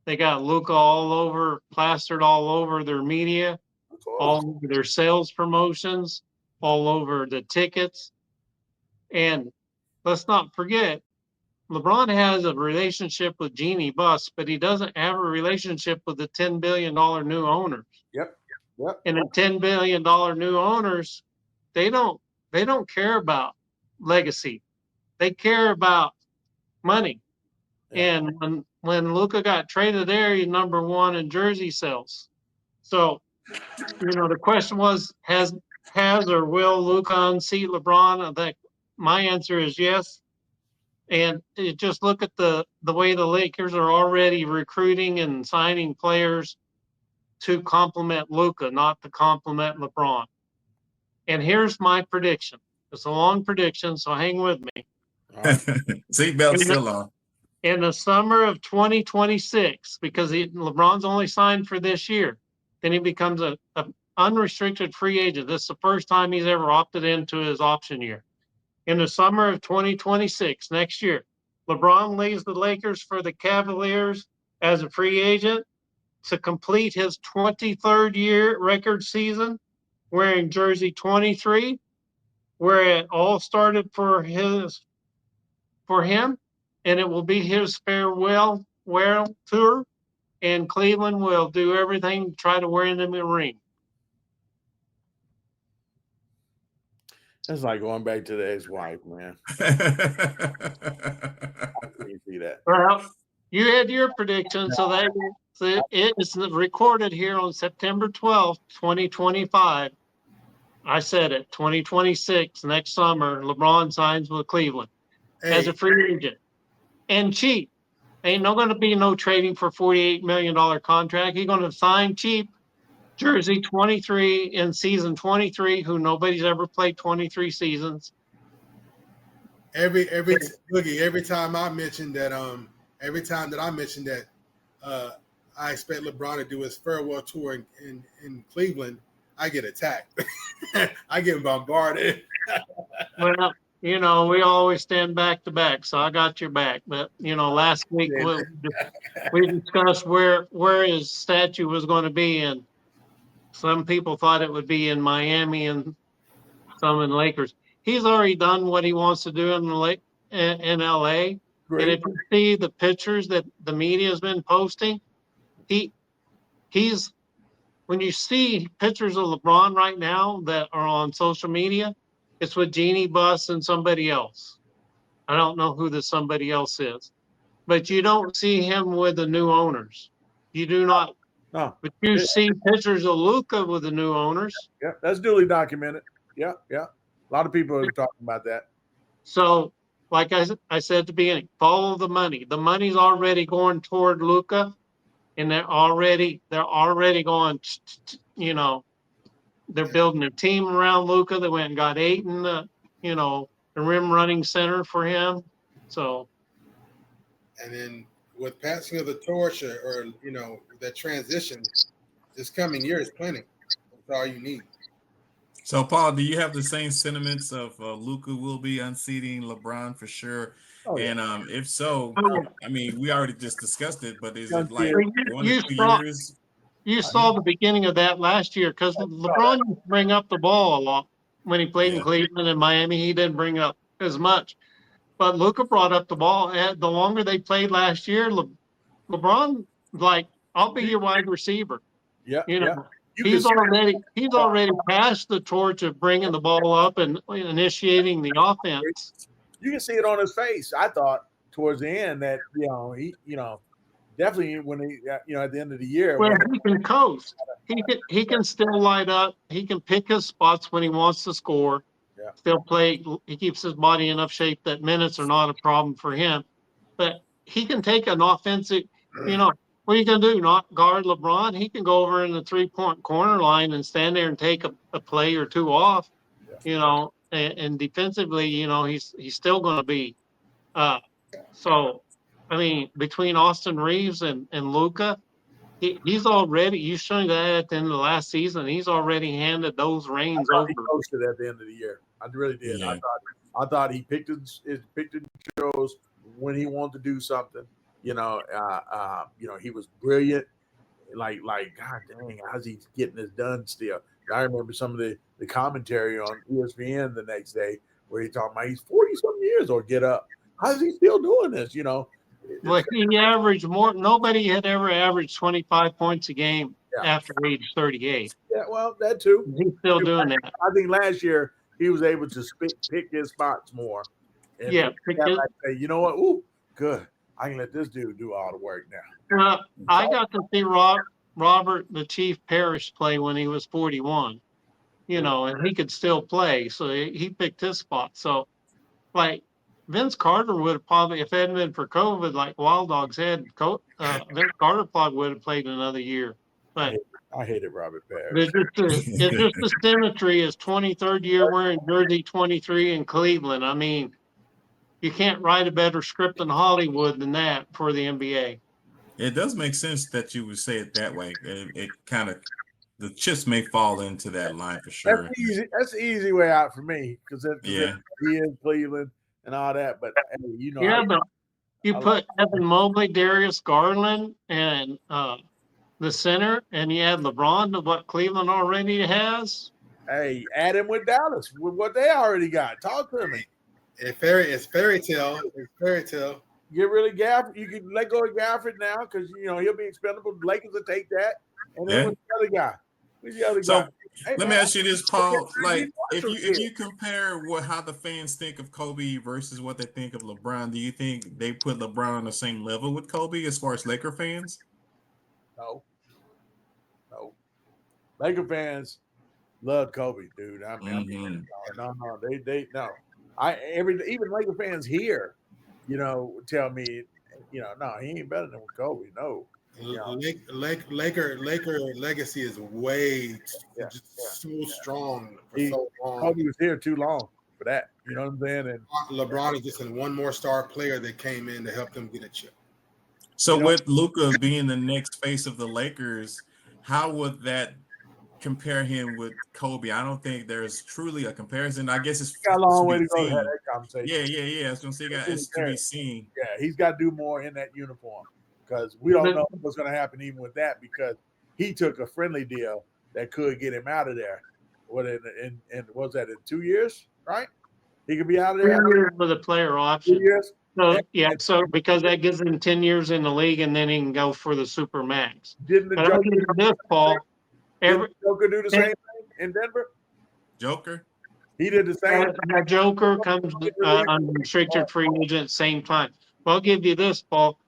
They got Luka plastered all over their media, all over their sales promotions, all over the tickets. And let's not forget, LeBron has a relationship with Jeannie Buss, but he doesn't have a relationship with the $10 billion new owners. Yep. And the $10 billion new owners, they don't care about legacy. They care about money. Yeah. And when Luka got traded there, he's number one in jersey sales. So, the question was, has or will Luka unseat LeBron? My answer is yes. And just look at the way the Lakers are already recruiting and signing players to complement Luka, not to complement LeBron. And here's my prediction. It's a long prediction, so hang with me. Seatbelt still on. In the summer of 2026, because LeBron's only signed for this year, then he becomes an unrestricted free agent. This is the first time he's ever opted into his option year. In the summer of 2026, next year, LeBron leaves the Lakers for the Cavaliers as a free agent to complete his 23rd year record season wearing jersey 23, where it all started for him, and it will be his farewell tour. And Cleveland will do everything to try to win him a ring. That's like going back to the ex-wife, man. I can't see that. Well, you had your prediction, so it is recorded here on September 12th, 2025. I said it, 2026, next summer, LeBron signs with Cleveland as a free agent. And cheap. Ain't going to be no trading for $48 million contract. He's going to sign cheap. Jersey 23 in season 23, who nobody's ever played 23 seasons. Every time I mentioned that I expect LeBron to do his farewell tour in Cleveland, I get attacked. I get bombarded. Well, we always stand back to back, so I got your back. But last week we discussed where his statue was going to be, and some people thought it would be in Miami and some in Lakers. He's already done what he wants to do in LA. Great. And if you see the pictures that the media has been posting, he's when you see pictures of LeBron right now that are on social media, it's with Jeannie Buss and somebody else. I don't know who the somebody else is, but you don't see him with the new owners. You do not. No. But you see pictures of Luka with the new owners. Yeah, that's duly documented. Yeah. A lot of people are talking about that. So, like I said at the beginning, follow the money. The money's already going toward Luka, and they're already going. They're building a team around Luka. They went and got Ayton, the rim running center for him. So, and then with passing of the torch or that transition, this coming year is plenty. That's all you need. So, Paul, do you have the same sentiments of Luka will be unseating LeBron for sure? Oh, yeah. And if so, I mean, we already just discussed it, but is it like 1 to 2 years? You saw the beginning of that last year because LeBron used to bring up the ball a lot when he played in Cleveland and Miami. He didn't bring up as much, but Luka brought up the ball. And the longer they played last year, LeBron I'll be your wide receiver. Yeah, He's already passed the torch of bringing the ball up and initiating the offense. You can see it on his face. I thought towards the end that he definitely when he at the end of the year. Well, he can coast. He can still light up. He can pick his spots when he wants to score. Yeah. Still play. He keeps his body in enough shape that minutes are not a problem for him. But he can take an offensive. What are you going to do? Not guard LeBron? He can go over in the 3-point corner line and stand there and take a play or two off. Yeah. And defensively, he's still going to be. So, I mean, between Austin Reeves and Luka, he's already. You showed that at the end of the last season. He's already handed those reins over. He coasted at the end of the year. I really did. Yeah. I thought he picked his shows when he wanted to do something. He was brilliant. Like, God dang, how's he getting this done still? I remember some of the commentary on ESPN the next day where he talked about he's 40-something years old. Get up. How's he still doing this? Well, he averaged more. Nobody had ever averaged 25 points a game after age 38. Yeah, well, that too. He's still doing that. I think last year he was able to pick his spots more. And say, you know what? Ooh, good. I can let this dude do all the work now. Well, I got to see Robert the Chief Parrish play when he was 41, and he could still play. So he picked his spot. So, Vince Carter would have probably, if it hadn't been for COVID, like Wild Dogs had, Vince Carter probably would have played another year. But I hated Robert Parrish. It's just the symmetry. His 23rd year wearing jersey 23 in Cleveland. I mean, you can't write a better script in Hollywood than that for the NBA. It does make sense that you would say it that way. It kind of, the chips may fall into that line for sure. That's easy. That's the easy way out for me because he is Cleveland and all that. But You put Evan Mobley, Darius Garland, and the center, and you add LeBron to what Cleveland already has. Hey, add him with Dallas with what they already got. Talk to me. It's fairy tale. It's fairy tale. Get rid of Gafford. You can let go of Gafford now because he'll be expendable. The Lakers will take that. And then what's the other guy? Who's the other guy? Hey, let me ask you this, Paul. Like, if you compare how the fans think of Kobe versus what they think of LeBron, do you think they put LeBron on the same level with Kobe as far as Laker fans? No. Laker fans love Kobe, dude. I mean, no. Even Laker fans here, tell me, no, he ain't better than Kobe. No. Laker legacy is way so strong for so long. Kobe was here too long for that. You know what I'm saying? And LeBron is just one more star player that came in to help them get a chip. So with Luka being the next face of the Lakers, how would that compare him with Kobe? I don't think there's truly a comparison. I guess it's got a long way to go to have that conversation. Yeah. I was gonna say it's to be seen. Yeah, he's got to do more in that uniform because we don't know what's going to happen even with that because he took a friendly deal that could get him out of there. What in was that in 2 years? Right? He could be out of there 2 years with a player option. 2 years. So because that gives him 10 years in the league, and then he can go for the super max. Didn't the Joker do the same thing in Denver? Joker? He did the same. Joker comes under restricted free agent same time. Well, I'll give you this, Paul.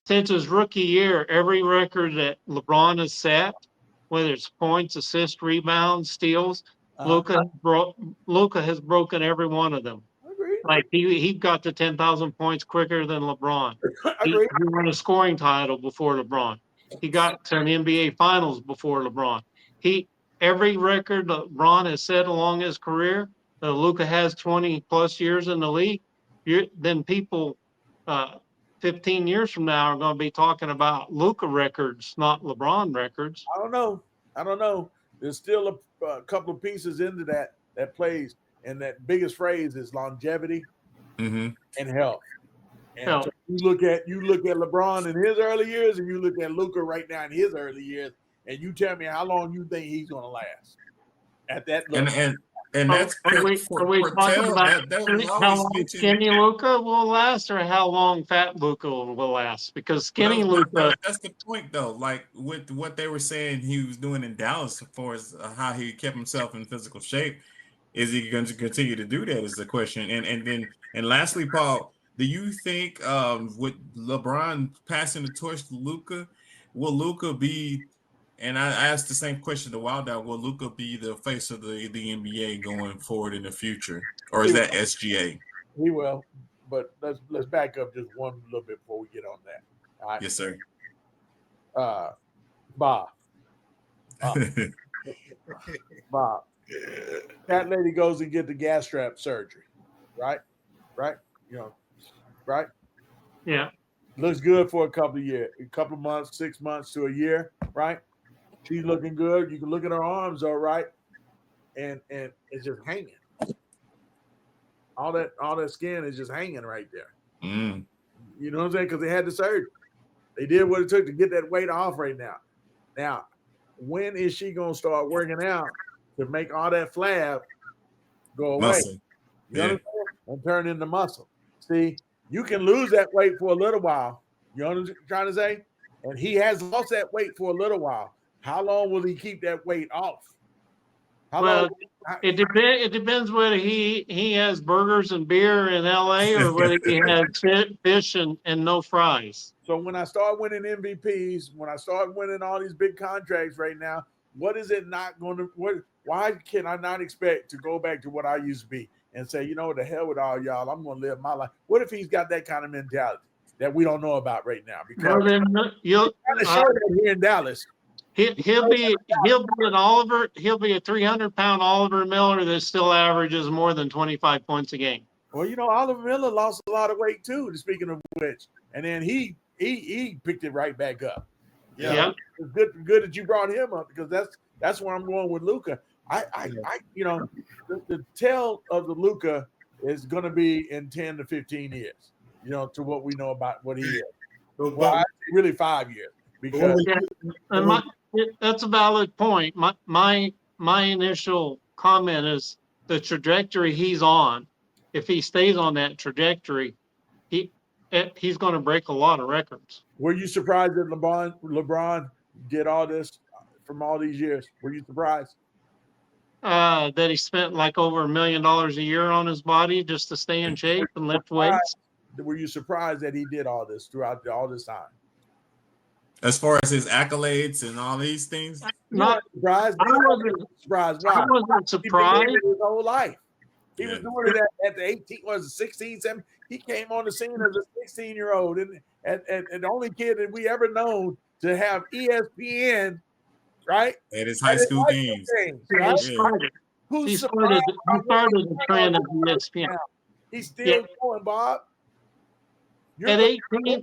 Since his rookie year, every record that LeBron has set, whether it's points, assists, rebounds, steals, Luka has broken every one of them. Like he got to 10,000 points quicker than LeBron. He won a scoring title before LeBron. He got to an NBA Finals before LeBron. Every record LeBron has set along his career, Luka has 20 plus years in the league. Then people 15 years from now are going to be talking about Luka records, not LeBron records. I don't know. There's still a couple of pieces into that plays. And that biggest phrase is longevity and health. And so you look at LeBron in his early years, and you look at Luka right now in his early years, and you tell me how long you think he's going to last at that level. And that's are we talking about how long skinny Luka will last, or how long fat Luka will last? Because skinny Luka. That's the point, though. Like with what they were saying, he was doing in Dallas as far as how he kept himself in physical shape. Is he going to continue to do that is the question. And lastly, Paul, do you think with LeBron passing the torch to Luka, will Luka be, and I asked the same question a while back, will Luka be the face of the NBA going forward in the future? Or is that SGA? He will, but let's back up just one little bit before we get on that. All right? Yes, sir. Bob. That lady goes and get the gas strap surgery, right? Right? Right? Yeah. Looks good for a couple of months, 6 months to a year, right? She's looking good. You can look at her arms, all right, and it's just hanging. All that skin is just hanging right there. Mm. You know what I'm saying? Because they had the surgery. They did what it took to get that weight off right now. Now, when is she gonna start working out to make all that flab go away? Muscle. You understand? And turn into muscle. See, you can lose that weight for a little while. You know what I'm trying to say? And he has lost that weight for a little while. How long will he keep that weight off? It depends whether he has burgers and beer in LA or whether he has fish and no fries. So when I start winning MVPs, when I start winning all these big contracts right now, what is it not going to why can I not expect to go back to what I used to be and say, you know, the hell with all y'all, I'm going to live my life? What if he's got that kind of mentality that we don't know about right now? Because you'll show that here in Dallas. He'll be an Oliver. He'll be a 300-pound Oliver Miller that still averages more than 25 points a game. Well, you know, Oliver Miller lost a lot of weight too. Speaking of which, and then he picked it right back up. Yeah. It's good that you brought him up because that's where I'm going with Luka. I you know, the tale of the Luka is going to be in 10 to 15 years. to what we know about what he is. But, Well, actually, really 5 years because And that's a valid point. My initial comment is the trajectory he's on. If he stays on that trajectory, he's going to break a lot of records. were you surprised that LeBron did all this from all these years? Were you surprised? That he spent like over $1 million a year on his body just to stay in shape and lift weights. Were you surprised that he did all this throughout all this time? As far as his accolades and all these things, Not surprised. I wasn't surprised. I Why? wasn't He been surprised. doing it his whole life. He Yeah. was doing it at the 18, was it 16, 17? He came on the scene as a 16-year-old and the only kid that we ever known to have ESPN, right? at his high school games. Right? He started, Who's he surprised started, about he what started he's the doing trend of on ESPN. now? He's still Yeah. going, Bob. At 18,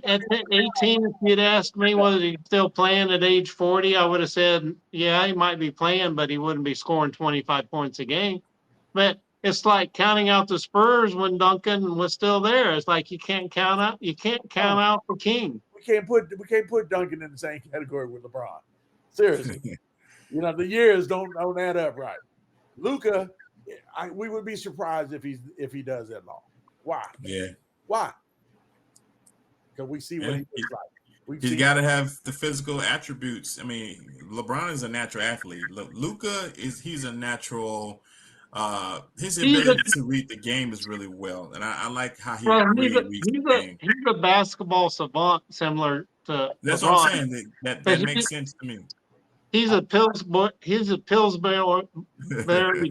if you'd asked me whether he's still playing at age 40, I would have said, yeah, he might be playing, but he wouldn't be scoring 25 points a game. But it's like counting out the Spurs when Duncan was still there. It's like you can't count out the king. We can't put Duncan in the same category with LeBron. Seriously. The years don't add up right. Luka, we would be surprised if he does that long. Why? Yeah. Why? Because we see what he looks like. He's got to have the physical attributes. I mean, LeBron is a natural athlete. Luka he's a natural. His ability to read the game is really well, and I like how he reads the game. He's a basketball savant, similar to That's LeBron. what I'm saying. That makes sense to me. He's a Pillsbury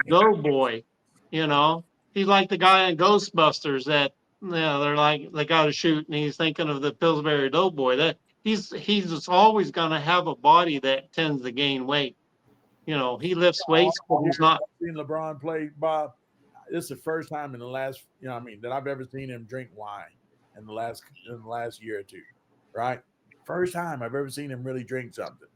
go boy. He's like the guy in Ghostbusters that they're like they got to shoot, and he's thinking of the Pillsbury Doughboy. That he's always going to have a body that tends to gain weight. He lifts weights, but he's not. I've seen LeBron play, Bob. This is the first time in the last, that I've ever seen him drink wine in the last year or two, right? First time I've ever seen him really drink something.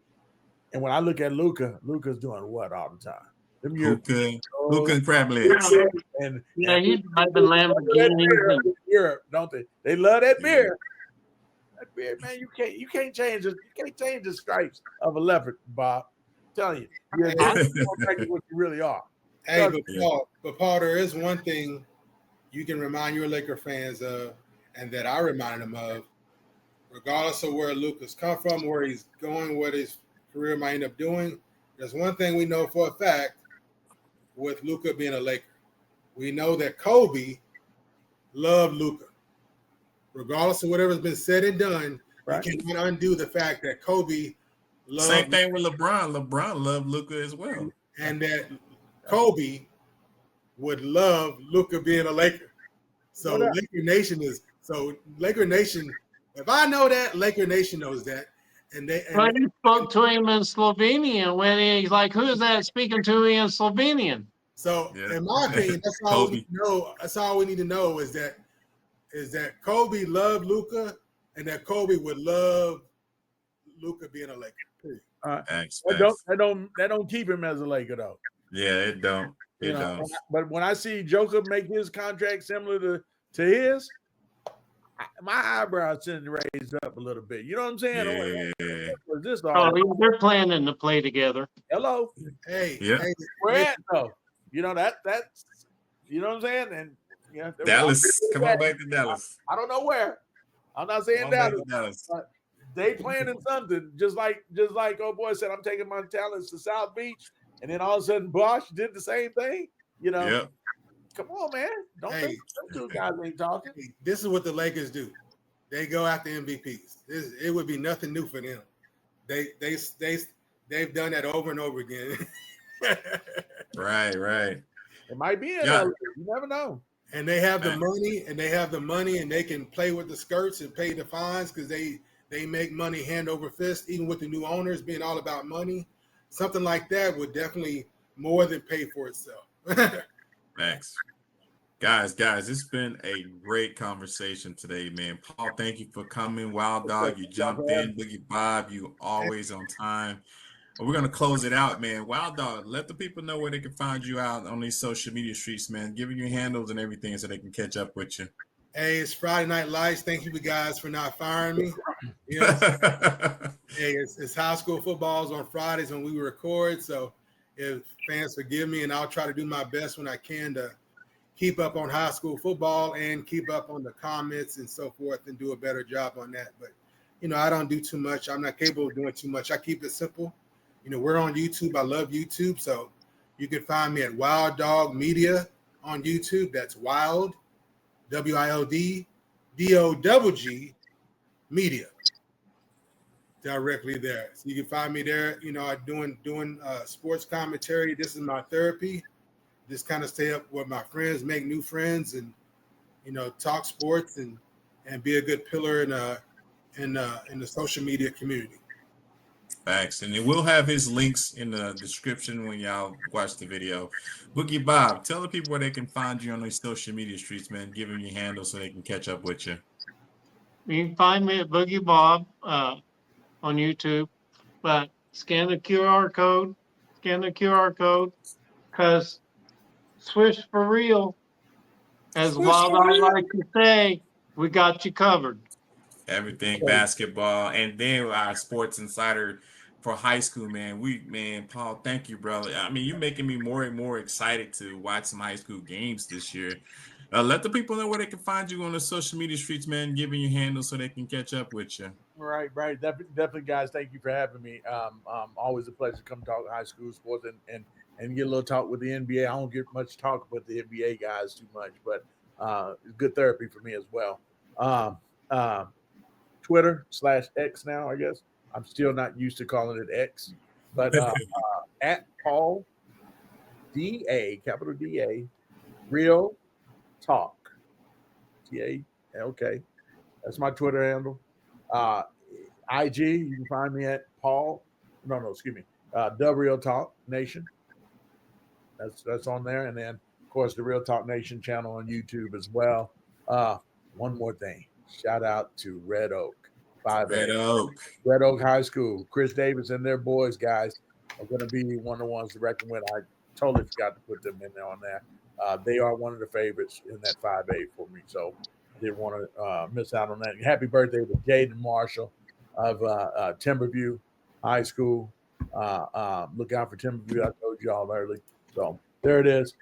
And when I look at Luka's doing what all the time? Luka and crab legs. And he's driving Lamborghinis in Europe, don't they? They love that beer. That beer, man, you can't change it. You can't change the stripes of a leopard, Bob. I'm telling you, that's what you really are. Hey, but Paul, there is one thing you can remind your Laker fans of, and that I reminded them of, regardless of where Luka's come from, where he's going, what his career might end up doing. There's one thing we know for a fact with Luka being a Laker. We know that Kobe loved Luka. Regardless of whatever's been said and done, right. You cannot undo the fact that Kobe loved. Same thing with LeBron. LeBron loved Luka as well. And that Kobe would love Luka being a Laker. So Laker Nation if I know that, Laker Nation knows that. But he spoke to him in Slovenian when he's like, "Who is that speaking to me in Slovenian?" So, in my opinion, that's all we need to know. That's all we need to know is that Kobe loved Luka, and that Kobe would love Luka being a Laker. Period. That don't keep him as a Laker though. Yeah, it don't. It don't. But when I see Joker make his contract similar to his, my eyebrows tend to raise up a little bit. You know what I'm saying? Yeah. They're planning to play together. Hello. Hey. Yeah. Hey, where at though? That's you know what I'm saying? And Dallas. Come on back to Dallas. I don't know where. I'm not saying Dallas. But they planning something just like old boy said. I'm taking my talents to South Beach, and then all of a sudden Bosch did the same thing. Yep. Come on, man. Don't think those two guys ain't talking. This is what the Lakers do. They go after MVPs. It would be nothing new for them. They've done that over and over again. Right. It might be another. You never know. And they have the money, and they can play with the skirts and pay the fines because they make money hand over fist, even with the new owners being all about money. Something like that would definitely more than pay for itself. Thanks. Guys, it's been a great conversation today, man. Paul, thank you for coming. Wild Dog, you jumped in. Boogie Bob, you always on time. We're going to close it out, man. Wild Dog, let the people know where they can find you out on these social media streets, man. Give your handles and everything so they can catch up with you. Hey, it's Friday Night Lights. Thank you guys for not firing me. You know, hey, it's high school footballs on Fridays when we record. So if fans forgive me, and I'll try to do my best when I can to keep up on high school football and keep up on the comments and so forth and do a better job on that. But, you know, I don't do too much. I'm not capable of doing too much. I keep it simple. You know, we're on YouTube. I love YouTube. So you can find me at Wild Dog Media on YouTube. That's Wild, WILD, DOGG Media. Directly there. So you can find me there. You know, I'm doing sports commentary. This is my therapy. Just kind of stay up with my friends, make new friends, and, you know, talk sports and be a good pillar in the social media community. Facts. And then we'll have his links in the description when y'all watch the video. Boogie Bob, tell the people where they can find you on these social media streets, man. Give them your handle so they can catch up with you. You can find me at Boogie Bob on YouTube, but scan the QR code, because Swish for real, as Swish Wild for I real. like to say, we got you covered. Everything basketball, and then our sports insider for high school, man. Paul, thank you, brother. I mean, you're making me more and more excited to watch some high school games this year. Let the people know where they can find you on the social media streets, man. Giving your handle so they can catch up with you. Right. Definitely, guys. Thank you for having me. Always a pleasure to come talk high school sports and get a little talk with the NBA. I don't get much talk with the NBA guys too much, but it's good therapy for me as well. Twitter /X now, I guess. I'm still not used to calling it X, but at Paul DA, capital DA, Real Talk. TA. Okay. That's my Twitter handle. IG, you can find me at The Real Talk Nation. That's on there. And then, of course, the Real Talk Nation channel on YouTube as well. One more thing. Shout out to Red Oak. Red Oak High School. Chris Davis and their boys, guys, are going to be one of the ones to reckon with. I totally forgot to put them in there on there. They are one of the favorites in that 5A for me. So I didn't want to miss out on that. Happy birthday to Jaden Marshall of Timberview High School. Look out for Timberview. I told you all early. So there it is.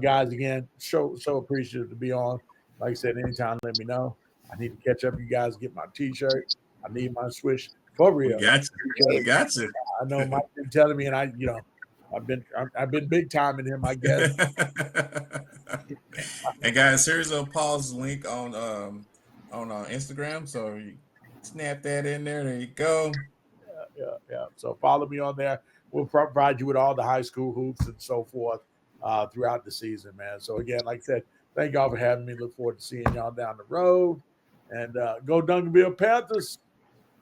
Guys, again, so appreciative to be on. Like I said, anytime, let me know. I need to catch up. You guys get my T-shirt. I need my Swish for real. We got you. I know Mike been telling me, and I've been big time in him, I guess. And guys, here's Paul's link on Instagram. So you snap that in there. There you go. Yeah. So follow me on there. We'll provide you with all the high school hoops and so forth throughout the season, man. So again, like I said, thank y'all for having me. Look forward to seeing y'all down the road. And go Duncanville Panthers.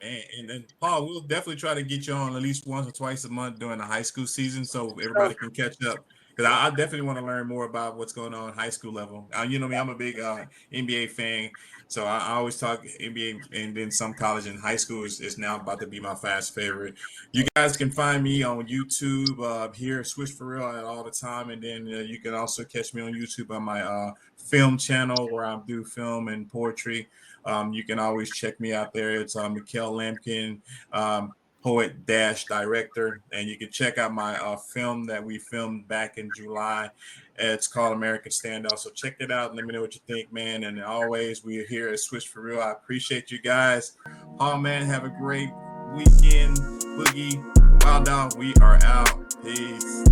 And then Paul, we'll definitely try to get you on at least once or twice a month during the high school season so everybody can catch up. Because I definitely want to learn more about what's going on high school level. You know me, I'm a big NBA fan. So I always talk NBA, and then some college and high school is now about to be my fast favorite. You guys can find me on YouTube here, Swish for Real all the time. And then you can also catch me on YouTube on my film channel where I do film and poetry. You can always check me out there. It's Mikhail Lampkin, poet-director. And you can check out my film that we filmed back in July. It's called American Standout. So check it out. Let me know what you think, man. And always, we are here at Swish for Real. I appreciate you guys. Paul, man, have a great weekend. Boogie, Wild Dog, we are out. Peace.